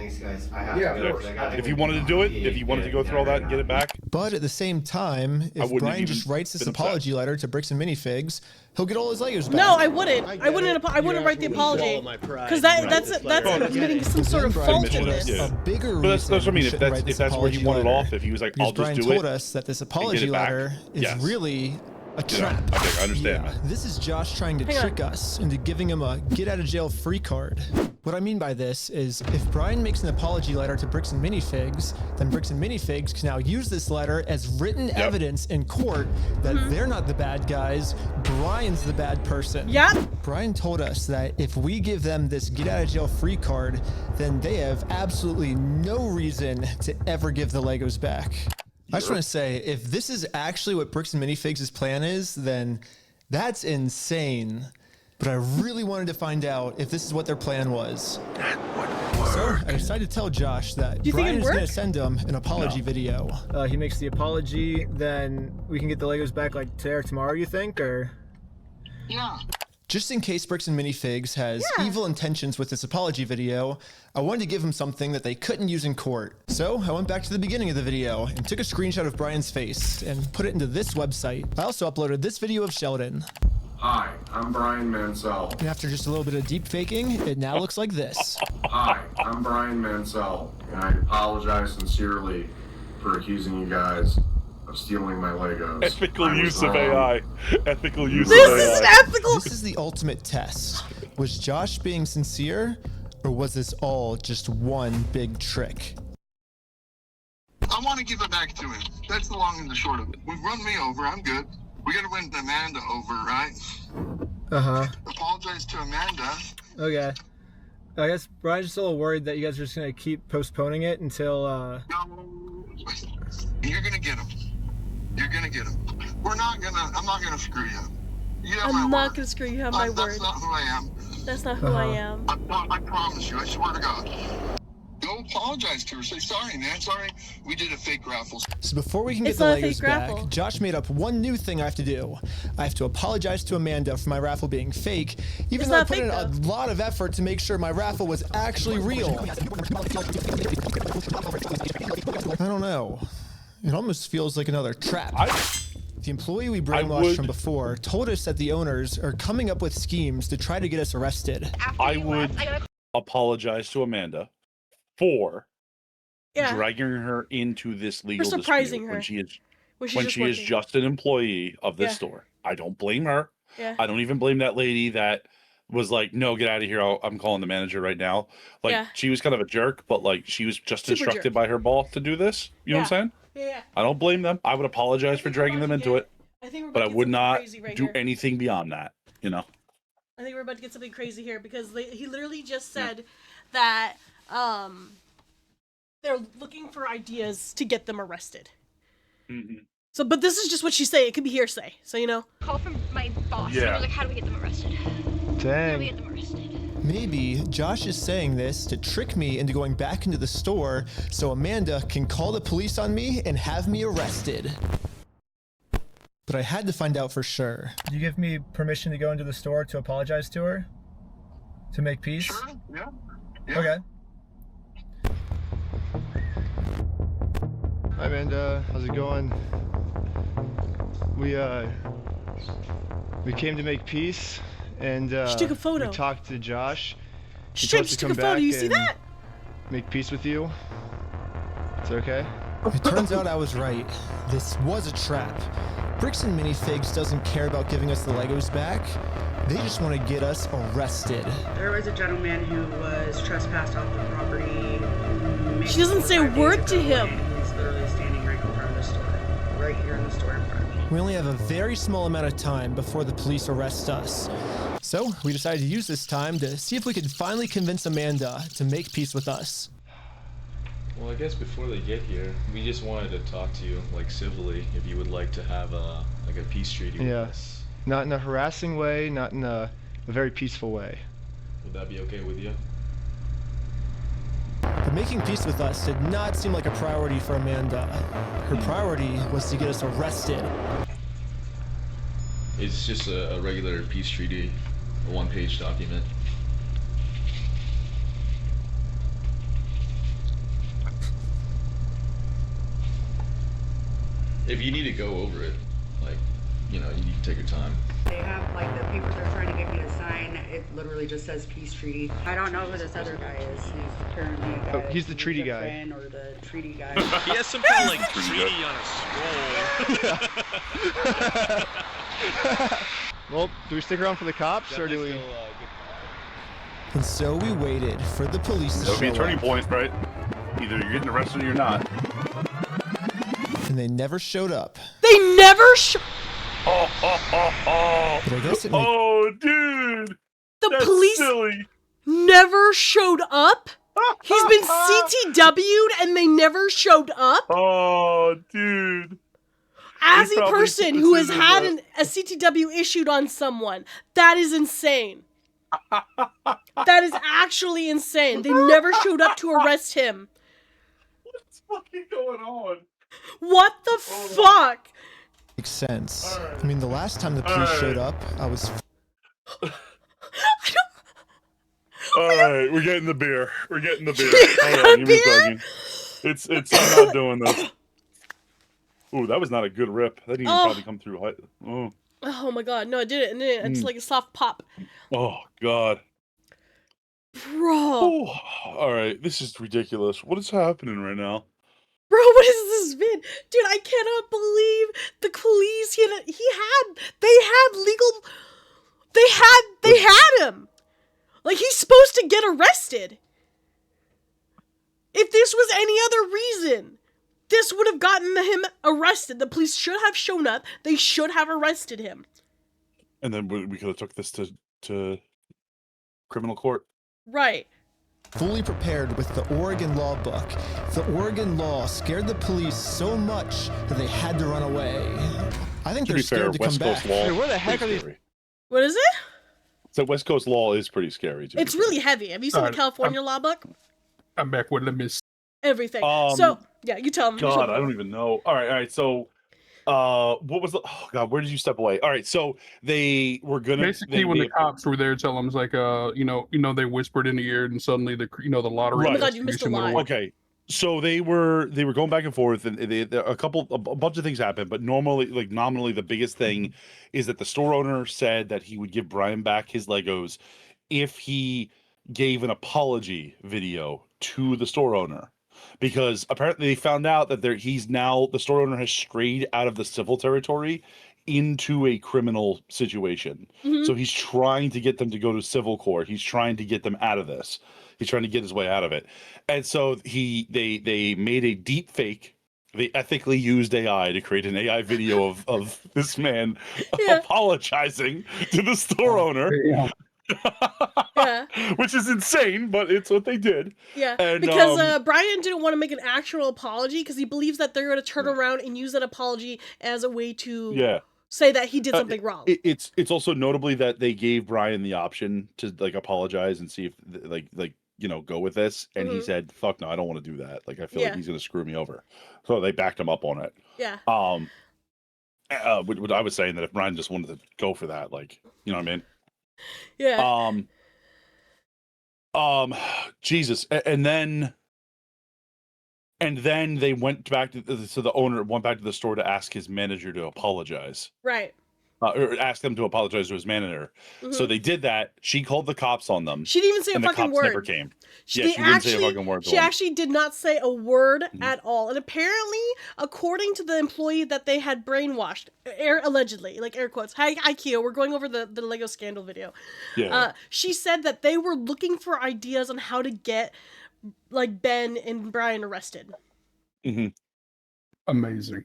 If he wanted to do it, if he wanted to go through all that and get it back, But at the same time, if wouldn't Brian have just even writes this been upset. apology letter to Bricks and Minifigs, he'll get all his Legos back. No, I wouldn't. I wouldn't write the apology. Because that's admitting some sort of fault in this. Yeah. A bigger But that's what I reason mean. he If shouldn't write that's this if that's where he apology wanted letter. off, if he was like, Because I'll just Brian do told it. us that this and apology get it back. letter is Yes. really a You know, trap. okay, I understand Yeah, that. this is Josh trying to Hang on. trick us into giving him a get-out-of-jail-free card. What I mean by this is, if Brian makes an apology letter to Bricks and Minifigs, then Bricks and Minifigs can now use this letter as written evidence in court that they're not the bad guys, Brian's the bad person. Yep. Brian told us that if we give them this get-out-of-jail-free card, then they have absolutely no reason to ever give the Legos back. I just want to say, if this is actually what Bricks and Minifigs' plan is, then that's insane. But I really wanted to find out if this is what their plan was. So I decided to tell Josh that you think Brian it'd is going work? to send him an apology video. He makes the apology, then we can get the Legos back like today or tomorrow, you think, or? Yeah. Just in case Bricks and Minifigs has evil intentions with this apology video, I wanted to give him something that they couldn't use in court. So I went back to the beginning of the video and took a screenshot of Brian's face and put it into this website. I also uploaded this video of Sheldon. Hi, I'm Brian Mansell. And after just a little bit of deep faking, it now looks like this. Hi, I'm Brian Mansell, and I apologize sincerely for accusing you guys of stealing my Legos. Ethical I was use of wrong. AI. Ethical use This of AI. is ethical. This is the ultimate test. Was Josh being sincere, or was this all just one big trick? I want to give it back to him. That's the long and the short of it. We've run me over. I'm good. We got to win Amanda over, right? Uh-huh. Apologize to Amanda. Okay. I guess Brian's just a little worried that you guys are just gonna keep postponing it until, You're gonna get him. You're gonna get him. I'm not gonna screw you. You have my I'm not word. gonna screw you. Have my word. That's not who I am. That's not who I am. I promise you. I swear to God. Go apologize to her. Say sorry, man. Sorry, we did a fake raffle. So before we can get It's the not a Legos fake back, raffle. Josh made up one new thing I have to do. I have to apologize to Amanda for my raffle being fake, even It's though I not put fake, in a though. lot of effort to make sure my raffle was actually real. I don't know. It almost feels like another trap. The employee we brainwashed from before told us that the owners are coming up with schemes to try to get us arrested. I would apologize to Amanda for dragging her into this legal surprising dispute her when she is when she's when just she is working. just an employee of this Yeah. store. I don't blame her. Yeah. I don't even blame that lady that was like, "No, get out of here! I'm calling the manager right now." Like Yeah. she was kind of a jerk, but like she was just Super instructed jerk. by her boss to do this. You know what I'm saying? Yeah. I don't blame them. I would apologize for dragging them into it, I think we're but I about to get would something not crazy right do here. anything beyond that. You know. I think we're about to get something crazy here because he literally just said that they're looking for ideas to get them arrested. Mm-hmm. So, but this is just what she's saying. It could be hearsay. So, you know. Call from my boss. Yeah. And was like, how do we get them arrested? How do we get them arrested? Maybe Josh is saying this to trick me into going back into the store so Amanda can call the police on me and have me arrested. But I had to find out for sure. Did you give me permission to go into the store to apologize to her? To make peace? Sure, yeah. Okay. Hi Amanda, how's it going? We came to make peace, and She took a photo. we talked to Josh. He She told us to took come a photo. back You see and that? make peace with you. Is that okay? It turns out I was right. This was a trap. Bricks and Minifigs doesn't care about giving us the Legos back. They just want to get us arrested. There was a gentleman who was trespassed off the property. maybe She doesn't 4 or say a 5 days word to ago, him. and he's literally standing right in front of the store. Right here in the store in front of me. We only have a very small amount of time before the police arrest us. So we decided to use this time to see if we could finally convince Amanda to make peace with us. Well, I guess before they get here, we just wanted to talk to you, like civilly, if you would like to have a peace treaty with us. Not in a harassing way, not in a very peaceful way. Would that be okay with you? But making peace with us did not seem like a priority for Amanda. Her priority was to get us arrested. It's just a regular peace treaty, a one-page document. If you need to go over it, like, you know, you need to take your time. They have, like, the papers they're trying to get me to sign, it literally just says peace treaty. I don't know who this other guy is. He's apparently a guy. Oh, he's the treaty guy. Friend or the treaty guy. He has some kind of like treaty on a scroll. Well, do we stick around for the cops, or do we? And so we waited for the police to That would be a show turning up. point, right? Either you're getting arrested or you're not. And they never showed up. They never Oh, But I guess it made oh, dude! The That's police silly. never showed up? He's been CTW'd and they never showed up? Oh, dude. As They a probably person who has had considered a CTW issued on someone, that is insane. That is actually insane. They never showed up to arrest him. What's fucking going on? What the fuck? Makes sense. I mean, the last time the police showed up, I was. Alright, we're getting the beer. We're getting the beer. Hold on, give me a second. It's I'm not doing this. Ooh, that was not a good rip. That didn't even probably come through. Oh. Oh my god, no, it didn't. It didn't. It's like a soft pop. Oh, God. Bro. Alright, this is ridiculous. What is happening right now? Bro, what is this vid? Dude, I cannot believe the police, they had him. Like, he's supposed to get arrested. If this was any other reason, this would have gotten him arrested. The police should have shown up. They should have arrested him. And then we could have took this to criminal court. Right. Fully prepared with the Oregon law book. The Oregon law scared the police so much that they had to run away. I think To they're be fair, scared to come West Coast back. law Hey, where the heck pretty are these? scary. What is it? So West Coast law is pretty scary. To be It's really heavy. Have you seen the Alright, California law book? I'm back with the miss. Everything. So, yeah, you tell them. God, I don't even know. All right. So, what was the? Oh God, where did you step away? All right. So they were gonna Basically, when the cops were there, tell them it's like, they whispered in the ear, and suddenly the lottery. Right. Oh my God, you missed a lot. Okay. So they were going back and forth, and a bunch of things happened. But nominally, the biggest thing is that the store owner said that he would give Brian back his Legos if he gave an apology video to the store owner, because apparently they found out that the store owner has strayed out of the civil territory into a criminal situation. Mhm. So he's trying to get them to go to civil court. He's trying to get them out of this. He's trying to get his way out of it. And so they made a deep fake. They ethically used AI to create an AI video of this man apologizing to the store owner. Yeah. Yeah. Which is insane, but it's what they did. Yeah, And, because Brian didn't want to make an actual apology because he believes that they're going to turn around and use that apology as a way to say that he did something wrong. It's also notably that they gave Brian the option to like apologize and see if like go with this, and he said, "Fuck no, I don't want to do that. Like I feel like he's going to screw me over." So they backed him up on it. Yeah. What I was saying that if Brian just wanted to go for that, like, you know what I mean? Yeah. Jesus, and then they went back to so the owner went back to the store to ask his manager to apologize. Right. Or ask them to apologize to his manager. So they did that. She called the cops on them. She didn't even say a fucking word. The cops never came. She didn't say a fucking word to She them. actually did not say a word at all. And apparently, according to the employee that they had brainwashed, allegedly, like air quotes, hi Keo, we're going over the Lego scandal video. Yeah. She said that they were looking for ideas on how to get like Ben and Brian arrested. Amazing.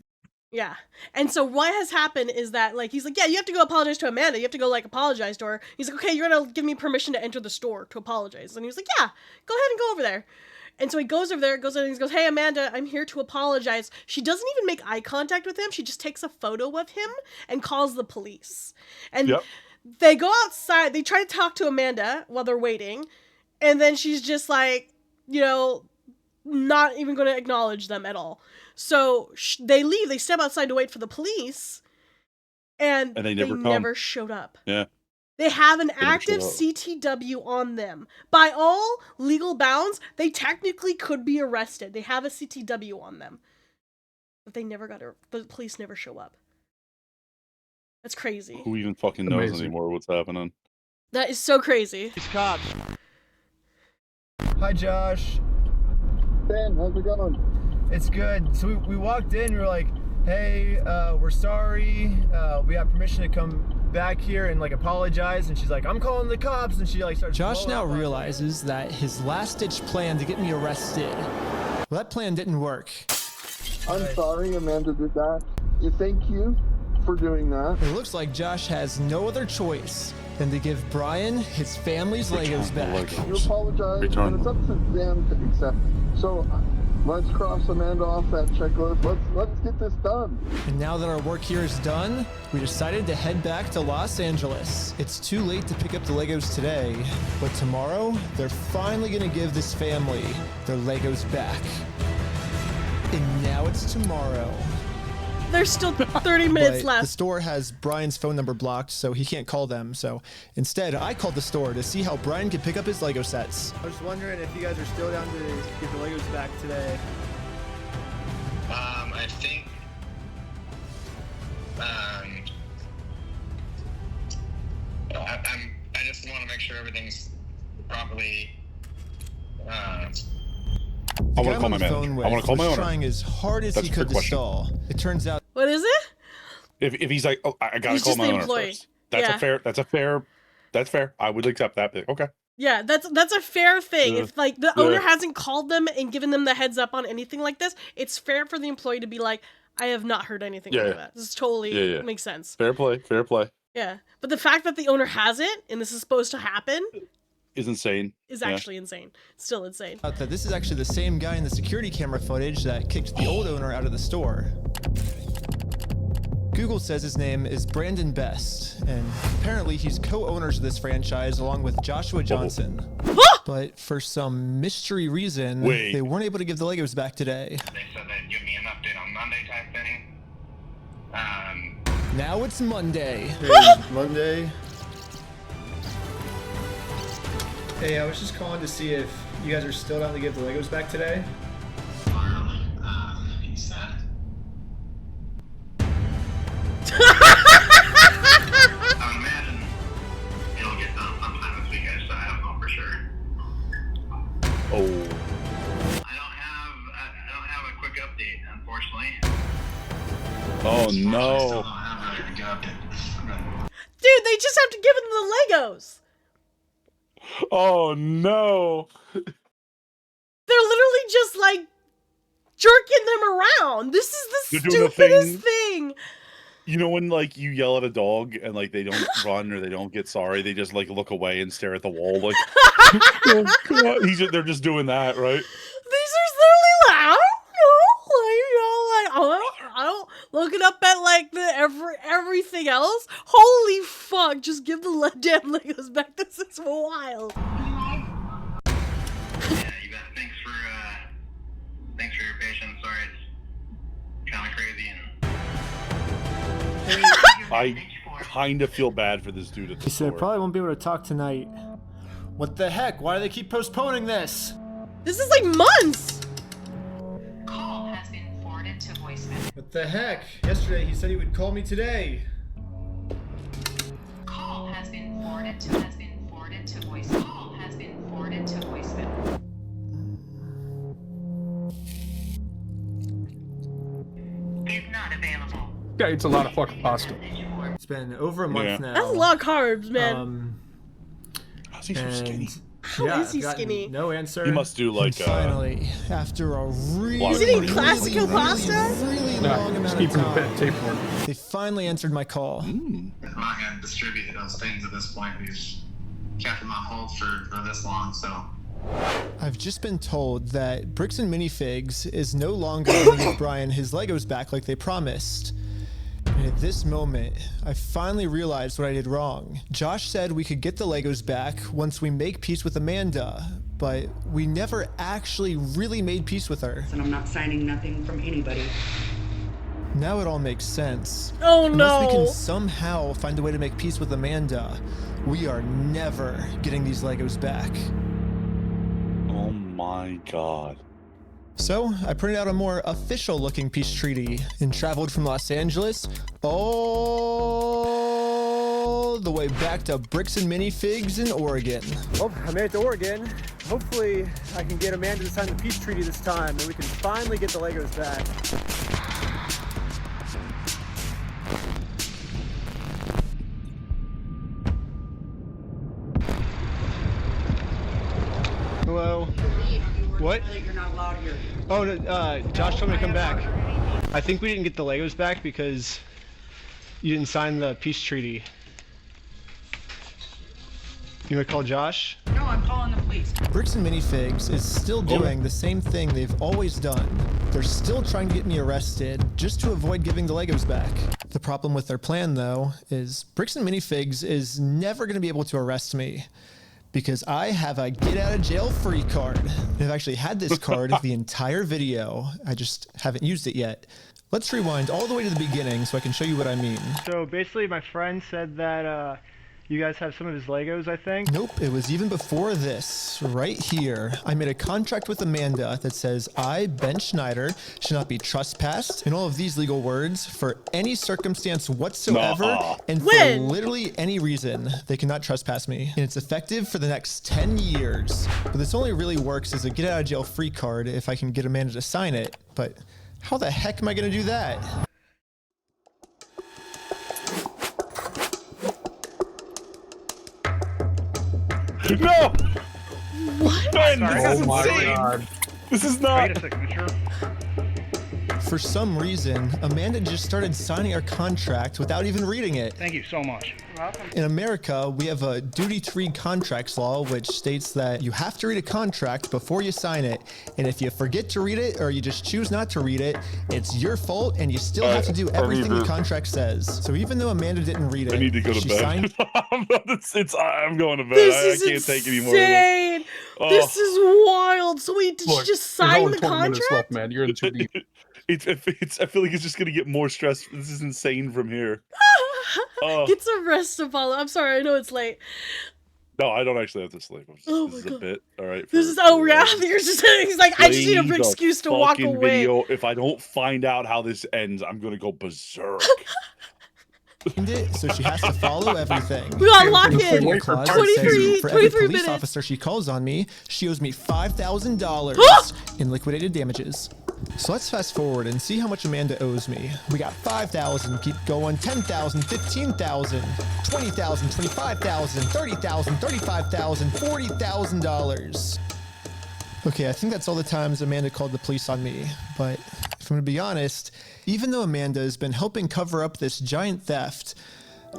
Yeah. And so what has happened is that, like, he's like, yeah, you have to go apologize to Amanda. You have to go, like, apologize to her. He's like, okay, you're going to give me permission to enter the store to apologize. And he was like, yeah, go ahead and go over there. And so he goes over there, goes in, and he goes, hey, Amanda, I'm here to apologize. She doesn't even make eye contact with him. She just takes a photo of him and calls the police. And they go outside. They try to talk to Amanda while they're waiting. And then she's just like, not even going to acknowledge them at all. So they leave. They step outside to wait for the police, and they never showed up. Yeah. They have an active CTW on them. By all legal bounds, they technically could be arrested. They have a CTW on them. But they never the police never show up. That's crazy. Who even fucking knows anymore what's happening? That is so crazy. These cops. Hi, Josh. Ben, how's it going? It's good. So we walked in, we were like, hey, we're sorry. We have permission to come back here and like apologize. And she's like, I'm calling the cops. And she like starts. Josh now realizes that his last-ditch plan to get me arrested, well, that plan didn't work. I'm sorry Amanda did that. Thank you for doing that. It looks like Josh has no other choice than to give Brian his family's Legos back. You apologize, and it's up to them to accept. So let's cross Amanda off that checklist. Let's get this done. And now that our work here is done, we decided to head back to Los Angeles. It's too late to pick up the Legos today, but tomorrow they're finally gonna give this family their Legos back. And now it's tomorrow. There's still 30 minutes but left. The store has Brian's phone number blocked, so he can't call them. So instead, I called the store to see how Brian could pick up his Lego sets. I was just wondering if you guys are still down to get the Legos back today. I think. I just want to make sure everything's properly. I want to call my manager. I want to call my owner. Trying as hard as he could to stall. It turns out. What is it? If he's like, oh, I gotta call my owner first. That's fair. That's fair. I would accept that. Okay. Yeah, that's a fair thing. If like the owner hasn't called them and given them the heads up on anything like this, it's fair for the employee to be like, I have not heard anything like that. This is totally makes sense. Fair play. Yeah, but the fact that the owner hasn't and this is supposed to happen is insane. Is actually insane. Still insane. That this is actually the same guy in the security camera footage that kicked the old owner out of the store. Google says his name is Brandon Best, and apparently he's co-owners of this franchise along with Joshua Johnson. But for some mystery reason, they weren't able to give the Legos back today. They said they'd give me an update on Monday type thing. Now it's Monday. Monday. Hey, I was just calling to see if you guys are still down to give the Legos back today. He said. I imagine it'll get done sometime this weekend, so I don't know for sure. Oh. I don't have a quick update, unfortunately. Oh no. Dude, they just have to give them the Legos. Oh no. They're literally just like jerking them around. This is the stupidest thing. You know when like you yell at a dog and like they don't run or they don't get sorry, they just like look away and stare at the wall like oh, God. They're just doing that, right? These are literally like, I don't looking up at like the everything else. Holy fuck! Just give the damn Legos back. This is wild. Yeah, you bet. Thanks for your patience. Sorry, it's kind of crazy and. I kind of feel bad for this dude at the He said, store. probably won't be able to talk tonight. What the heck? Why do they keep postponing this? This is like months. Call has been forwarded to voicemail. What the heck? Yesterday he said he would call me today. Call has been forwarded to voicemail. Call has been forwarded to voicemail. Is not available. Yeah, it's a lot of fucking pasta. It's been over a month now. That's a lot of carbs, man. How's he so skinny? How is he skinny? No answer. He must do like finally, after a really, He's eating classical pasta? really long amount of keeping the time, tape board. they finally answered my call. I'm not gonna distribute those things at this point. We've kept them on hold for this long, so. I've just been told that Bricks and Minifigs is no longer going to give Brian his Legos back like they promised. And at this moment, I finally realized what I did wrong. Josh said we could get the Legos back once we make peace with Amanda, but we never actually really made peace with her. And I'm not signing nothing from anybody. Now it all makes sense. Oh Unless we no. can somehow find a way to make peace with Amanda, we are never getting these Legos back. Oh my God. So, I printed out a more official-looking peace treaty and traveled from Los Angeles all the way back to Bricks and Minifigs in Oregon. Well, I made it to Oregon. Hopefully, I can get Amanda to sign the peace treaty this time, and we can finally get the Legos back. Hello. What? You're not allowed here. Oh, no, Josh told me to come back. I think we didn't get the Legos back because you didn't sign the peace treaty. You want to call Josh? No, I'm calling the police. Bricks and Minifigs is still doing the same thing they've always done. They're still trying to get me arrested just to avoid giving the Legos back. The problem with their plan, though, is Bricks and Minifigs is never going to be able to arrest me, because I have a get-out-of-jail-free card. And I've actually had this card the entire video. I just haven't used it yet. Let's rewind all the way to the beginning so I can show you what I mean. So basically, my friend said that you guys have some of his Legos, I think? Nope, it was even before this. Right here, I made a contract with Amanda that says I, Ben Schneider, should not be trespassed, and all of these legal words, for any circumstance whatsoever, and for literally any reason, they cannot trespass me. And it's effective for the next 10 years. But this only really works as a get-out-of-jail-free card if I can get Amanda to sign it. But how the heck am I gonna do that? No! What? Ben, Sorry, this is oh my insane! God. This is not... Wait a signature. For some reason, Amanda just started signing our contract without even reading it. Thank you so much. In America, we have a duty to read contracts law, which states that you have to read a contract before you sign it. And if you forget to read it or you just choose not to read it, it's your fault and you still have to do everything the contract says. So even though Amanda didn't read it, I need to go to she bed. signed. I'm going to bed. This I can't take any more of insane. this. Oh. This is wild. So wait, did Look, she just there's sign only the 20 minutes contract? left, man. You're in too deep. I feel like it's just going to get more stressful. This is insane from here. Get some rest, Apollo. I'm sorry, I know it's late. No, I don't actually have to sleep. Oh This my is a God. bit. All right. This is yeah. You're just he's like, I just need an Play the excuse to walk fucking away. Video. If I don't find out how this ends, I'm gonna go berserk. It, so she has to follow everything. We got locked in. The clause that 23 says for every police minutes. officer she calls on me, she owes me $5,000 in liquidated damages. So let's fast forward and see how much Amanda owes me. We got 5,000, keep going, 10,000, 15,000, 20,000, 25,000, 30,000, 35,000, $40,000. Okay, I think that's all the times Amanda called the police on me, but If I'm gonna be honest, even though Amanda has been helping cover up this giant theft,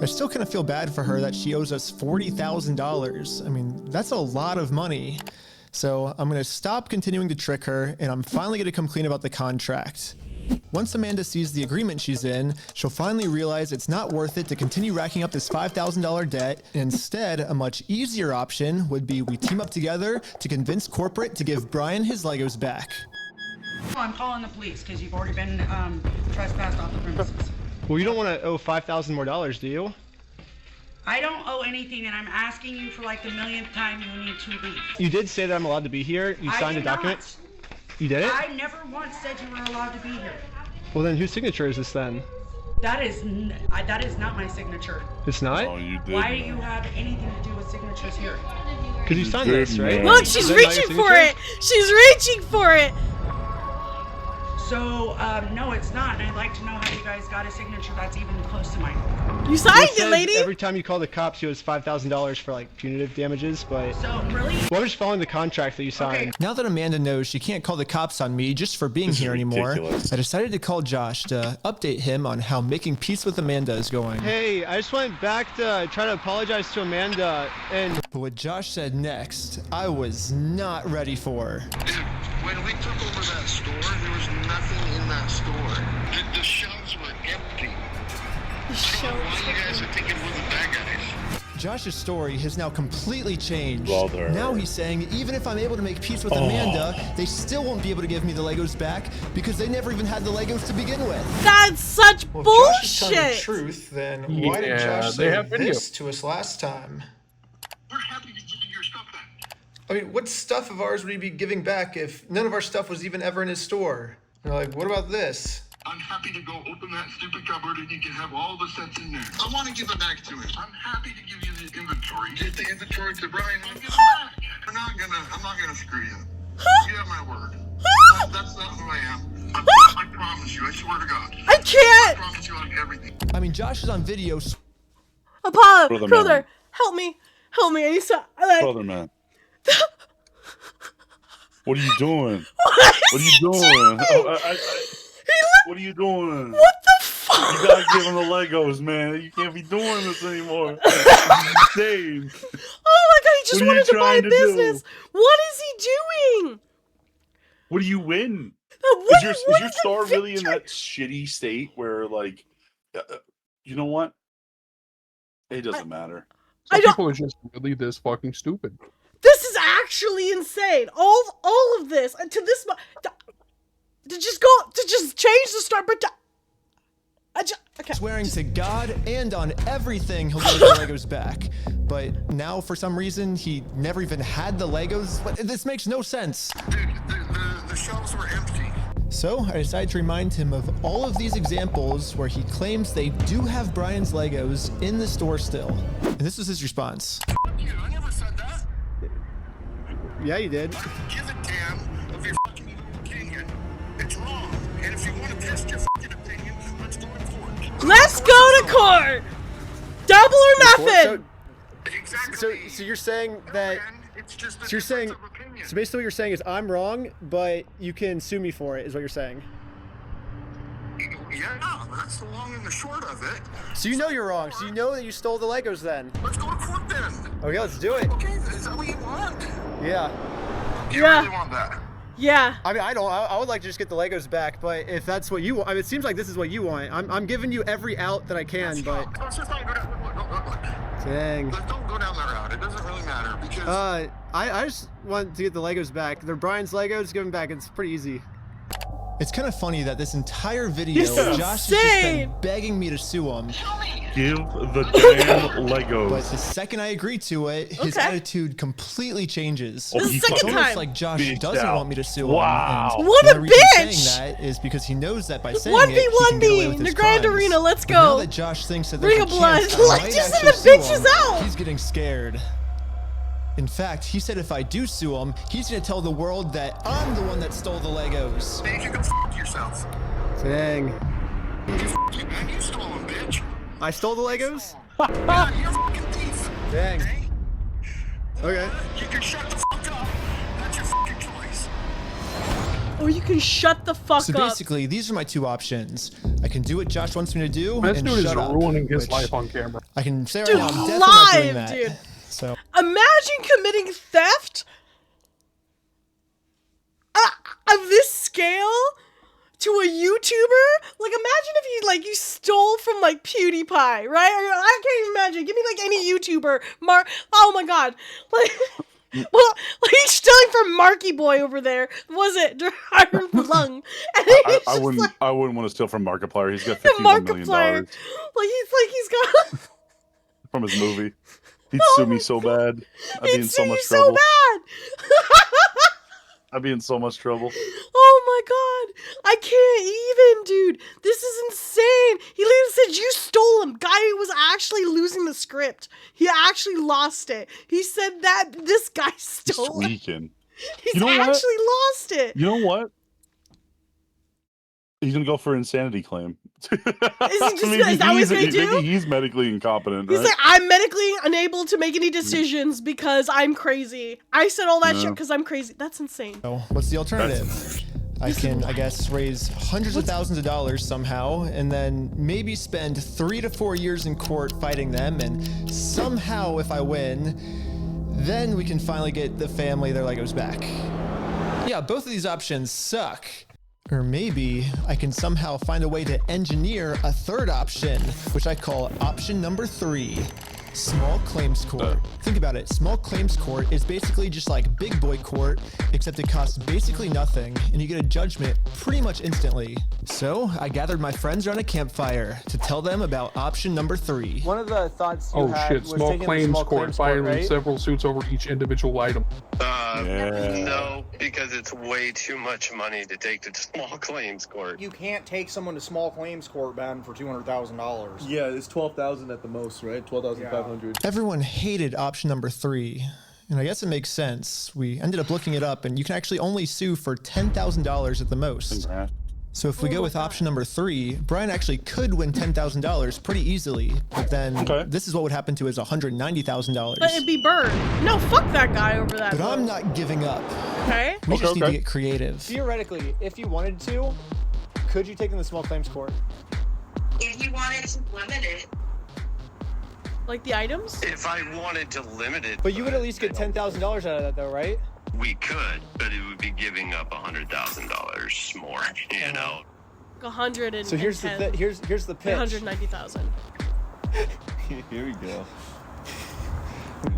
I still kind of feel bad for her that she owes us $40,000. I mean, that's a lot of money. So I'm gonna stop continuing to trick her, and I'm finally gonna come clean about the contract. Once Amanda sees the agreement she's in, she'll finally realize it's not worth it to continue racking up this $5,000 debt. Instead, a much easier option would be we team up together to convince corporate to give Brian his Legos back. I'm calling the police because you've already been trespassed off the premises. Well, you don't want to owe $5,000 more, do you? I don't owe anything, and I'm asking you for like the millionth time you need to leave. You did say that I'm allowed to be here. You signed a document. Not. You did it? I never once said you were allowed to be here. Well, then whose signature is this then? That is not my signature. It's not? Oh, you did. Why do you have anything to do with signatures here? Because you signed this, right? Look, she's reaching for it. She's reaching for it. So, no, it's not, and I'd like to know how you guys got a signature that's even close to mine. You signed it, lady! Every time you call the cops, you owe us $5,000 for, like, punitive damages, but... So, really? Well, I'm just following the contract that you signed. Okay. Now that Amanda knows she can't call the cops on me just for being here anymore, I decided to call Josh to update him on how making peace with Amanda is going. Hey, I just went back to try to apologize to Amanda, and... But what Josh said next, I was not ready for. When we took over that store, there was nothing in that store. The shelves were empty. I don't know why you guys are thinking we're the bad guys. Josh's story has now completely changed. Well, there. Now he's saying even if I'm able to make peace with Amanda, they still won't be able to give me the Legos back because they never even had the Legos to begin with. That's such Well, bullshit. if Josh is telling the truth, then why did Josh say this to us last time? We're happy to give you your stuff back. I mean, what stuff of ours would he be giving back if none of our stuff was even ever in his store? And they're like, what about this? I'm happy to go open that stupid cupboard and you can have all the sets in there. I want to give it back to him. I'm happy to give you the inventory. Give the inventory to Brian and I'll give it back. I'm not gonna screw you. You have my word. That's not who I am. I promise you. I swear to God. I can't. I promise you on everything. I mean, Josh is on video. Apollo, brother, help me. Help me. I need to, Brother, man. What are you doing? What are you doing? What are you doing? What the fuck? You gotta give him the Legos, man. You can't be doing this anymore. It's insane. Oh my god, he just wanted to buy a business. Do? What is he doing? What do you win? What, is your star really in that shitty state where, like, you know what? It doesn't matter. Some people are just really this fucking stupid. This is actually insane. All of this and to this to just change the start, but okay. Swearing to God and on everything he'll get the Legos back. But now for some reason he never even had the Legos. But this makes no sense. Dude, the shelves were empty. So I decided to remind him of all of these examples where he claims they do have Brian's Legos in the store still. And this was his response. Fuck you, I never said that. Yeah, you did. Give a damn of your fucking opinion. It's wrong. And if you want to test your fucking opinion, let's go to court. Let's go to court. Double or nothing. Exactly. So you're saying that. So you're saying. So basically, what you're saying is I'm wrong, but you can sue me for it. Is what you're saying. Yeah, that's the long and the short of it. So you know you're wrong. So you know that you stole the Legos then. Let's go to court then. Okay, let's do it. Okay, is that what you want? Yeah. You really want that? Yeah. I mean, I would like to just get the Legos back, but if that's what you want, I mean, it seems like this is what you want. I'm giving you every out that I can, but. Let's just not go down. Look. Dang. Don't go down that route. It doesn't really matter because. I just want to get the Legos back. They're Brian's Legos. Give them back. It's pretty easy. It's kind of funny that this entire video, Josh has just been begging me to sue him. Give the damn Legos. But the second I agree to it, his attitude completely changes. Oh, it's almost like Josh doesn't want me to sue him. Wow. And what a the reason bitch! He's saying that is because he knows that by saying it, he can 1v1 get away with the his Grand crimes. Arena, let's But now go. that Josh thinks that Bring there's a a blood. chance I Like, might just actually send the sue bitches him, out. he's getting scared. In fact, he said if I do sue him, he's gonna tell the world that I'm the one that stole the Legos. Think you can f*** yourself. Dang. You stole them, bitch. I stole the Legos? Yeah, you're a fucking thief. Dang. Okay. You can shut the fuck up. That's your fucking choice. Or you can shut the fuck So up. basically, these are my two options. I can do what Josh wants me to do This and dude is shut up. ruining his which life on camera. I can say right Dude, now, I'm definitely not doing live, that. dude. So Imagine committing theft of this scale to a YouTuber. Like, imagine if you stole from like PewDiePie, right? Or, I can't even imagine. Give me like any YouTuber, oh my god, like. Well, like he's stealing from Marky Boy over there. Was it Iron Lung? And I wouldn't want to steal from Markiplier. He's got the $51 million Markiplier. He's got from his movie. He'd sue me so bad. I'd be in so much so trouble. bad. I'd be in so much trouble. Oh my god. I can't even, dude. This is insane. He literally said you stole him. Guy was actually losing the script. He actually lost it. He said that this guy stole it. Squeaking. He's You know what? actually lost it. You know what? He's gonna go for insanity claim. Is that what he's gonna do? Maybe he's medically incompetent. He's right? like, I'm medically unable to make any decisions because I'm crazy. I said all that shit because I'm crazy. That's insane. So what's the alternative? I can, I guess, raise hundreds of thousands of dollars somehow, and then maybe spend 3 to 4 years in court fighting them, and somehow, if I win, then we can finally get the family their Legos back. Yeah, both of these options suck. Or maybe I can somehow find a way to engineer a third option, which I call option number 3. Small claims court. Think about it. Small claims court is basically just like big boy court, except it costs basically nothing, and you get a judgment pretty much instantly. So I gathered my friends around a campfire to tell them about option number 3. One of the thoughts you had Shit, was small taking the claims small court, claims court, filing right? several suits over each individual item. No, because it's way too much money to take to small claims court. You can't take someone to small claims court, Ben, for $200,000. Yeah, it's 12,000 at the most, right? 12,500. Everyone hated option number 3. And I guess it makes sense. We ended up looking it up, and you can actually only sue for $10,000 at the most. So if we go with option number 3, Brian actually could win $10,000 pretty easily. But then this is what would happen to his $190,000. But it'd be burned. No, fuck that guy over that. But I'm not giving up. Okay. We just need to get creative. Theoretically, if you wanted to, could you take them to small claims court? If you wanted to limit it. Like the items? If I wanted to limit it. But you would at least get $10,000 out of that, though, right? We could, but it would be giving up $100,000 more, you know. 100 and So here's here's the pitch. 190,000. Here we go.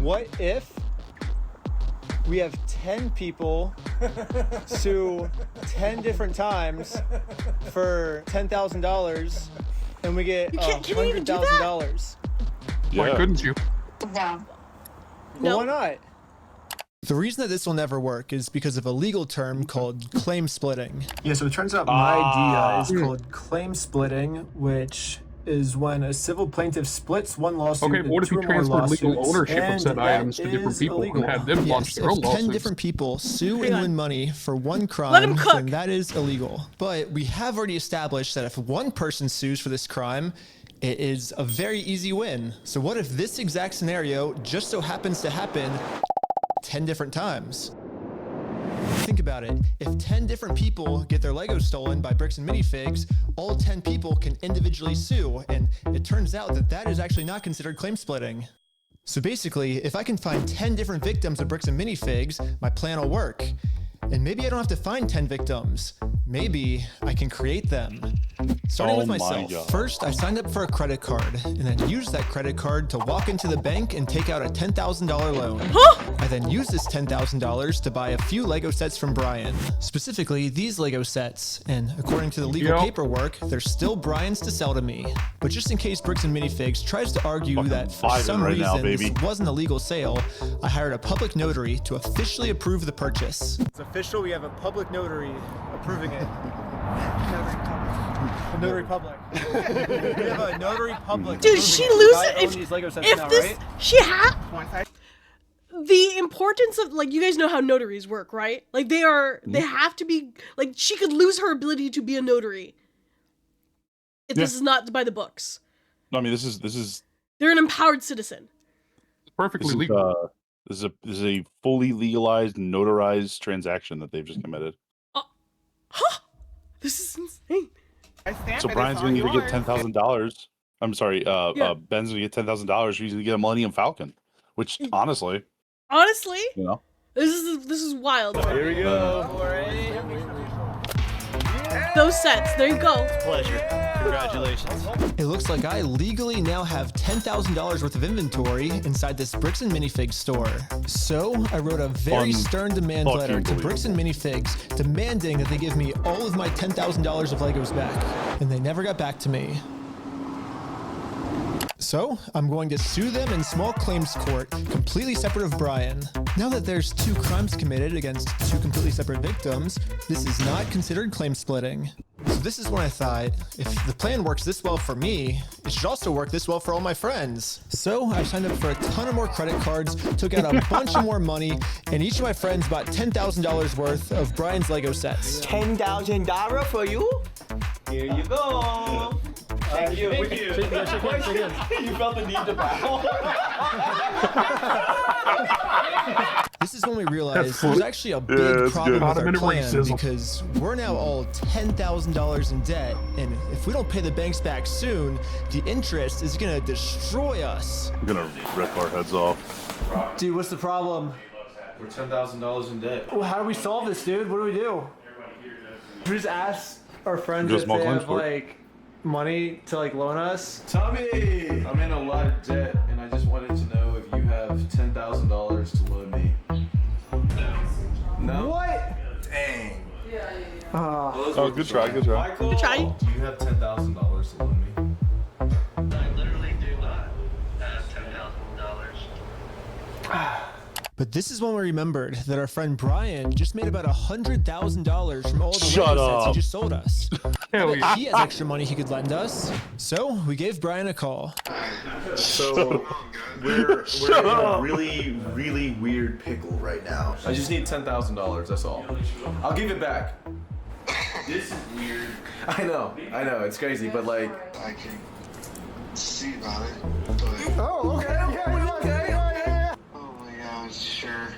What if we have 10 people sue 10 different times for $10,000 and we get $100,000? Why couldn't you? Well, why not? The reason that this will never work is because of a legal term called claim splitting. Yeah, so it turns out my idea is called claim splitting, which is when a civil plaintiff splits one lawsuit Okay, but what if into you 2 or more transferred legal lawsuits, ownership of and said that items to different is people illegal. and had them launch Yes, their own if 10 lawsuits? different people sue Hang and on. win money for one crime, Let 'em cook. then that is illegal. But we have already established that if one person sues for this crime, it is a very easy win. So what if this exact scenario just so happens to happen 10 different times? Think about it. If 10 different people get their Legos stolen by Bricks and Minifigs, all 10 people can individually sue, and it turns out that that is actually not considered claim splitting. So basically, if I can find 10 different victims of Bricks and Minifigs, my plan will work. And maybe I don't have to find 10 victims. Maybe I can create them. Starting with Oh my myself. God. First, I signed up for a credit card and then used that credit card to walk into the bank and take out a $10,000 loan. I then used this $10,000 to buy a few Lego sets from Brian. Specifically, these Lego sets. And according to the legal paperwork, they're still Brian's to sell to me. But just in case Bricks and Minifigs tries to argue that for vibing some right reason now, baby. this wasn't a legal sale, I hired a public notary to officially approve the purchase. It's official. We have a public notary approving it. A notary public. We have a notary public. Dude, approving she it. loses I own if, these Lego sets if now, this right? she had the importance of, like, you guys know how notaries work, right? Like, they have to be, like, she could lose her ability to be a notary if this is not by the books. No, I mean, this is They're an empowered citizen. Perfectly legal. This is a fully legalized, notarized transaction that they've just committed. This is insane. So Brian's going to get $10,000. I'm sorry, Ben's going to get $10,000. He's going to get a Millennium Falcon, which honestly, you know, this is wild. Here we go. Those sets, there you go. Pleasure. Congratulations. It looks like I legally now have $10,000 worth of inventory inside this Bricks and Minifigs store. So I wrote a very stern demand letter to Bricks and Minifigs demanding that they give me all of my $10,000 of Legos back. And they never got back to me. So I'm going to sue them in small claims court, completely separate of Brian. Now that there's 2 crimes committed against 2 completely separate victims, this is not considered claim splitting. So this is when I thought, if the plan works this well for me, it should also work this well for all my friends. So I signed up for a ton of more credit cards, took out a bunch of more money, and each of my friends bought $10,000 worth of Brian's Lego sets. $10,000 for you? Here you go. Thank you. Shake hands. You felt the need to bow. This is when we realized there's actually a big problem with our plan because we're now all $10,000 in debt, and if we don't pay the banks back soon, the interest is gonna destroy us. I'm gonna rip our heads off. Dude, what's the problem? We're $10,000 in debt. Well, how do we solve this, dude? What do we do? We just ask our friends Just if they have court. like money to like loan us. Tommy, I'm in a lot of debt, and I just wanted to know if you have $10,000 to loan me. No. What? Dang. Oh, good try, good try. Michael, Good try. do you have $10,000 to loan me? I literally do not have $10,000. But this is when we remembered that our friend Brian just made about $100,000 from all the Shut Lego sets he up. just sold us. Hell yeah. He has extra money he could lend us. So we gave Brian a call. So we're in a really, really weird pickle right now. I just need $10,000. That's all. I'll give it back. This is weird. I know, it's crazy, but like. I can see about it. But... Oh, okay. Oh my god, sure.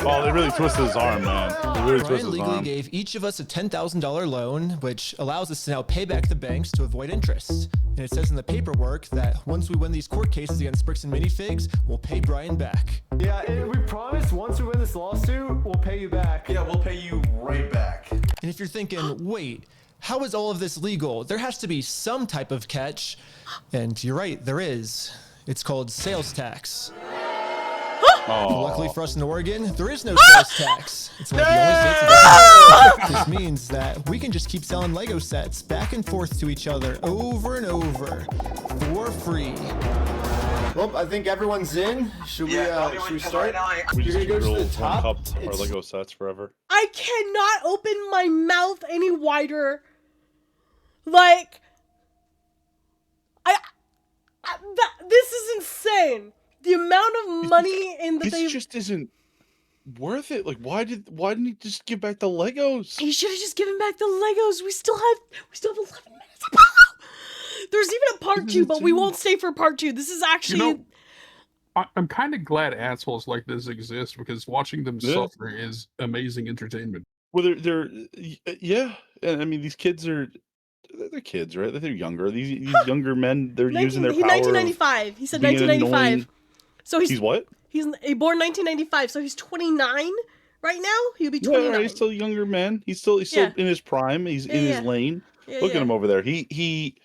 Oh, they really twisted his arm, man. They really Brian twisted his legally arm. gave each of us a $10,000 loan, which allows us to now pay back the banks to avoid interest. And it says in the paperwork that once we win these court cases against Bricks and Minifigs, we'll pay Brian back. Yeah, and we promise once we win this lawsuit, we'll pay you back. Yeah, we'll pay you right back. And if you're thinking, wait, how is all of this legal? There has to be some type of catch. And you're right, there is. It's called sales tax. Oh. Luckily for us in Oregon, there is no sales tax. It's one of the only states that doesn't. This means that we can just keep selling Lego sets back and forth to each other over and over for free. Well, I think everyone's in. Should we start? We You're just gonna go to drill the one top. cup our Lego sets forever. I cannot open my mouth any wider. Like, this is insane. The amount of money in the This just isn't worth it. Like, why didn't he just give back the Legos? He should have just given back the Legos. We still have 11 minutes. Apollo! There's even a part 2, but we won't stay for part 2. This is actually. I'm kind of glad assholes like this exist because watching them suffer is amazing entertainment. Well, they're yeah, and I mean these kids they're kids, right? They're younger. These younger men, they're using their power. 1995. He said 1995. So he's what? He's born 1995, so he's 29 right now. He'll be 29. Yeah, he's still a younger man. He's still in his prime. He's in his lane. Look at him over there. He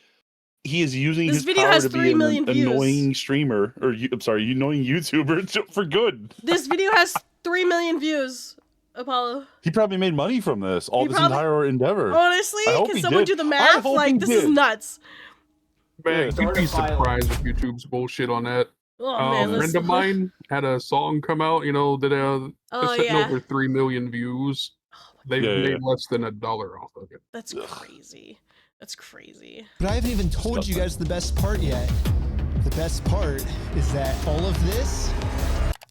is using This his video power has to 3 be an million views. annoying streamer, or annoying YouTuber for good. This video has 3 million views, Apollo. He probably made money from this, He this probably- entire endeavor. Honestly, I hope can he someone did. do the I math? hope Like, he this is did. nuts. Man, you'd be surprised if YouTube's bullshit on that. Oh, man, a friend of mine had a song come out, that is sitting over 3 million views. They made less than $1 off of it. That's crazy. That's crazy. But I haven't even told you guys the best part yet. The best part is that all of this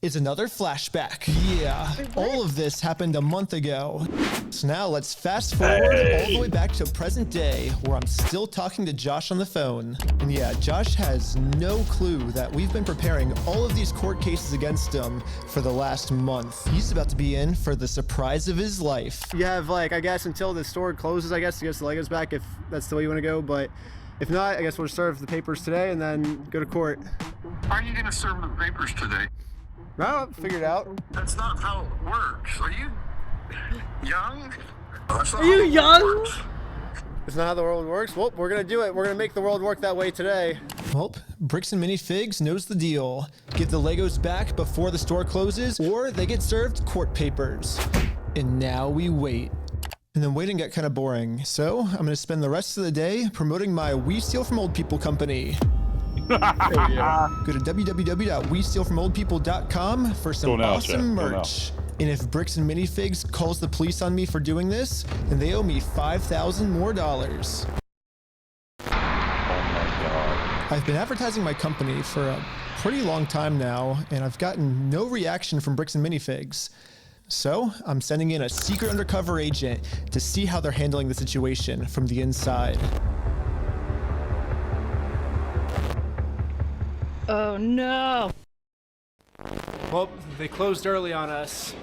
is another flashback. Yeah, all of this happened a month ago. So now let's fast forward all the way back to present day, where I'm still talking to Josh on the phone. And yeah, Josh has no clue that we've been preparing all of these court cases against him for the last month. He's about to be in for the surprise of his life. You have, like, I guess until the store closes, I guess, to get the Legos back, if that's the way you want to go. But if not, I guess we'll serve the papers today and then go to court. Are you going to serve the papers today? Well, figure it out. That's not how it works. Are you young? That's not Are you how it young? works. It's not how the world works. Well, we're gonna do it. We're gonna make the world work that way today. Well, Bricks and Minifigs knows the deal. Get the Legos back before the store closes, or they get served court papers. And now we wait. And then waiting got kind of boring, so I'm gonna spend the rest of the day promoting my We Steal From Old People company. Go to www.westealfromoldpeople.com for some awesome merch. And if Bricks and Minifigs calls the police on me for doing this, then they owe me $5,000 more. Oh my God. I've been advertising my company for a pretty long time now, and I've gotten no reaction from Bricks and Minifigs. So I'm sending in a secret undercover agent to see how they're handling the situation from the inside. Oh no! Well, they closed early on us.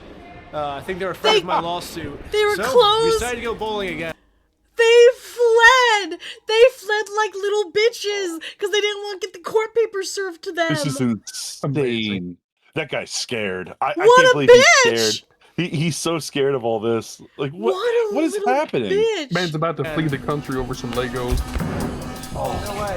I think they were afraid of my lawsuit. They were so closed. We decided to go bowling again. They fled! They fled like little bitches because they didn't want to get the court papers served to them. This is insane. That guy's scared. I What can't a believe bitch! he's scared. He's so scared of all this. Like, what is happening? Bitch. Man's about to flee the country over some Legos. Oh,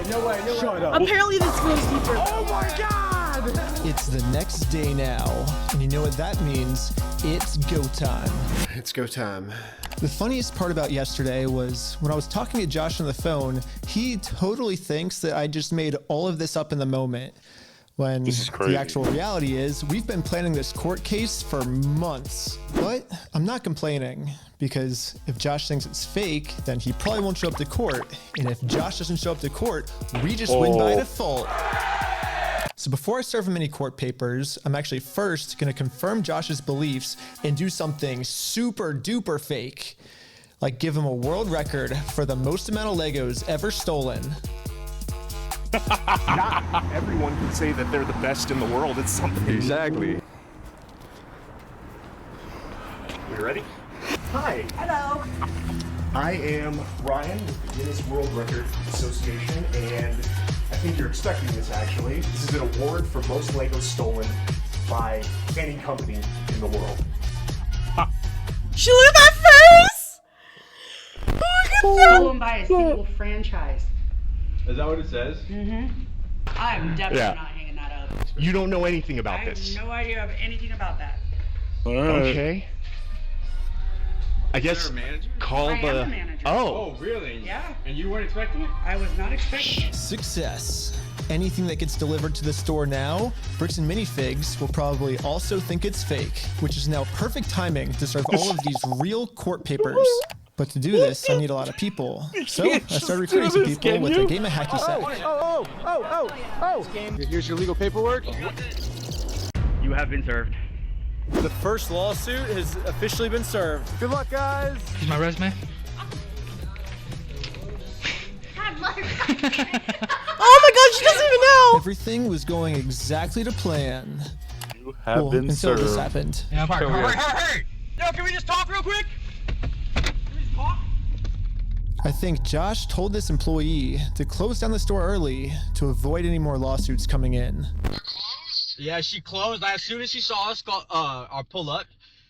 no way. Shut up. Apparently this goes deeper. Oh my God! It's the next day now, and you know what that means? It's go time. It's go time. The funniest part about yesterday was when I was talking to Josh on the phone, he totally thinks that I just made all of this up in the moment. When the actual reality is, we've been planning this court case for months. But I'm not complaining, because if Josh thinks it's fake, then he probably won't show up to court. And if Josh doesn't show up to court, we just win by default. So before I serve him any court papers, I'm actually first gonna confirm Josh's beliefs and do something super duper fake. Like give him a world record for the most amount of Legos ever stolen. Not everyone can say that they're the best in the world at something. Exactly. We ready? Hi. Hello. I am Ryan with the Guinness World Records Association, and I think you're expecting this actually. This is an award for most Legos stolen by any company in the world. She look at that face! Oh my God! Stolen by a single franchise. Is that what it says? Mm-hmm. I'm definitely not hanging that up. You don't know anything about I this. have no idea of anything about that. Okay. I guess call I am the the manager. Oh. Really? Yeah. And you weren't expecting it? I was not expecting it. Success. Anything that gets delivered to the store now, Bricks and Minifigs will probably also think it's fake, which is now perfect timing to serve all of these real court papers. But to do this, I need a lot of people. So I started recruiting some people with a game of hacky sack. Oh! Here's your legal paperwork. You have been served. The first lawsuit has officially been served. Good luck, guys. Here's my resume. Oh my God, she doesn't even know! Everything was going exactly to plan. You have been until served. this happened. Yeah, hey! Yo, can we just talk real quick? I think Josh told this employee to close down the store early to avoid any more lawsuits coming in. Yeah, she closed. As soon as she saw us pull up,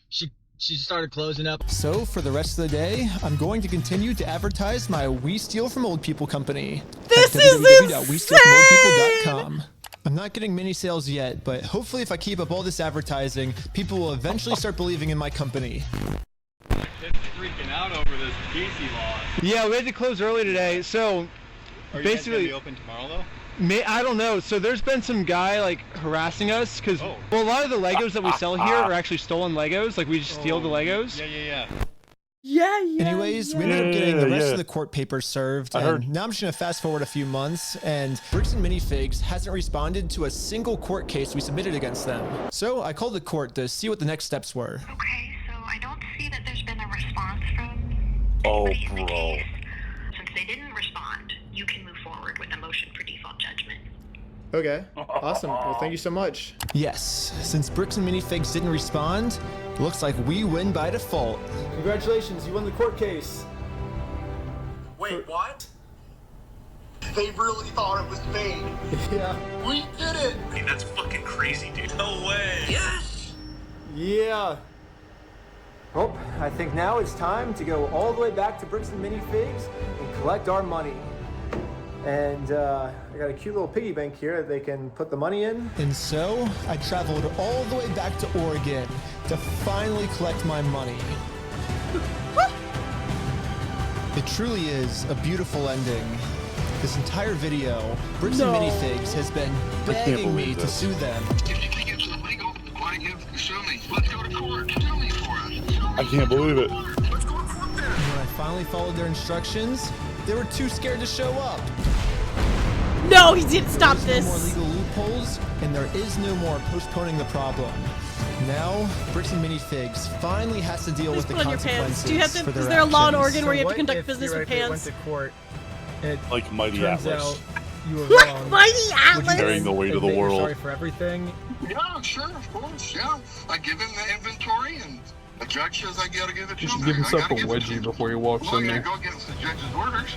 she started closing up. So for the rest of the day, I'm going to continue to advertise my We Steal From Old People company. This at is www.westealfromoldpeople.com. I'm not getting many sales yet, but hopefully if I keep up all this advertising, people will eventually start believing in my company. It's freaking out over this PC law. Yeah, we had to close early today, so Are you basically guys gonna be open tomorrow though? I don't know. So there's been some guy like harassing us because well, a lot of the Legos that we sell here are actually stolen Legos. Like we just steal the Legos. Yeah. Yeah. Anyways, we ended up getting the rest of the court papers served, and now I'm just gonna fast forward a few months, and Bricks and Minifigs hasn't responded to a single court case we submitted against them. So I called the court to see what the next steps were. Okay, so I don't see that there's been a response from Oh, anybody in the bro. case. Since they didn't respond, you can move forward with a motion for default judgment. Okay, awesome. Well, thank you so much. Yes, since Bricks and Minifigs didn't respond, looks like we win by default. Congratulations, you won the court case. Wait, what? They really thought it was fake. Yeah. We did it! Hey, that's fucking crazy, dude. No way. Yes! Yeah. Well, I think now it's time to go all the way back to Bricks and Minifigs and collect our money. And I got a cute little piggy bank here that they can put the money in. And so I traveled all the way back to Oregon to finally collect my money. It truly is a beautiful ending. This entire video, Bricks and Minifigs has been begging me to sue them. If you think it's illegal, why sue me? Let's go to court. Sue me for it. I can't believe it. Let's go to court then. And when I finally followed their instructions, they were too scared to show up. No, he didn't stop this. There are no more legal loopholes, and there is no more postponing the problem. Now, Bricks and Minifigs finally has to deal with the consequences Do you have to? for their Is there a law in actions. Oregon where you have to what conduct if business with theoretically pants? went to court, it Like Mighty turns Atlas. out you were Like wrong. Mighty Would you Atlas. Carrying the weight of the admit you're world. Sorry for everything. Yeah, sure, of course, yeah. I give him the inventory, and the judge says I gotta give it to He him. should give I himself gotta a give it to wedgie him. before he walks Well, in I there. gotta go against the judge's orders.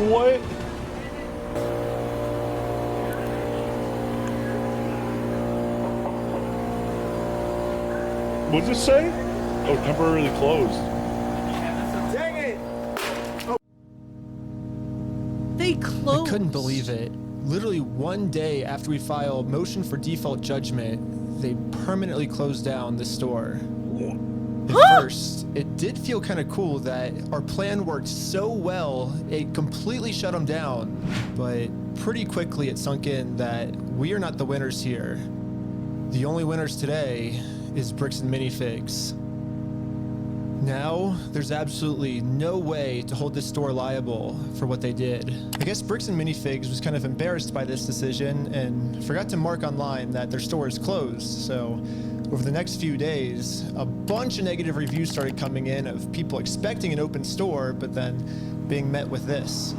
What? What does it say? Oh, temporarily closed. Dang it! They closed. I couldn't believe it. Literally one day after we filed motion for default judgment, they permanently closed down the store. At first, it did feel kind of cool that our plan worked so well, it completely shut them down. But pretty quickly it sunk in that we are not the winners here. The only winners today is Bricks and Minifigs. Now, there's absolutely no way to hold this store liable for what they did. I guess Bricks and Minifigs was kind of embarrassed by this decision and forgot to mark online that their store is closed. So over the next few days, a bunch of negative reviews started coming in of people expecting an open store, but then being met with this.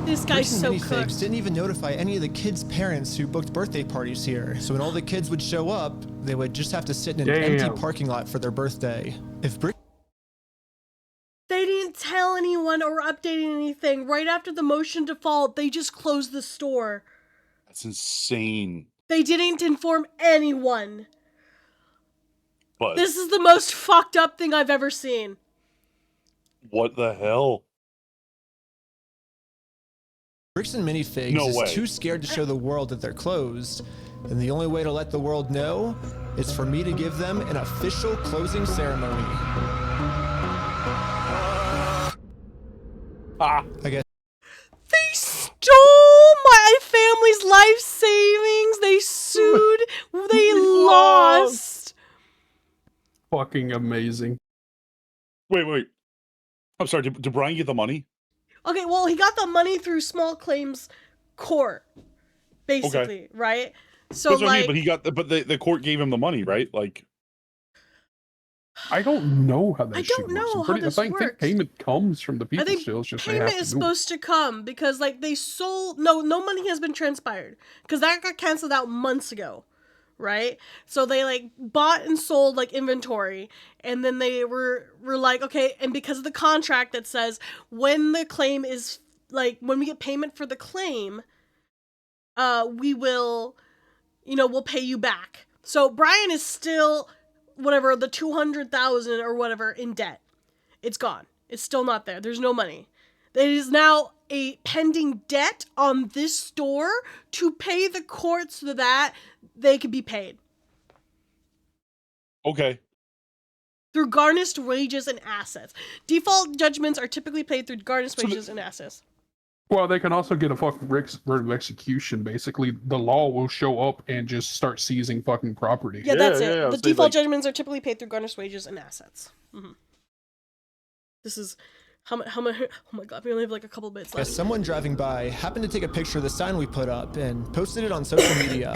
This guy's Bricks so and Minifigs cooked. didn't even notify any of the kids' parents who booked birthday parties here. So when all the kids would show up, they would just have to sit in an empty parking lot for their birthday. If Brick They didn't tell anyone or update anything. Right after the motion default, they just closed the store. That's insane. They didn't inform anyone. But This is the most fucked up thing I've ever seen. what the hell? Bricks and Minifigs No is way. too scared to show the world that they're closed, and the only way to let the world know is for me to give them an official closing ceremony. I guess. They stole my family's life savings. They sued. They lost. Fucking amazing. Wait. I'm sorry, did Brian get the money? Okay, well, he got the money through small claims court, basically, Okay. right? So, That's what I mean, like, but he got the court gave him the money, right? Like, I don't know how that I shit don't works. know how this I think works. payment comes from the I people think still. It's just they have payment to is do it. supposed to come because, like, they sold. No money has been transpired because that got canceled out months ago, right? So they like bought and sold like inventory, and then they were like, okay, and because of the contract that says when the claim is like when we get payment for the claim, we will, we'll pay you back. So Brian is still whatever the 200,000 or whatever in debt. It's gone. It's still not there. There's no money. There is now a pending debt on this store to pay the court so that they could be paid okay. through garnished wages and assets. Default judgments are typically paid through garnished wages and assets. Well, they can also get a fucking writ of execution. Basically, the law will show up and just start seizing fucking property. Yeah, that's it. The default judgments are typically paid through garnished wages and assets. This is how much? Oh my god, we only have like a couple bits left. Someone driving by happened to take a picture of the sign we put up and posted it on social media.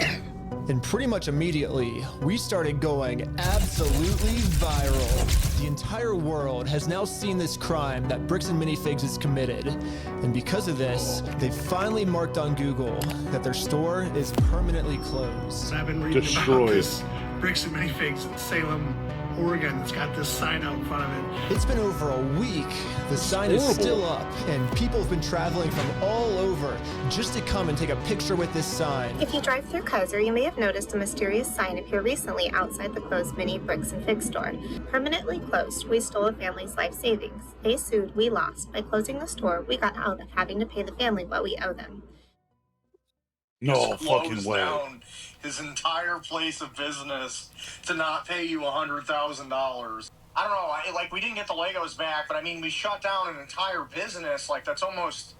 And pretty much immediately, we started going absolutely viral. The entire world has now seen this crime that Bricks and Minifigs has committed. And because of this, they finally marked on Google that their store is permanently closed. I've been reading about this Bricks and Minifigs in Salem, Oregon. It's got this sign out in front of it. It's been over a week. The sign is still up, and people have been traveling from all over just to come and take a picture with this sign. If you drive through Kaiser, you may have noticed a mysterious sign appear recently outside the closed Mini Bricks and Fig store. Permanently closed, we stole a family's life savings. They sued, we lost. By closing the store, we got out of having to pay the family what we owe them. No fucking way. Down his entire place of business to not pay you $100,000. I don't know, like we didn't get the Legos back, but I mean we shut down an entire business. Like that's almost.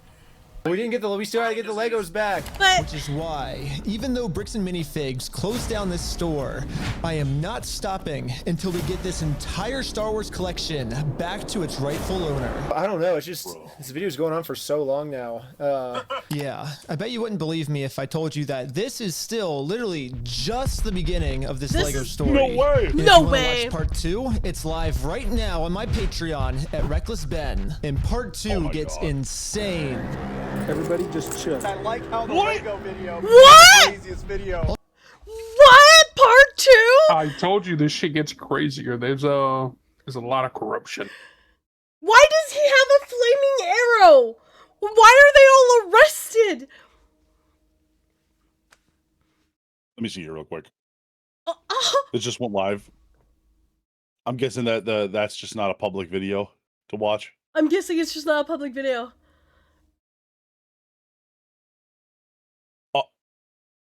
We still gotta get the Legos back. Which is why, even though Bricks and Minifigs closed down this store, I am not stopping until we get this entire Star Wars collection back to its rightful owner. I don't know, it's just, this video's going on for so long now. Yeah, I bet you wouldn't believe me if I told you that this is still literally just the beginning of this Lego story. No way! And if you wanna watch part 2, it's live right now on my Patreon at Reckless Ben. And part 2 gets insane. Everybody just chill. I like how the Lego video What? the craziest video. What? Part 2? I told you this shit gets crazier. There's a lot of corruption. Why does he have a flaming arrow? Why are they all arrested? Let me see here real quick. It just went live. I'm guessing that that's just not a public video to watch. I'm guessing it's just not a public video.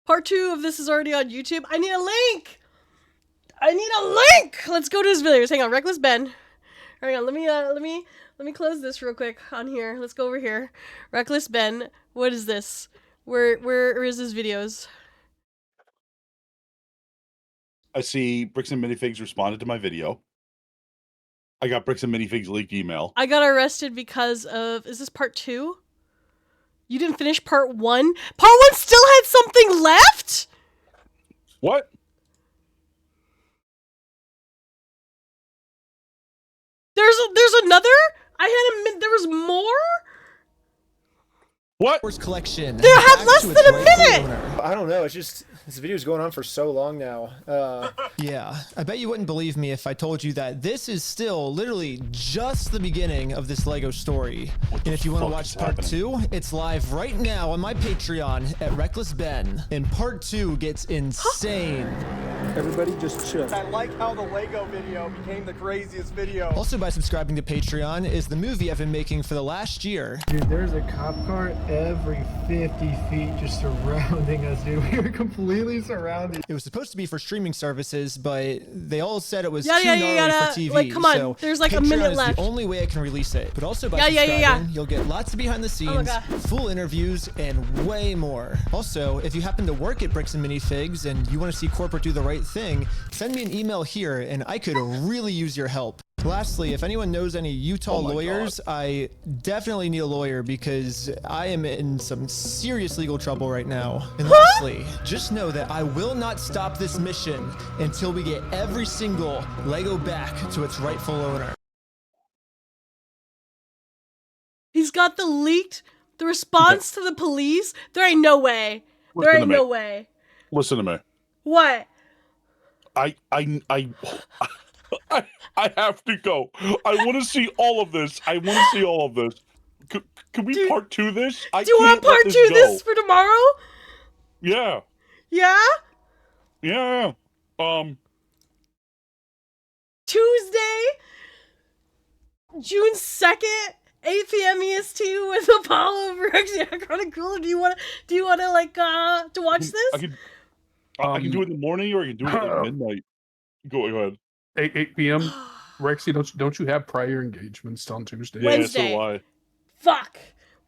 Part 2 of this is already on YouTube. I need a link! I need a link! Let's go to his videos. Hang on, Reckless Ben. Hang on, let me close this real quick on here. Let's go over here. Reckless Ben. What is this? Where is his videos? I see Bricks and Minifigs responded to my video. I got Bricks and Minifigs leaked email. I got arrested because of... Is this part 2? You didn't finish part 1? Part 1 still had something left? What? There's another? There was more? What? Collection. There had less than a minute! I don't know, it's just, this video's going on for so long now. Yeah, I bet you wouldn't believe me if I told you that this is still literally just the beginning of this Lego story. And if you want to watch part 2, it's live right now on my Patreon at Reckless Ben. And part 2 gets insane. Everybody just chill. I like how the Lego video became the craziest video. Also, by subscribing to Patreon is the movie I've been making for the last year. Dude, there's a cop car every 50 feet just surrounding us, dude. We were completely surrounded. It was supposed to be for streaming services, but they all said it was Yeah, too yeah, gnarly yeah, for TV. like, come on, so there's like a Patreon minute is left. the only way I can release it. But also by Yeah, yeah, subscribing, yeah. you'll get lots of behind the scenes, God. full interviews, and way more. Also, if you happen to work at Bricks and Minifigs and you want to see corporate do the right thing, send me an email here and I could really use your help. Lastly, if anyone knows any Utah lawyers, I definitely need a lawyer because I am in some serious legal trouble right now. And lastly, just know that I will not stop this mission until we get every single Lego back to its rightful owner. He's got the response to the police? There ain't no way. There ain't no way. Listen to me. What? I have to go. I want to see all of this. Can we part 2 this? Do you want part 2 this for tomorrow? Yeah. Yeah? Yeah. Tuesday, June 2nd, 8 p.m. EST with Apollo Verexi Acheron. Do you want to like to watch this? I can do it in the morning, or I can do it at midnight. Go ahead. 8 p.m. Rexy, don't you have prior engagements on Tuesday? Wednesday. Yeah, so do I. Fuck.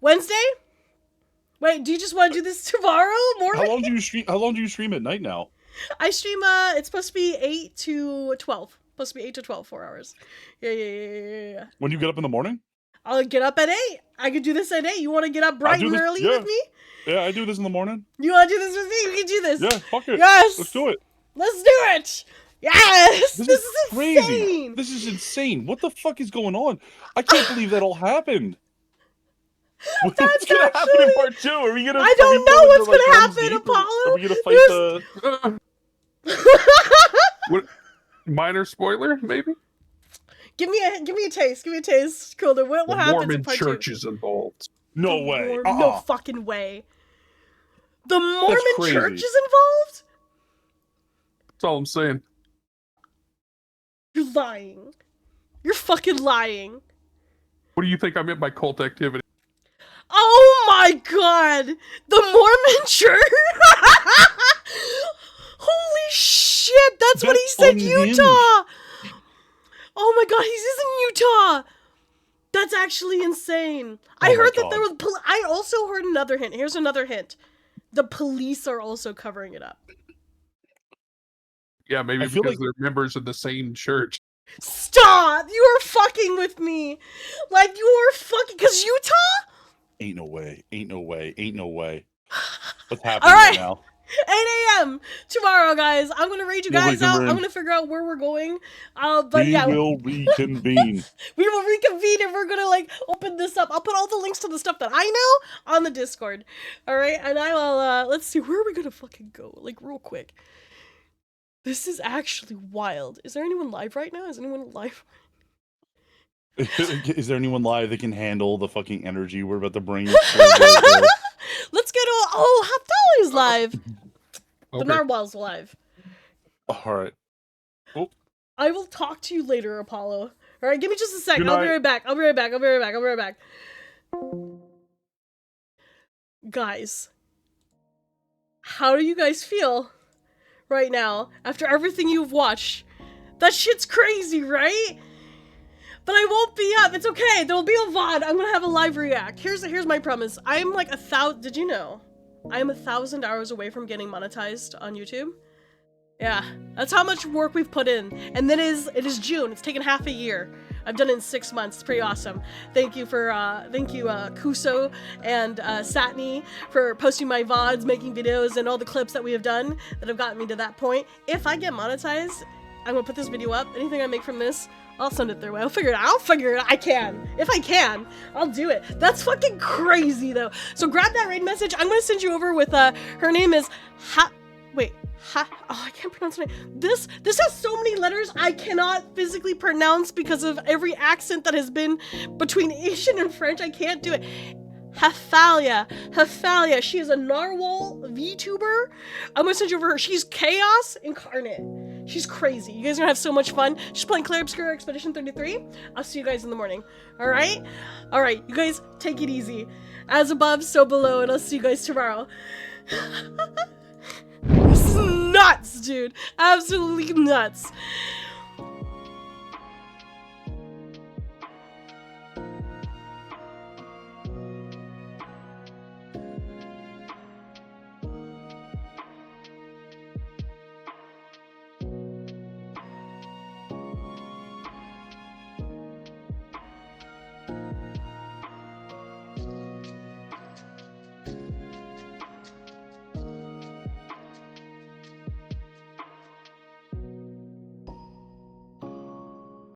Wednesday? Wait, do you just want to do this tomorrow morning? How long do you stream? How long do you stream at night now? I stream. It's supposed to be 8 to 12. Supposed to be 8 to 12, 4 hours. Yeah. When do you get up in the morning? I'll get up at 8. I could do this at 8. You want to get up bright and early with me? Yeah, I do this in the morning. You want to do this with me? We can do this. Yeah, fuck it. Yes. Let's do it. Let's do it. Yes. This is crazy. insane. This is insane. What the fuck is going on? I can't believe that all happened. What's gonna happen in part 2? Are we gonna? I don't know what's gonna happen, Apollo. Are we gonna fight What? Minor spoiler, maybe. Give me a taste. Give me a taste. Cool. Then what happens Mormon in part church 2? is involved. No way. No fucking way. The Mormon crazy. church is involved? That's all I'm saying. You're lying. You're fucking lying. What do you think I meant by cult activity? Oh my god! The Mormon church? Holy shit! That's what he said, unhinged. Utah! Oh my god, he's in Utah! That's actually insane. I heard that there was... I also heard another hint. Here's another hint. The police are also covering it up. Yeah, maybe because they're members of the same church. Stop! You are fucking with me! Like, you are fucking... Because Utah? Ain't no way. Ain't no way. Ain't no way. What's happening All right. now? 8 a.m. tomorrow, guys. I'm gonna raid you guys out. I'm gonna figure out where we're going. But yeah, we will reconvene. We will reconvene and we're gonna like open this up. I'll put all the links to the stuff that I know on the Discord. All right, and I will. Let's see, where are we gonna fucking go? Like real quick. This is actually wild. Is there anyone live right now? Is anyone live? Is there anyone live that can handle the fucking energy we're about to bring? Let's go to Hafdali's live. The Narwhal's live. All right. Oh. I will talk to you later, Apollo. All right, give me just a sec. Good I'll be night. right back. I'll be right back. I'll be right back. I'll be right back. Guys, how do you guys feel right now after everything you've watched? That shit's crazy, right? But I won't be up. It's okay. There will be a VOD. I'm gonna have a live react. Here's my promise. I'm like 1,000. Did you know? I am 1,000 hours away from getting monetized on YouTube. Yeah, that's how much work we've put in. And then it is June. It's taken half a year. I've done it in 6 months. It's pretty awesome. Thank you Kuso and Satni for posting my VODs, making videos, and all the clips that we have done that have gotten me to that point. If I get monetized, I'm gonna put this video up. Anything I make from this, I'll send it their way. I'll figure it out. I can. If I can, I'll do it. That's fucking crazy, though. So grab that raid message. I'm gonna send you over with, her name is I can't pronounce her name. This has so many letters I cannot physically pronounce because of every accent that has been between Asian and French. I can't do it. Hephalia. She is a Narwhal VTuber. I'm gonna send you over her. She's chaos incarnate. She's crazy. You guys are gonna have so much fun. She's playing Clair Obscura Expedition 33. I'll see you guys in the morning. Alright? Alright, you guys take it easy. As above, so below, and I'll see you guys tomorrow. This is nuts, dude. Absolutely nuts.